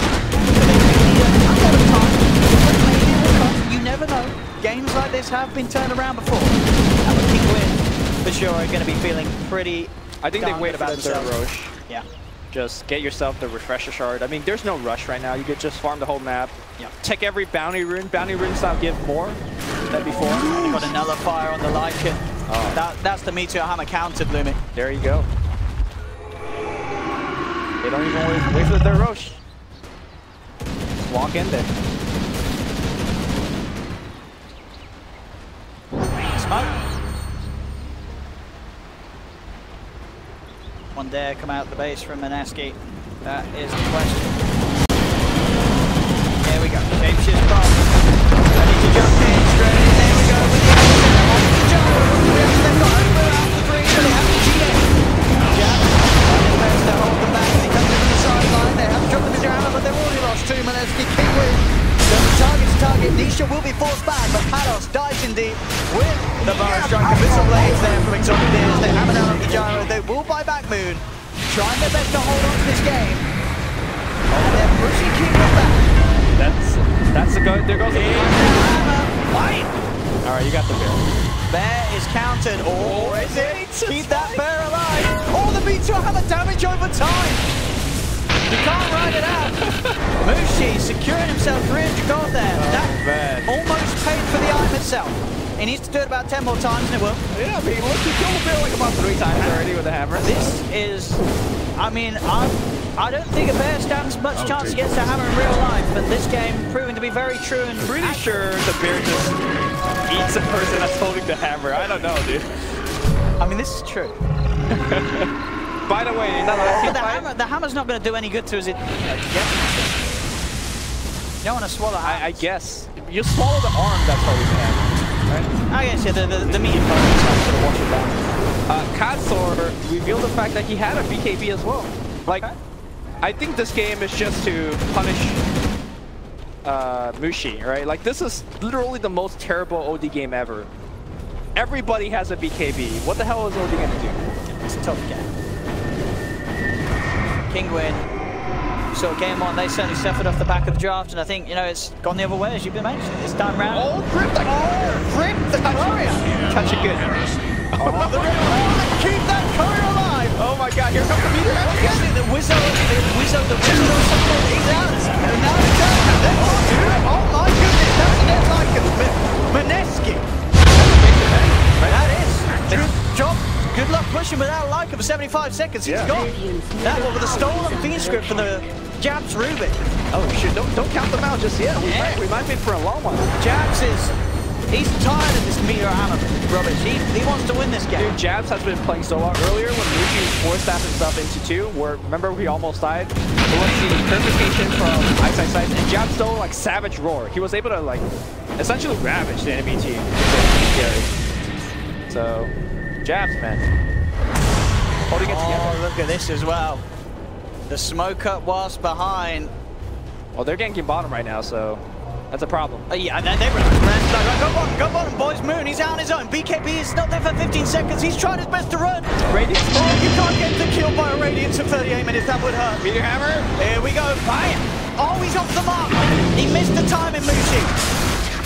You never know. Games like this have been turned around before. And with Kinguin, for sure, are going to be feeling pretty. I think they wait for the third Roche. Yeah. Just get yourself the refresher shard. I mean, there's no rush right now. You could just farm the whole map. Yeah. Take every bounty rune. Bounty runes now give more than before. They've got a nullifier on the Lycan. Oh. That's the Meteor hammer countered, Lumi. There you go. They don't even wait for the third Roche. Just walk in there. Smoke. One dare come out the base from Mineski. That is the question. There we go. Shapeshift bomb. Ready to jump in. Straight in. There we go. With the on the jump. They've got over after 3. So they have to GA. Jab. Trying best to hold them back. They come to the sideline. They have to drop them into hammer, but they've already lost 2. Mineski Kinguin. Target to target. Nisha will be forced back, but Pados dies indeed with the bar strike. A bit of blades there from Exotic Deers. They hammer down on the gyro. They will buy back Moon. Trying their best to hold on to this game. And they're pushing Kinguin back. That's the go. There goes the hammer. Fight! Alright, you got the bear. Bear is countered. Or is it? Keep that bear alive. Oh, the Meteor hammer damage over time. He can't ride it out. Mushi securing himself 300 gold there. That almost paid for the item itself. He needs to do it about 10 more times and it will. Yeah, I mean, look, he killed the bear like about 3 times already with the hammer. This is, I mean, I don't think a bear stands much chance against a hammer in real life, but this game proving to be very true and pretty sure the bear just eats the person that's holding the hammer. I don't know, dude. I mean, this is true. By the way, the hammer's not going to do any good to us. You don't want to swallow hammers. I guess. You swallow the arm that's holding the hammer, right? I guess, yeah, the meat and bones have to wash it down. Katsor revealed the fact that he had a BKB as well. Like, I think this game is just to punish Mushi, right? Like, this is literally the most terrible OD game ever. Everybody has a BKB. What the hell is OD going to do? It's a tough game. Kinguin, so game 1, they certainly suffered off the back of the draft, and I think, it's gone the other way, as you've been mentioning. This time round. Oh, grip the courier! Catch it good. Keep that courier alive! Oh my god, here comes the Meteor! The Wizzo support, he's out. And now it's down. Oh my goodness, that's a net like Mineski. position without Leica for 75 seconds. He's got that one with a stolen Fiend script from the Jabs Rubik. Oh shit, don't count them out just yet. We might be for a long one. Jabs he's tired of this Meteor Hammer rubbish. He wants to win this game. Dude, Jabs has been playing so well. Earlier when Mushi forced himself into 2, where remember we almost died? But let's see, purification from Iceiceice, and Jabs stole like Savage Roar. He was able to like essentially ravage the enemy team. So, Jabs, man. Holding it together. Oh, look at this as well. The smoke up whilst behind. Well, they're ganking bottom right now, so that's a problem. Yeah, and then they ran. Go bottom, boys. Moon, he's out on his own. BKB is not there for 15 seconds. He's tried his best to run. Radiance. Oh, you can't get the kill by a Radiance in 38 minutes. That would hurt. Meteor Hammer. Here we go. Bam. Oh, he's off the mark. He missed the time in Mushi.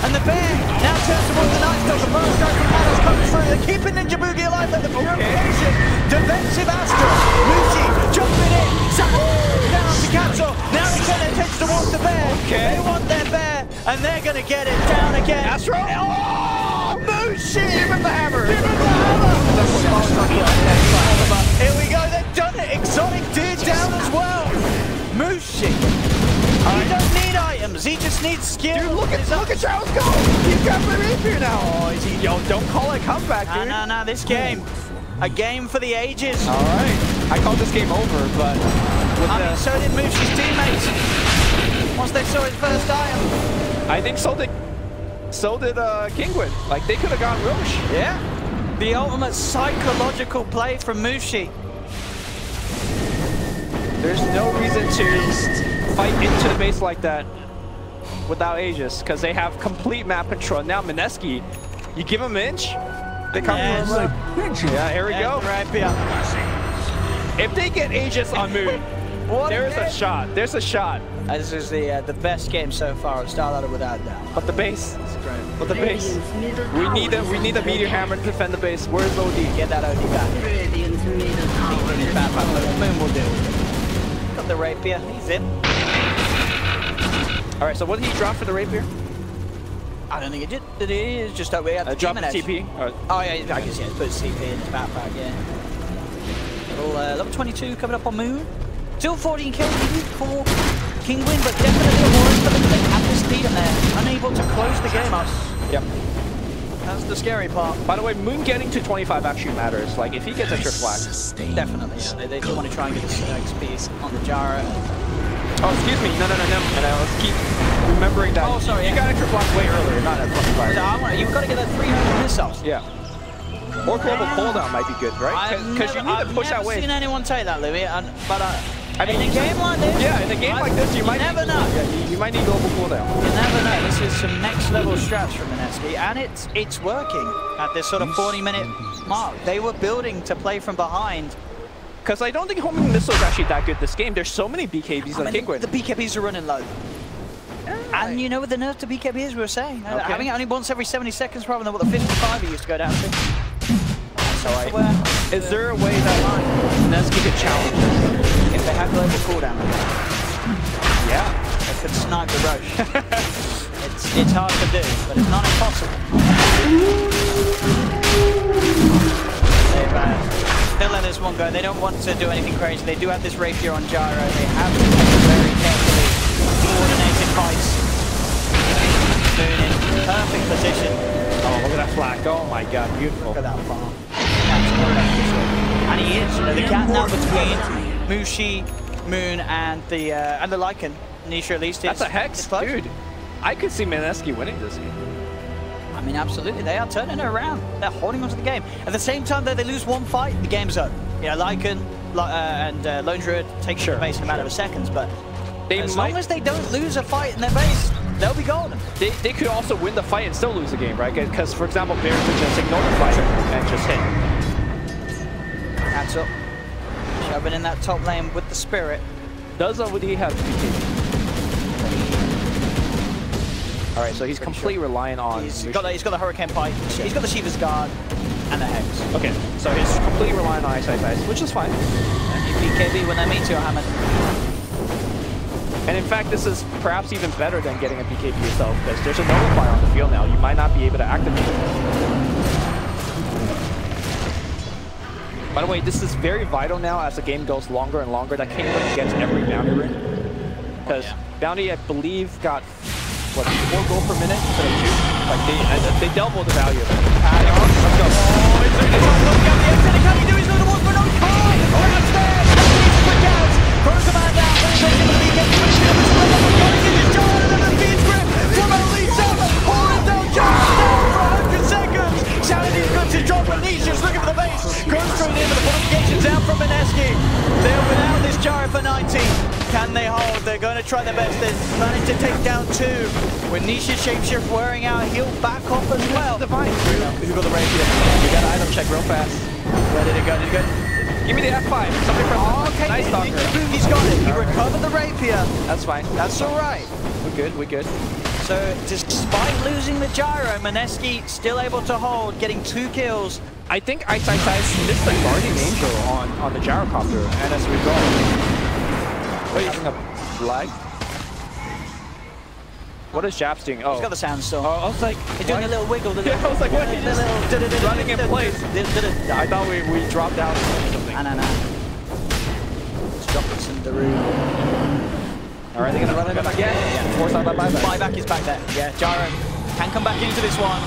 And the bear now turns towards the Night Stalker. First guy from Paddles comes through. They're keeping Ninja Boogie alive at the purification. Defensive Astra. Mushi jumping in. Down to cancel. Now they turn their attention towards the bear. They want their bear, and they're going to get it down again. Astro. Oh, Mushi. Give him the hammer. Give him the hammer. Here we go. They've done it. Exotic Deer down as well. Mushi. He don't need items, he just needs skill. Dude, look at Charles go! He's got the Rapier now! Oh, yo, don't call it a comeback, dude. No, this game. A game for the ages. Alright. I called this game over, but... so did Mushi's teammates. Once they saw his first item. I think so did Kinguin. Like, they could have gone Roche. Yeah. The ultimate psychological play from Mushi. There's no reason to fight into the base like that without Aegis, because they have complete map control. Now Mineski, you give them an inch, they come from yeah, here we go. Rapier. If they get Aegis on Moon, there's a shot. There's a shot. This is the best game so far of StarLadder without doubt. But the base. But the base. We need a Meteor Hammer to defend the base. Where's OD? Get that OD back. Moon will do. Got the Rapier. He's in. All right, so what did he drop for the Rapier? I don't think it did. Did he? It's just that we had the drop the TP. Oh yeah, I guess yeah. Put CP in his backpack. Yeah. Little level 22 coming up on Moon. Still 14 kills for Kinguin, but definitely a worry for them. They have the speed and they're unable to close the game up. Yep. That's the scary part. By the way, Moon getting to 25 actually matters. Like if he gets extra flag, definitely. Yeah. They do want to try and get the XP on the Gyro. Oh, excuse me. No. And let's keep remembering that. Oh, sorry. You got extra block way earlier, not at 25. You've got to get that 300 missiles. Yeah. Or global cooldown might be good, right? Because you need to push that wave. I've never seen anyone take that, Louis. But I mean, in a game like this, in a game like this, you might never know. Yeah, you might need global cooldown. You never know. This is some next level strats from Mineski, and it's working at this sort of 40-minute mark. They were building to play from behind. Because I don't think homing missile is actually that good this game. There's so many BKBs on Kinguin. The BKBs are running low. And you know what the nerf to BKB is, we were saying. Okay. Having it only once every 70 seconds rather than what the 55 it used to go down to. Is there a way that Mineski could challenge this? If they have global cooldown. Yeah. They could snipe the Roche. it's hard to do, but it's not impossible. They'll let this one go. They don't want to do anything crazy. They do have this Rapier on Gyro. They have to take a very carefully coordinated fights. Moon in perfect position. Oh, look at that flag. Oh my god, beautiful. Look at that farm. And he is. The gap now between Mushi, Moon, and the Lycan. Nisha at least is. That's a hex, dude. I could see Mineski winning this game. I mean, absolutely. They are turning it around. They're holding on to the game. At the same time, though, they lose one fight, the game's up. You know, Lycan and Lone Druid take the base in a matter of seconds, but as long as they don't lose a fight in their base, they'll be golden. They could also win the fight and still lose the game, right? Because, for example, Bear could just ignore the fight and just hit. Hands up. Shoving in that top lane with the Spirit. Does OD have BKB? All right, so he's completely relying on... He's got the Hurricane Pike, he's got the Shiva's Guard, and the Hex. Okay, so he's completely relying on Iceiceice, which is fine. And you BKB when they're Meteor hammered. And in fact, this is perhaps even better than getting a BKB yourself, because there's a nullifier on the field now. You might not be able to activate it. By the way, this is very vital now as the game goes longer and longer that Kinguin gets every bounty rune. Because bounty, I believe, got, what, 4 gold per minute instead of 2? Like, they double the value of it. Let's go. Oh, it's really hard to look at the exit. Can he do his little one for no time? Crouch there. He's quick out. Throws the man down. But he's going to be getting pushed in. He's going to get his jaw and then the feed grip from Elisa. Pouring down Jared down for 100 seconds. Shanity's good to drop. Alicia's looking for the base. Goes straight in with the qualifications out from Mineski. They're without this Gyro for 90. Can they hold? They're going to try their best. They're managed to take down 2. With Nisha's shapeshift wearing out, he'll back off as well. Divine. Who got the Rapier? We got an item check real fast. Where did it go? Did it go? Give me the F5. Something from okay. Nice Stalker. He's got it. He recovered the Rapier. That's fine. That's all right. We're good. We're good. So, despite losing the Gyro, Mineski still able to hold, getting 2 kills. I think Iceiceice missed the Guardian Angel on the Gyrocopter, and as a result, using a lag. What is Japs doing? Oh, he's got the sandstorm. Oh, I was like, he's doing a little wiggle. Yeah, I was like, what? He's just running in place. I thought we dropped down or something. Nah. Let's drop this in the room. All right, they're gonna run it back. Yeah. Force out that buyback. Buyback is back there. Yeah, Gyro can come back into this one.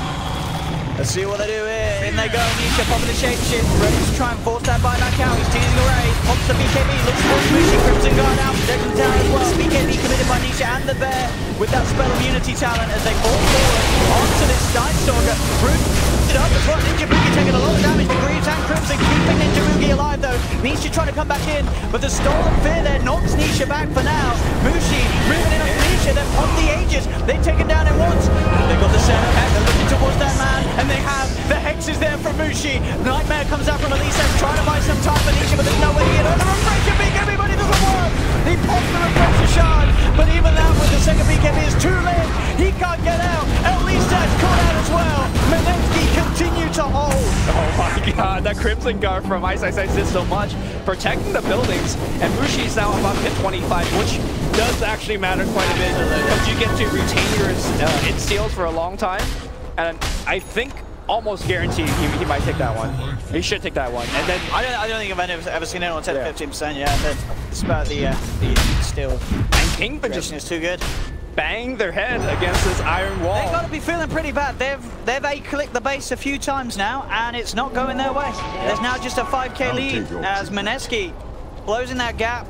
Let's see what they do here. In they go. Nisha popping the shapeshift. Ready to try and force that buyback out. He's teasing away. Pops the BKB. Looks for Mushi. Crimson Guard out. Protecting down as well. BKB committed by Nisha and the Bear with that spell immunity talent as they fall forward onto this Night Stalker. Brute it up as well. Ninja Boogie taking a lot of damage. The Greaves and Crimson keeping Ninja Boogie alive though. Nisha trying to come back in, but the Stolen Fear there knocks Nisha back for now. Mushi moving in on Nisha. They've popped the Aegis. They've taken down in once. They've got the center. They're looking towards that man, and they have the Hex is there from Mushi. Nightmare comes out from Elisa, trying to buy some time for Nisha, but there's nowhere to get on. The refresher BKB, but it doesn't work. He pops the refresher shard, but even that with the second BKB is too late. He can't get out. Elisa's caught out as well. Mineski continue to hold. Oh my god, that Crimson Guard from Iceiceice did so much, protecting the buildings, and Mushi is now above hit 25, which does actually matter quite a bit because you get to retain your hit steals for a long time, and I think almost guaranteed he might take that one. He should take that one. And then I don't think I've ever seen anyone take 15%. Yeah, it's about the steal. And Kinguin just is too good. Bang their head against this iron wall. They've got to be feeling pretty bad. They've A-clicked the base a few times now, and it's not going their way. There's now just a 5k lead as Mineski closing that gap.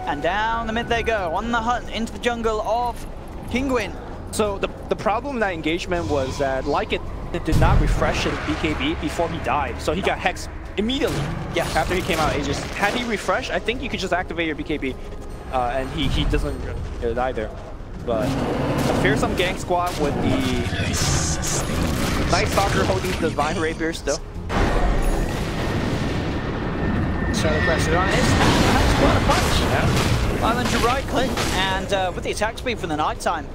And down the mid they go, on the hunt into the jungle of Kinguin. So the problem in that engagement was that it did not refresh his BKB before he died. So he got hexed immediately after he came out. Had he refreshed, I think you could just activate your BKB. And he doesn't get it either. But a fearsome gang squad with the Night Stalker holding the Divine Rapier still. So the pressure on this. That's quite a punch. Yeah. 500 right click, and with the attack speed from the night time.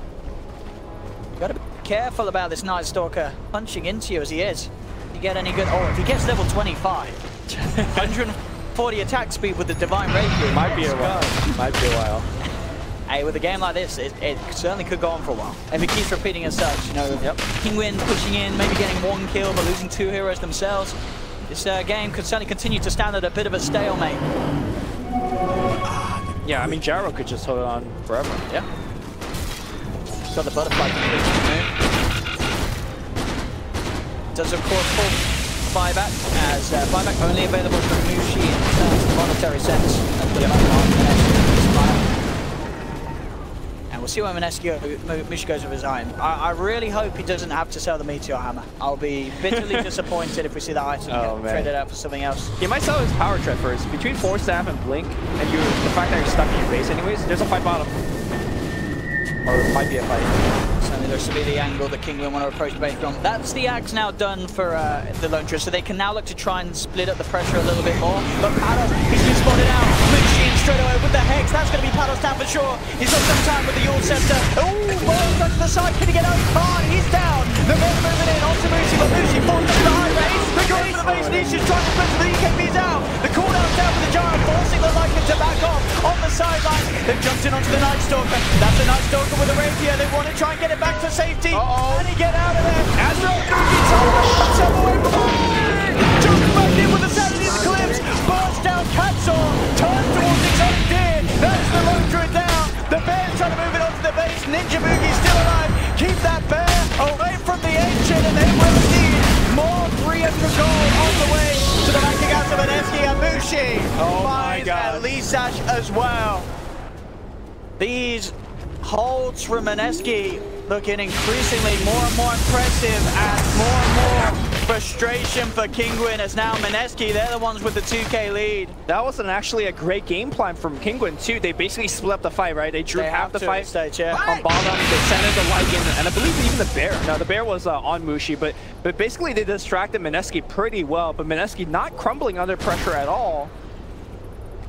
Got to be careful about this Night Stalker punching into you as he is. If you get any good, if he gets level 25, 140 attack speed with the Divine Rapier. Might be a while. Might be a while. Hey, with a game like this, it certainly could go on for a while. If it keeps repeating as such, you know, Kinguin pushing in, maybe getting 1 kill, but losing 2 heroes themselves. This game could certainly continue to stand at a bit of a stalemate. Yeah, I mean, Gyro could just hold on forever. Yeah. Got the butterfly completion. Does, of course, full buyback, as buyback only available from Mushi in monetary sense. And we'll see when Mushi goes with his iron. I really hope he doesn't have to sell the Meteor Hammer. I'll be bitterly disappointed if we see that item get traded out for something else. He might sell his power trap first. Between Force Staff and Blink, and the fact that you're stuck in your base anyways, there's a fight bottom. Or it might be a fight. Certainly looks to be the angle that Kinguin want to approach the base from. That's the axe now done for the Launcher, so they can now look to try and split up the pressure a little bit more. But Paddle, he's been spotted out. Mushi in straight away with the Hex. That's going to be Paddle's down for sure. He's got some time with the Yule Scepter. Oh, balls up to the side. Can he get out? He can't. He's down. The men moving in onto Mushi, but Mushi falls up the high base. They're going for the base. Nisha's trying to press the EKB's out. The cooldown's down for the Gyro, forcing the Lycan to back off on the sidelines. They've jumped in onto the Night Stalker. That's the Night Stalker with a Rapier. They want to try and get it back to safety. And he get out of there. Astro Cookie away from jumping back in with the Saturday Ninjabuki still alive. Keep that bear away from the ancient, and they will indeed. More 300 gold on the way to the bank accounts of Mineski and MUSHI. Oh my God. Iceiceice as well. These holds from Mineski looking increasingly more and more impressive, and more frustration for Kinguin as now Mineski, they're the ones with the 2K lead. That wasn't actually a great game plan from Kinguin too. They basically split up the fight, right? They drew half the fight stage, yeah. on bottom, they centered the Lycan, and I believe even the bear. No, the bear was on MUSHI, but basically they distracted Mineski pretty well, but Mineski not crumbling under pressure at all.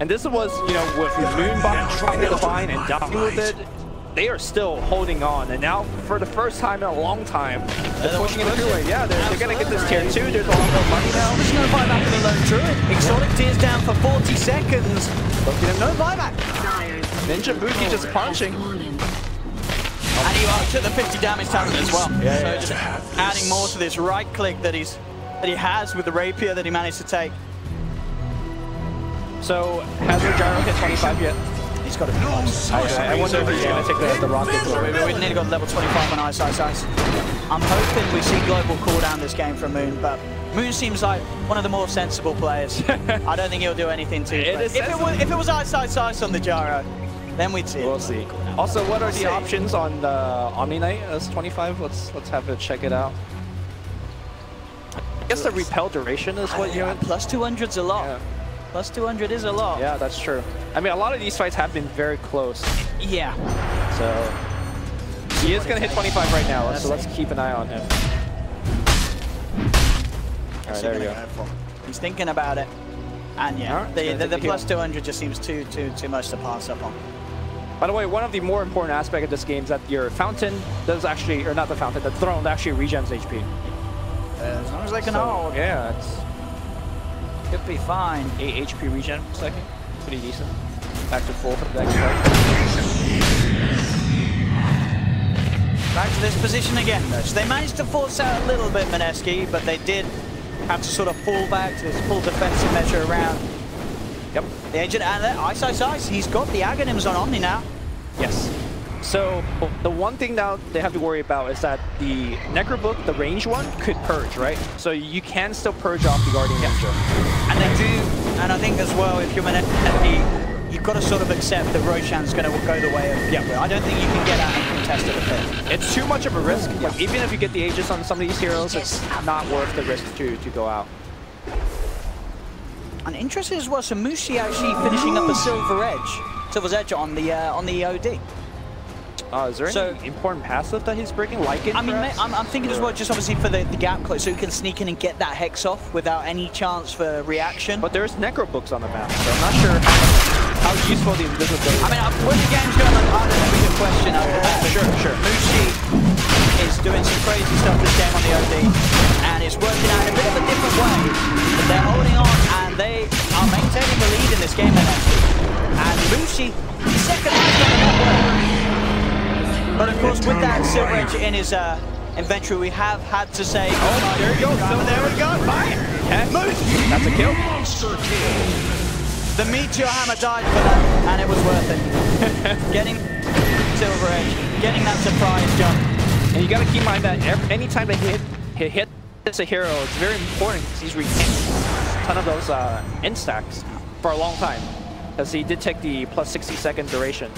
And this was, you know, with Moonbot trying to define and dying with it, they are still holding on. And now, for the first time in a long time, they're pushing it through it. Yeah, they're going to get this tier 2. There's a lot more money now. There's no buyback for the lone druid. Exotic tears down for 40 seconds. Look at him, no buyback. Ninjabuki just punching. And he took the 50 damage talent as well. So just adding more to this right click that he has with the Rapier that he managed to take. So, has your gyro hit 25 yet? He's got to be close. I wonder if he's going to take the rocket. We nearly got level 25 on Iceiceice. I'm hoping we see global cooldown this game from Moon, but Moon seems like one of the more sensible players. I don't think he'll do anything to it. If it was Iceiceice on the gyro, then we'd see it. We'll see. Also, what are the options on the OMNIKNIGHT as 25? Let's have a check it out. I guess the repel duration is what you're... Plus 200's a lot. Yeah. Plus 200 is a lot. Yeah, that's true. I mean, a lot of these fights have been very close. Yeah. So he is going to hit 25 right now, so let's keep an eye on him. All right, there we go. He's thinking about it. And yeah, the plus 200 just seems too much to pass up on. By the way, one of the more important aspects of this game is that your fountain does actually, or not the fountain, the throne actually regens HP. As long as they can hold. Yeah, it's... Could be fine. 8 HP regen per second. Pretty decent. Back to full for the next fight. Back to this position again, though. So they managed to force out a little bit, Mineski, but they did have to sort of fall back to this full defensive measure around. Yep. The agent and Iceiceice, he's got the Aghanims on Omni now. Yes. So the one thing now they have to worry about is that the Necrobook, the range one, could purge, right? So you can still purge off the Guardian Ninja. And they do, and I think as well, if you're Mineski, you've got to sort of accept that Roshan's going to go the way of... Yeah, I don't think you can get out and contest it a bit. It's too much of a risk. Like, even if you get the Aegis on some of these heroes, it's not worth the risk to go out. And interesting as well, so MUSHI actually finishing up a Silver's Edge on the OD. Is there any important passive that he's breaking? Like it? I mean, I'm thinking as well, just obviously for the gap close, so you can sneak in and get that Hex off without any chance for reaction. But there's Necrobooks on the map, so I'm not sure how useful the invisibility. I mean, when the game's going on, that's a good question. Sure. MUSHI is doing some crazy stuff this game on the OD, and it's working out in a bit of a different way. But they're holding on, and they are maintaining the lead in this game, and MUSHI, second highest on the network. But of course, with that Silver Edge in his inventory, we have had to say, oh, there we go, there we go, fire! Move! That's a kill. The Meteor Hammer died for that, and it was worth it. Getting Silver Edge, getting that surprise jump. And you gotta keep in mind that anytime they hit a hero, it's very important because he's retained a ton of those instacks for a long time. Because he did take the plus 60-second duration.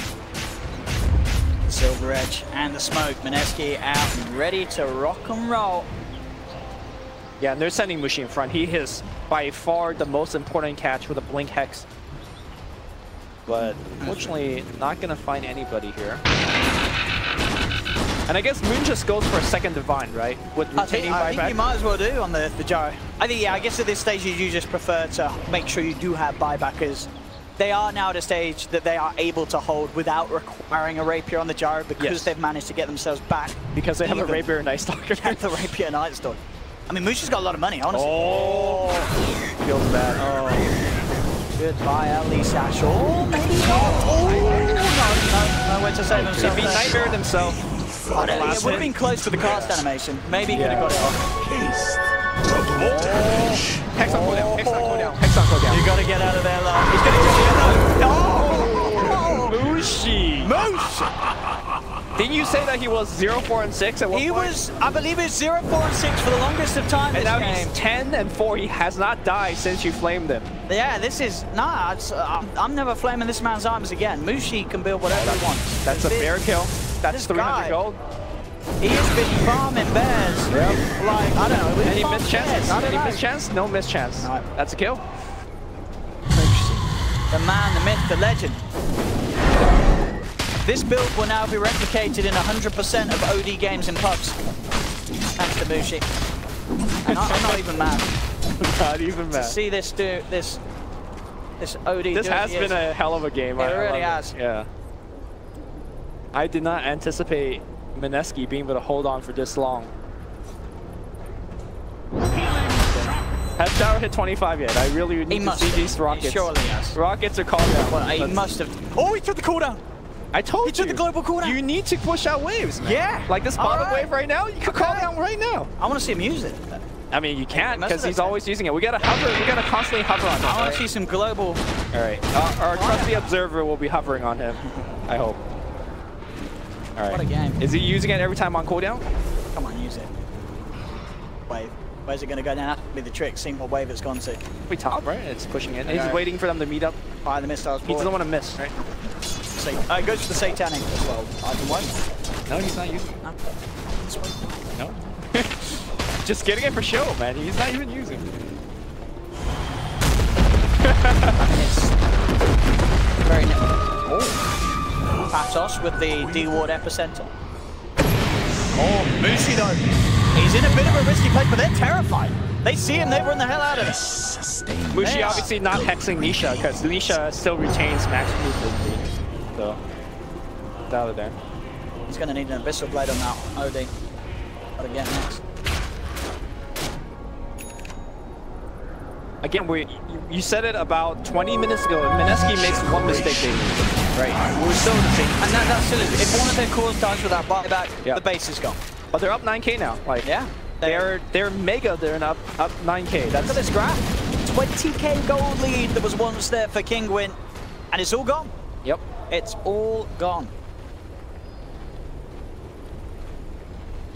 Silver Edge and the smoke. Mineski out and ready to rock and roll. Yeah, and they're sending MUSHI in front. He is by far the most important catch with a Blink Hex. But unfortunately, not going to find anybody here. And I guess Moon just goes for a second Divine, right? With retaining I buyback. think you might as well do on the gyro. I think, yeah, I guess at this stage you just prefer to make sure you do have buybackers. They are now at a stage that they are able to hold without requiring a Rapier on the gyro because they've managed to get themselves back. Because they have a Rapier and Stalker. Yeah, the Rapier and Stalker. I mean, MUSHI's got a lot of money, honestly. Oh, feels bad. Oh, goodbye, Iceiceice. Oh, maybe not. Oh, no, nowhere to save himself. He nightmared himself. Oh, no, it would have been close to the cast animation. Maybe he could have got it off. Hex on cooldown, Hex on cooldown, Hex on cooldown. You gotta get out of there, love. He's gonna get out. MUSHI! Didn't you say that he was 0-4-6 at one point? He was, I believe it's 0-4-6 for the longest of time and this now game. he's 10-4. He has not died since you flamed him. Yeah, this is, nah, I'm never flaming this man's arms again. MUSHI can build whatever he wants. That's a fair kill. That's 300 gold. He has been farming bears. Yep. Like, I don't know. Any missed chance? Any missed chance? No missed chance. No. That's a kill. The man, the myth, the legend. This build will now be replicated in 100% of OD games in pubs. Thanks to MUSHI. And I'm not even mad. Not even mad. To see this do this OD. This has been a hell of a game. It really has. Yeah. I did not anticipate Mineski being able to hold on for this long. Has Shower hit 25 yet? I really need to see these rockets. He surely has. Rockets are called down. Well, he must have. Oh, he took the cooldown. I told you. He took the global cooldown. You need to push out waves, man. Yeah. Like this bottom wave right now, you could call down right now. I want to see him use it. I mean, you can't because he's always using it. We gotta hover. We gotta constantly hover on him. I want to see some global. All right. Our trusty observer will be hovering on him. I hope. All right. What a game. Is he using it every time on cooldown? Come on, use it. Wave. Where's it going to go down? That'll be the trick. Seeing what wave it's gone to. We top, right? It's pushing in. He's waiting for them to meet up. Fire the missiles. He doesn't want to miss, right? It goes to the Satanic as well. Item 1. No, he's not using it. No. No. Just getting it for show, man. He's not even using it. It's very Patos with the D-Ward epicenter. Oh, MUSHI though. He's in a bit of a risky place, but they're terrified. They see him, they run the hell out of it. MUSHI obviously not hexing Nisha, because Nisha still retains max movement. So, it's out of there. He's going to need an Abyssal Blade on that OD. Gotta get next. Again, you said it about 20 minutes ago. Mineski makes one mistake, baby. Right. We're still in the same. And that's silly. If one of their cores dies with that buyback, the base is gone. But they're up 9k now. Like, yeah. They're mega. They're up 9k. Look at this graph. 20k gold lead that was once there for Kinguin, and it's all gone. Yep. It's all gone.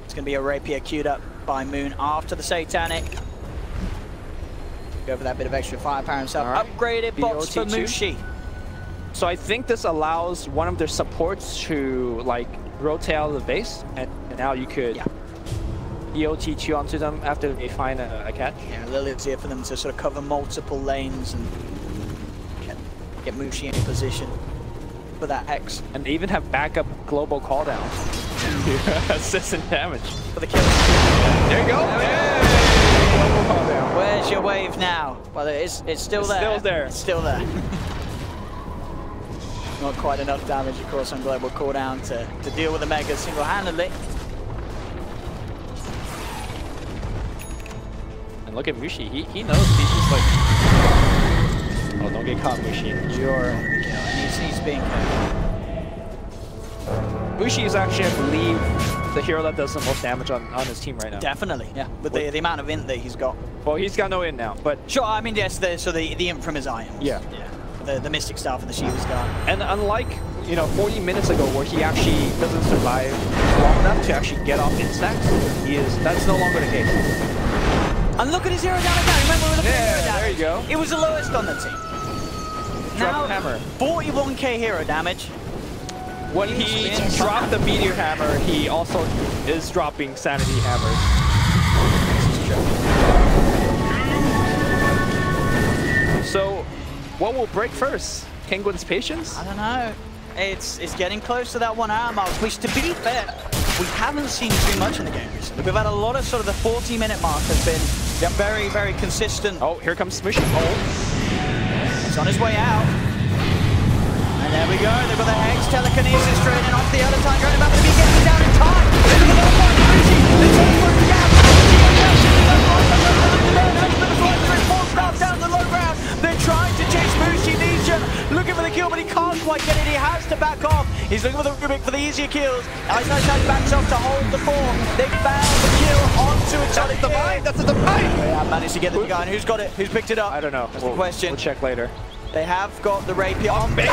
It's going to be a Rapier queued up by Moon after the Satanic. Go for that bit of extra firepower himself. Right. Upgraded box for MUSHI. So I think this allows one of their supports to like rotate out of the base, and now you could DOT2 onto them after they find a catch. Yeah, Lilith's here for them to sort of cover multiple lanes and get MUSHI in position for that hex. And they even have backup global cooldowns to assist in damage. For the kill. There you go. Where's your wave now? Well, it's still there. Still there. It's still there. Not quite enough damage, of course, on global cooldown to deal with the Mega single-handedly. And look at MUSHI. He knows he's just like... Oh, don't get caught, MUSHI. You're and he's being careful. MUSHI is actually, I believe, the hero that does the most damage on his team right now. Definitely, yeah. With the amount of int that he's got. Well, he's got no int now, but... Sure, I mean, yes, the int from his icons. Yeah. The Mystic Staff and the Shiva's Guard. And unlike, 40 minutes ago where he actually doesn't survive long enough to actually get off int stacks, that's no longer the case. And look at his hero damage now. Remember, we were looking at hero damage. There you go. It was the lowest on the team. Drop hammer. 41k hero damage. When he dropped the Meteor hammer, he also is dropping sanity hammers. So, what will break first? Kinguin's patience? I don't know. It's getting close to that 1 hour mark, which, to be fair, we haven't seen too much in the game recently. We've had a lot of sort of the 40-minute mark has been very, very consistent. Oh, here comes MUSHI. Oh. He's on his way out. And there we go. They've got the Hex telekinesis straight in off the other time. Going about to be getting down in time. Look at the little point of MUSHI. They're trying to work the gap. Down the low ground. They're trying to chase MUSHI. Nisha looking for the kill, but he can't quite get it. He has to back off. He's looking for the Rubik for the easier kills. Iceiceice backs off to hold the form. They found the kill onto a That's the Bane. That's the Bane. Yeah, managed to get the guy. And who's got it? Who's picked it up? I don't know. That's the question. We'll check later. They have got the Rapier on Bane.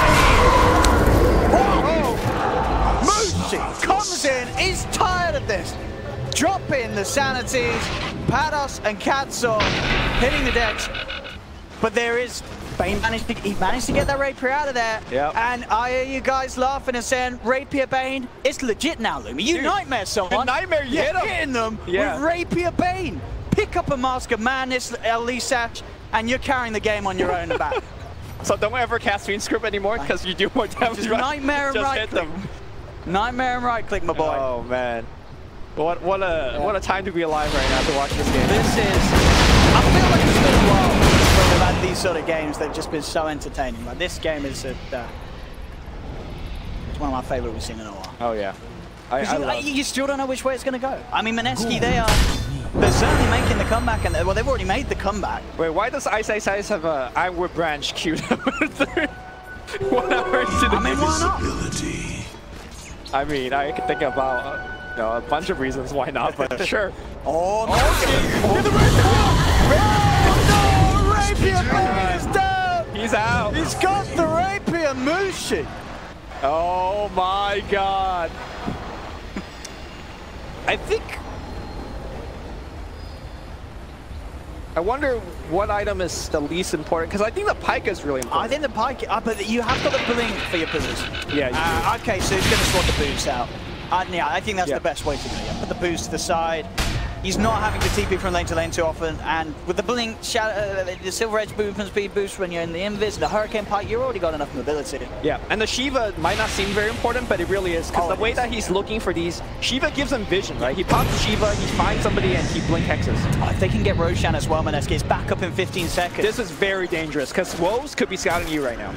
MUSHI comes in, he's tired of this. Dropping the sanities, Pados and Katso hitting the decks. But there is, Bane managed to get that Rapier out of there. Yep. And I hear you guys laughing and saying, Rapier Bane, it's legit now, Lumi. You nightmare someone. Nightmare, You're hitting them with Rapier Bane. Pick up a Mask of Madness, Iceiceice, and you're carrying the game on your own back. So don't ever cast Fiend Script anymore because you do more damage. Just nightmare and right click. Nightmare and right click, my boy. Oh man. What a time to be alive right now to watch this game. This is, I feel like it's been a while when we've had these sort of games that have just been so entertaining. Like this game is it's one of my favorite we've seen in a while. Oh yeah. You still don't know which way it's going to go. I mean, Mineski, they're certainly making the comeback, and well, they've already made the comeback. Wait, why does Iceiceice have a Ironwood branch queued up? Whatever. I mean, why not? I mean, I could think about a bunch of reasons why not, but sure. Oh, no! Rapier is down! He's out! He's got the Rapier MUSHI! Oh my god! I wonder what item is the least important, because I think the pike is really important. I think the pike, but you have got the blink for your position. Yeah. Okay, so he's going to swap the boost out. Yeah, I think that's the best way to do it. Put the boost to the side. He's not having to TP from lane to lane too often, and with the blink, the Silver Edge movement speed boost when you're in the invis, the Hurricane Pike, you've already got enough mobility. Yeah, and the Shiva might not seem very important, but it really is, because the way that he's looking for these, Shiva gives him vision, right? He pops Shiva, he finds somebody, and he blink hexes. Oh, if they can get Roshan as well, Mineski is back up in 15 seconds. This is very dangerous, because Wolves could be scouting you right now.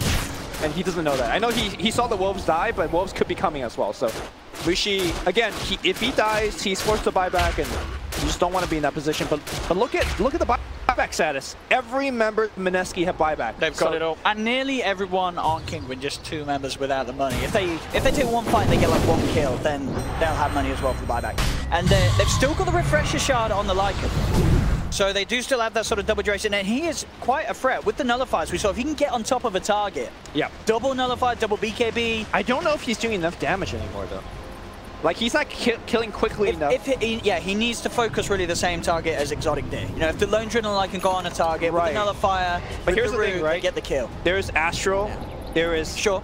And he doesn't know that. I know he saw the Wolves die, but Wolves could be coming as well. So MUSHI, again, if he dies, he's forced to buy back, and you just don't want to be in that position. But look at the buyback status. Every member of Mineski have buyback. They've got it all. And nearly everyone on Kinguin, just 2 members without the money. If they take one fight, they get like 1 kill, then they'll have money as well for the buyback. And they've still got the refresher shard on the Lycan. So they do still have that sort of double duration, and he is quite a threat with the nullifiers. We saw if he can get on top of a target. Yeah. Double nullifier, double BKB. I don't know if he's doing enough damage anymore though. Like he's not killing quickly enough. He needs to focus really the same target as Exotic did. You know, if the Lone Adrenaline can go on a target with the nullifier, but here's the thing, right? Get the kill. There's Astral. Yeah. There is the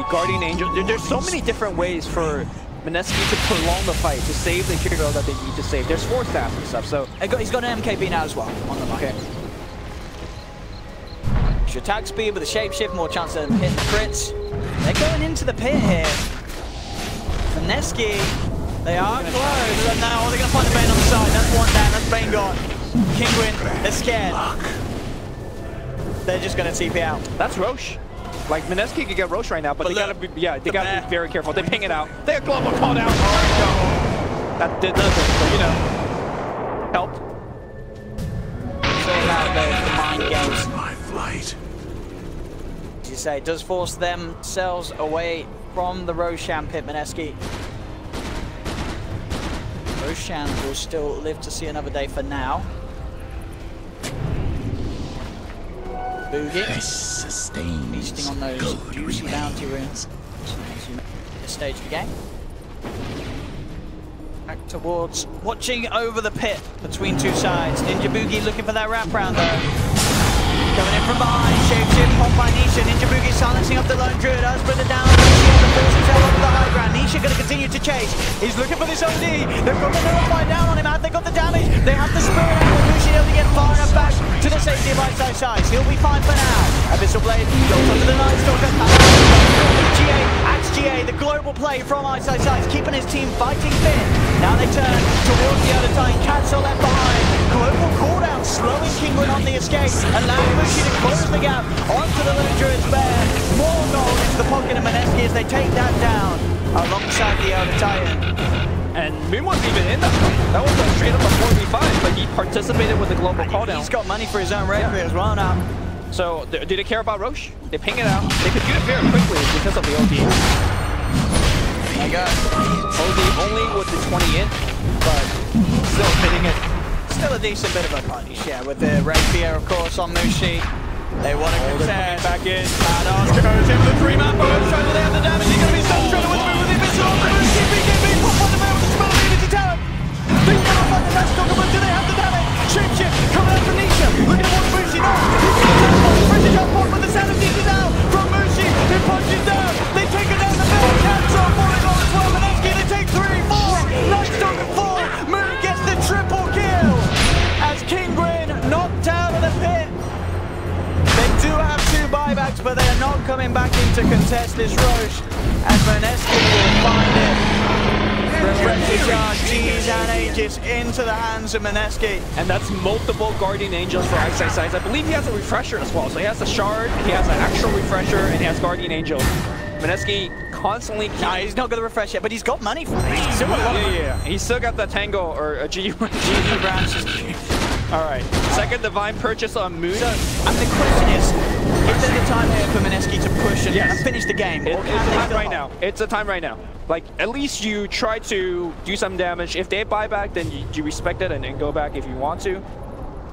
Guardian Angel. There's so many different ways for Mineski to prolong the fight, to save the hero that they need to save. There's 4 staffs and stuff, so... He's got an MKB now as well, on the market. Extra attack speed with a shapeshift, more chance of hitting the crits. They're going into the pit here. Mineski, they are close. And now they're going to find the Bane on the side. That's 1 down, that's Bane gone. Kinguin, they're scared. They're just going to TP out. That's Roche. Like, Mineski could get Roche right now, but they gotta be, they gotta be very careful. They ping it out. They have global call down. Oh, that did nothing, but you know, helped. It's all about the mind games. My flight. As you say, it does force themselves away from the Roshan pit, Mineski. Roshan will still live to see another day for now. Boogie. Feasting on those juicy bounty runes. As you make this stage of the game. Back towards watching over the pit between 2 sides. Ninja Boogie looking for that wraparound though. Coming in from behind, shapeshift, pop by Nisha. Ninja Boogie silencing up the lone druid. Spread it down. Forces himself up to the high ground. Nisha going to continue to chase. He's looking for this OD. They've got the nullify down on him. Have they got the damage? They have the spirit out. MUSHI able to get far enough back to the safety of Iceiceice. He'll be fine for now. Abyssal Blade goes onto the Night Stalker. GA, the global play from Iceiceice, keeping his team fighting fit. Now they turn towards the other side. Cancel left behind. Global cooldown slowing Kinguin on the escape, allowing MUSHI to close the gap onto the Lone Druid's bear. More gold into the pocket of Mineski as they take that down alongside the Elder Titan. And Moon wasn't even in that fight. That was a straight up a 4v5, but he participated with the global cooldown. He's got money for his own Rapier as well now. So, do they care about Roche? They ping it out. They could do it very quickly because of the OD. There you go. OD only with the 20 in, but still hitting it. Still a decent bit of a punish, yeah, with the Rapier, of course, on MUSHI. They want to contest. Back in. Badass goes in with the 3-man boom. Shredder, they have the damage. He's going to be stuck. Shredder with the move with the Invitational. The Mushi, BKB, pop on the man with the spell of immunity talent. They never find the last Stalker, but do they have the damage? Shapeshift coming out from Nisha. Look at what Mushi does. He's got a teleport. Pressure jump on, but the sound of Nisha down from Mushi. He punches down. They take it down the middle. Cats are falling on as well. Mineski, they take 3, 4. Nice Stalker 4. Moon gets the triple kill. As Kinguin knocked out of the pit. They do have 2 buybacks, but they are not coming back in to contest this Roche. And Mineski will find it. Refresher charge, G's and Aegis into the hands of Mineski. And that's multiple Guardian Angels for Iceiceice. I believe he has a refresher as well. So he has a shard, he has an actual refresher, and he has Guardian Angel. Mineski constantly... No, he's not going to refresh yet, but he's got money for it. He's still got a lot of money. Yeah. He's still got the Tango or a GU branches. Alright, second Divine Purchase on Moon. And the question is there the time here for Mineski to push and finish the game? It's the time right now. It's the time right now. Like, at least you try to do some damage. If they buy back, then you respect it and then go back if you want to.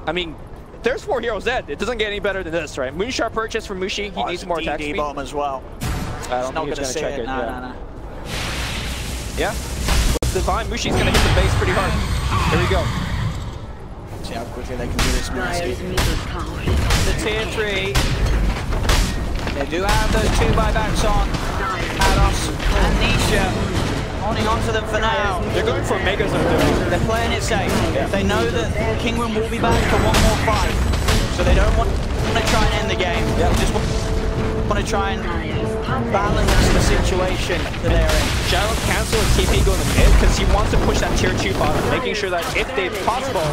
I mean, there's 4 heroes dead. It doesn't get any better than this, right? Moonshot Purchase for Mushi. He needs more attack speed. bomb as well. I don't think he's going to check it. No. Yeah. With Divine, Mushi's going to hit the base pretty hard. Here we go. See how quickly they can do this. The tier 3. They do have those 2 buybacks on. Ados and Nisha holding on to them for now. They're going for Megas. They're playing it safe. Yeah. They know that Kinguin will be back for 1 more fight. So they don't want to try and end the game. Yeah. They just want to try and balance the situation that they're in. Gyro cancel his TP going to mid because he wants to push that tier 2 bottom, making sure that if they possible,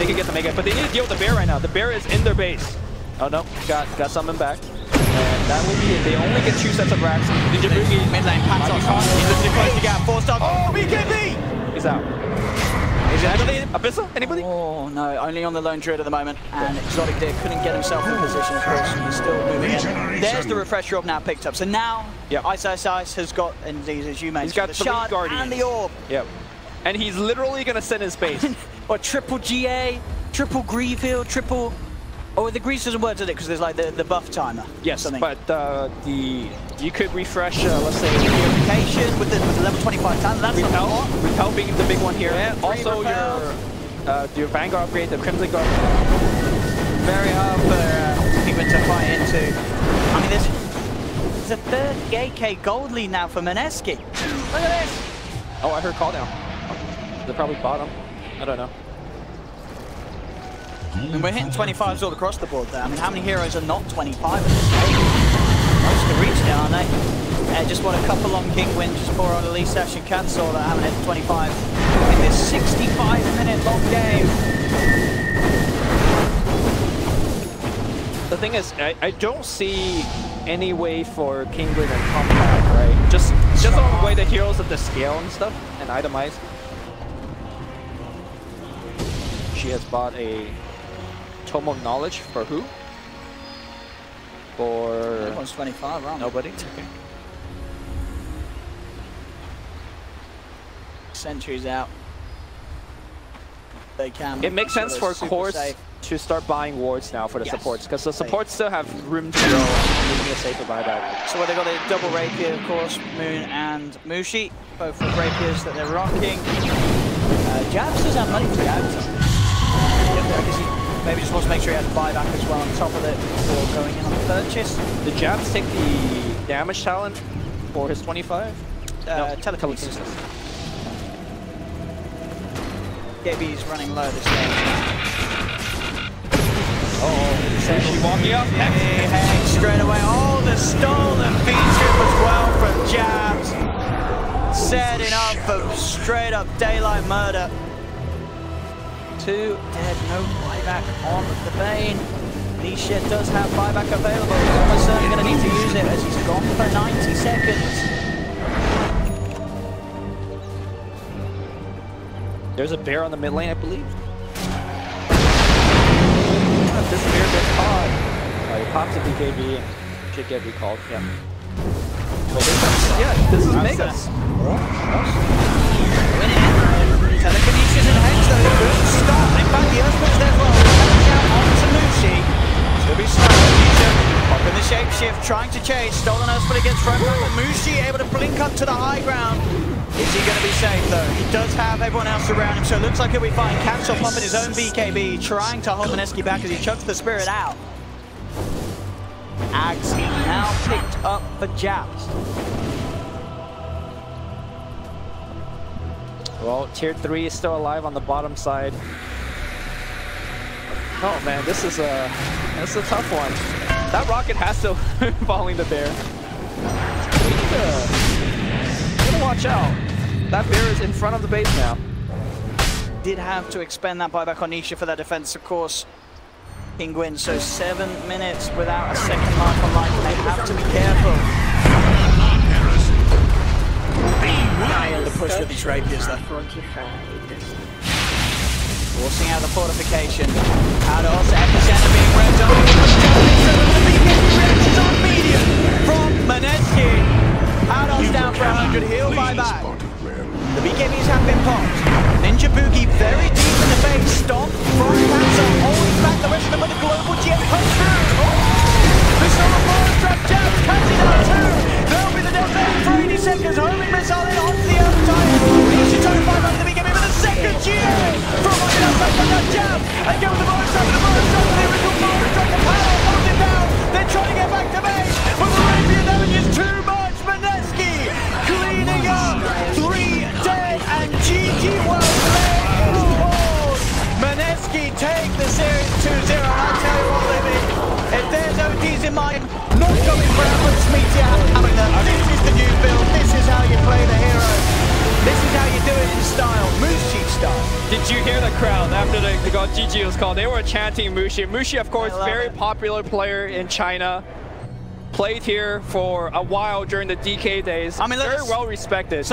they can get the Mega. But they need to deal with the bear right now. The bear is in their base. Oh no, got something back. And that will be it. They only get 2 sets of racks. Ninja Boogie. Mid lane, Pat's on top. He's looking to close the gap. 4-star. Oh, BKB! He's out. Is it anybody? Abyssal? Anybody? Oh, no. Only on the lone druid at the moment. And Exotic Deer couldn't get himself in position, of course. He's still moving in. There's the refresher orb now picked up. So now, Iceiceice has got, indeed, as you mentioned, he's got the 3 shard Guardians. And the orb. Yep. And he's literally going to send his base. Or triple GA, triple Grieve heal, triple... Oh, the Grease doesn't work, does it? Because there's like the buff timer. Yes, but you could refresh, let's say, purification with the level 25 talent. That's repel being the big one here. Yeah, also your Vanguard upgrade, the Crimson Guard. Very hard for people to fight into. I mean, there's a 38k gold lead now for Mineski. Look at this. Oh, I heard call down. They're probably bottom. I don't know. And we're hitting 25s all across the board there. I mean, how many heroes are not 25 at this stage? Most to reach now, aren't they? Just want a couple on Kinguin, just 4 on Elite Session cancel that haven't hit 25 in this 65-minute long game. The thing is, I don't see any way for Kinguin to come back, right? Just on the way the heroes of the scale and stuff, and itemize. She has bought a Tome of Knowledge for who? For... Everyone's 25, aren't nobody? Okay. Sentries out. They can. It makes sense for Course to start buying wards now for the supports, because the supports still have room to grow and making a safer buyback. So they've got a double Rapier, of course, Moon and Mushi, both with Rapiers that they're rocking. Jabs does have money for Jabs. Maybe just wants to make sure he has buyback as well on top of it before going in on the purchase. The Jabs take the damage talent for his 25? No, telekinesis. JB's running low this game. She walking up. Hey, straight away. Oh, the stolen feature as well from Jabs. Setting up for straight up daylight murder. 2 dead, no buyback on the Bane. Nisha does have buyback available. He's almost certainly going to need to use it as he's gone for 90 seconds. There's a bear on the mid lane, I believe. This bear gets caught. He pops a BKB and should get recalled. Yeah. Yeah, this is Megas. Telekinesis and Hex though, good start. In fact, the Earthquake's there as well. Coming out onto Mushi. Still be slow. trying to chase. Stolen Earth, but it gets thrown back. MUSHI able to blink up to the high ground. Is he going to be safe though? He does have everyone else around him, so it looks like he'll be fine. Capsule pumping his own BKB, trying to hold Mineski back as he chucks the spirit out. Ags now picked up for Japs. Well, tier 3 is still alive on the bottom side. Oh man, this is a tough one. That rocket has to falling the bear. We need to watch out. That bear is in front of the base now. Did have to expend that buyback on Nisha for that defense, of course. Kinguin, so 7 minutes without a second mark on life, and they have to be careful. The push with these Rapiers though. Forcing out the fortification. Out also Epicenter being wrecked on. On medium from Mineski. Outdoors down for 100, he'll buy back. The BKBs have been popped. Ninja Boogie very deep in the base. Stomp from Panzer, holding back the rest of them with a global jet punch through. Oh! The solo force trap jabs, cuts it out too. There'll be the death zone for 80 seconds. Homing missile in onto the outside. Nisha trying to find out the BKB with a second GA. From on the outside from that jab. And go with the bonus trap, the original bonus trap, the power holds it down. They're trying to get back to base. But the Rapier damage is too much. Mineski cleaning up. 3 dead and GG World playing is board. Mineski take the series 2-0. And I tell you what, Libby, if there's OTs in mind, not coming for Ambush Meteor, having them. This is the new build. This is how you play the hero. This is how you do it in style, MUSHI style. Did you hear the crowd after the GG was called? They were chanting MUSHI. MUSHI, of course, very popular player in China. Played here for a while during the DK days. I mean, very well respected.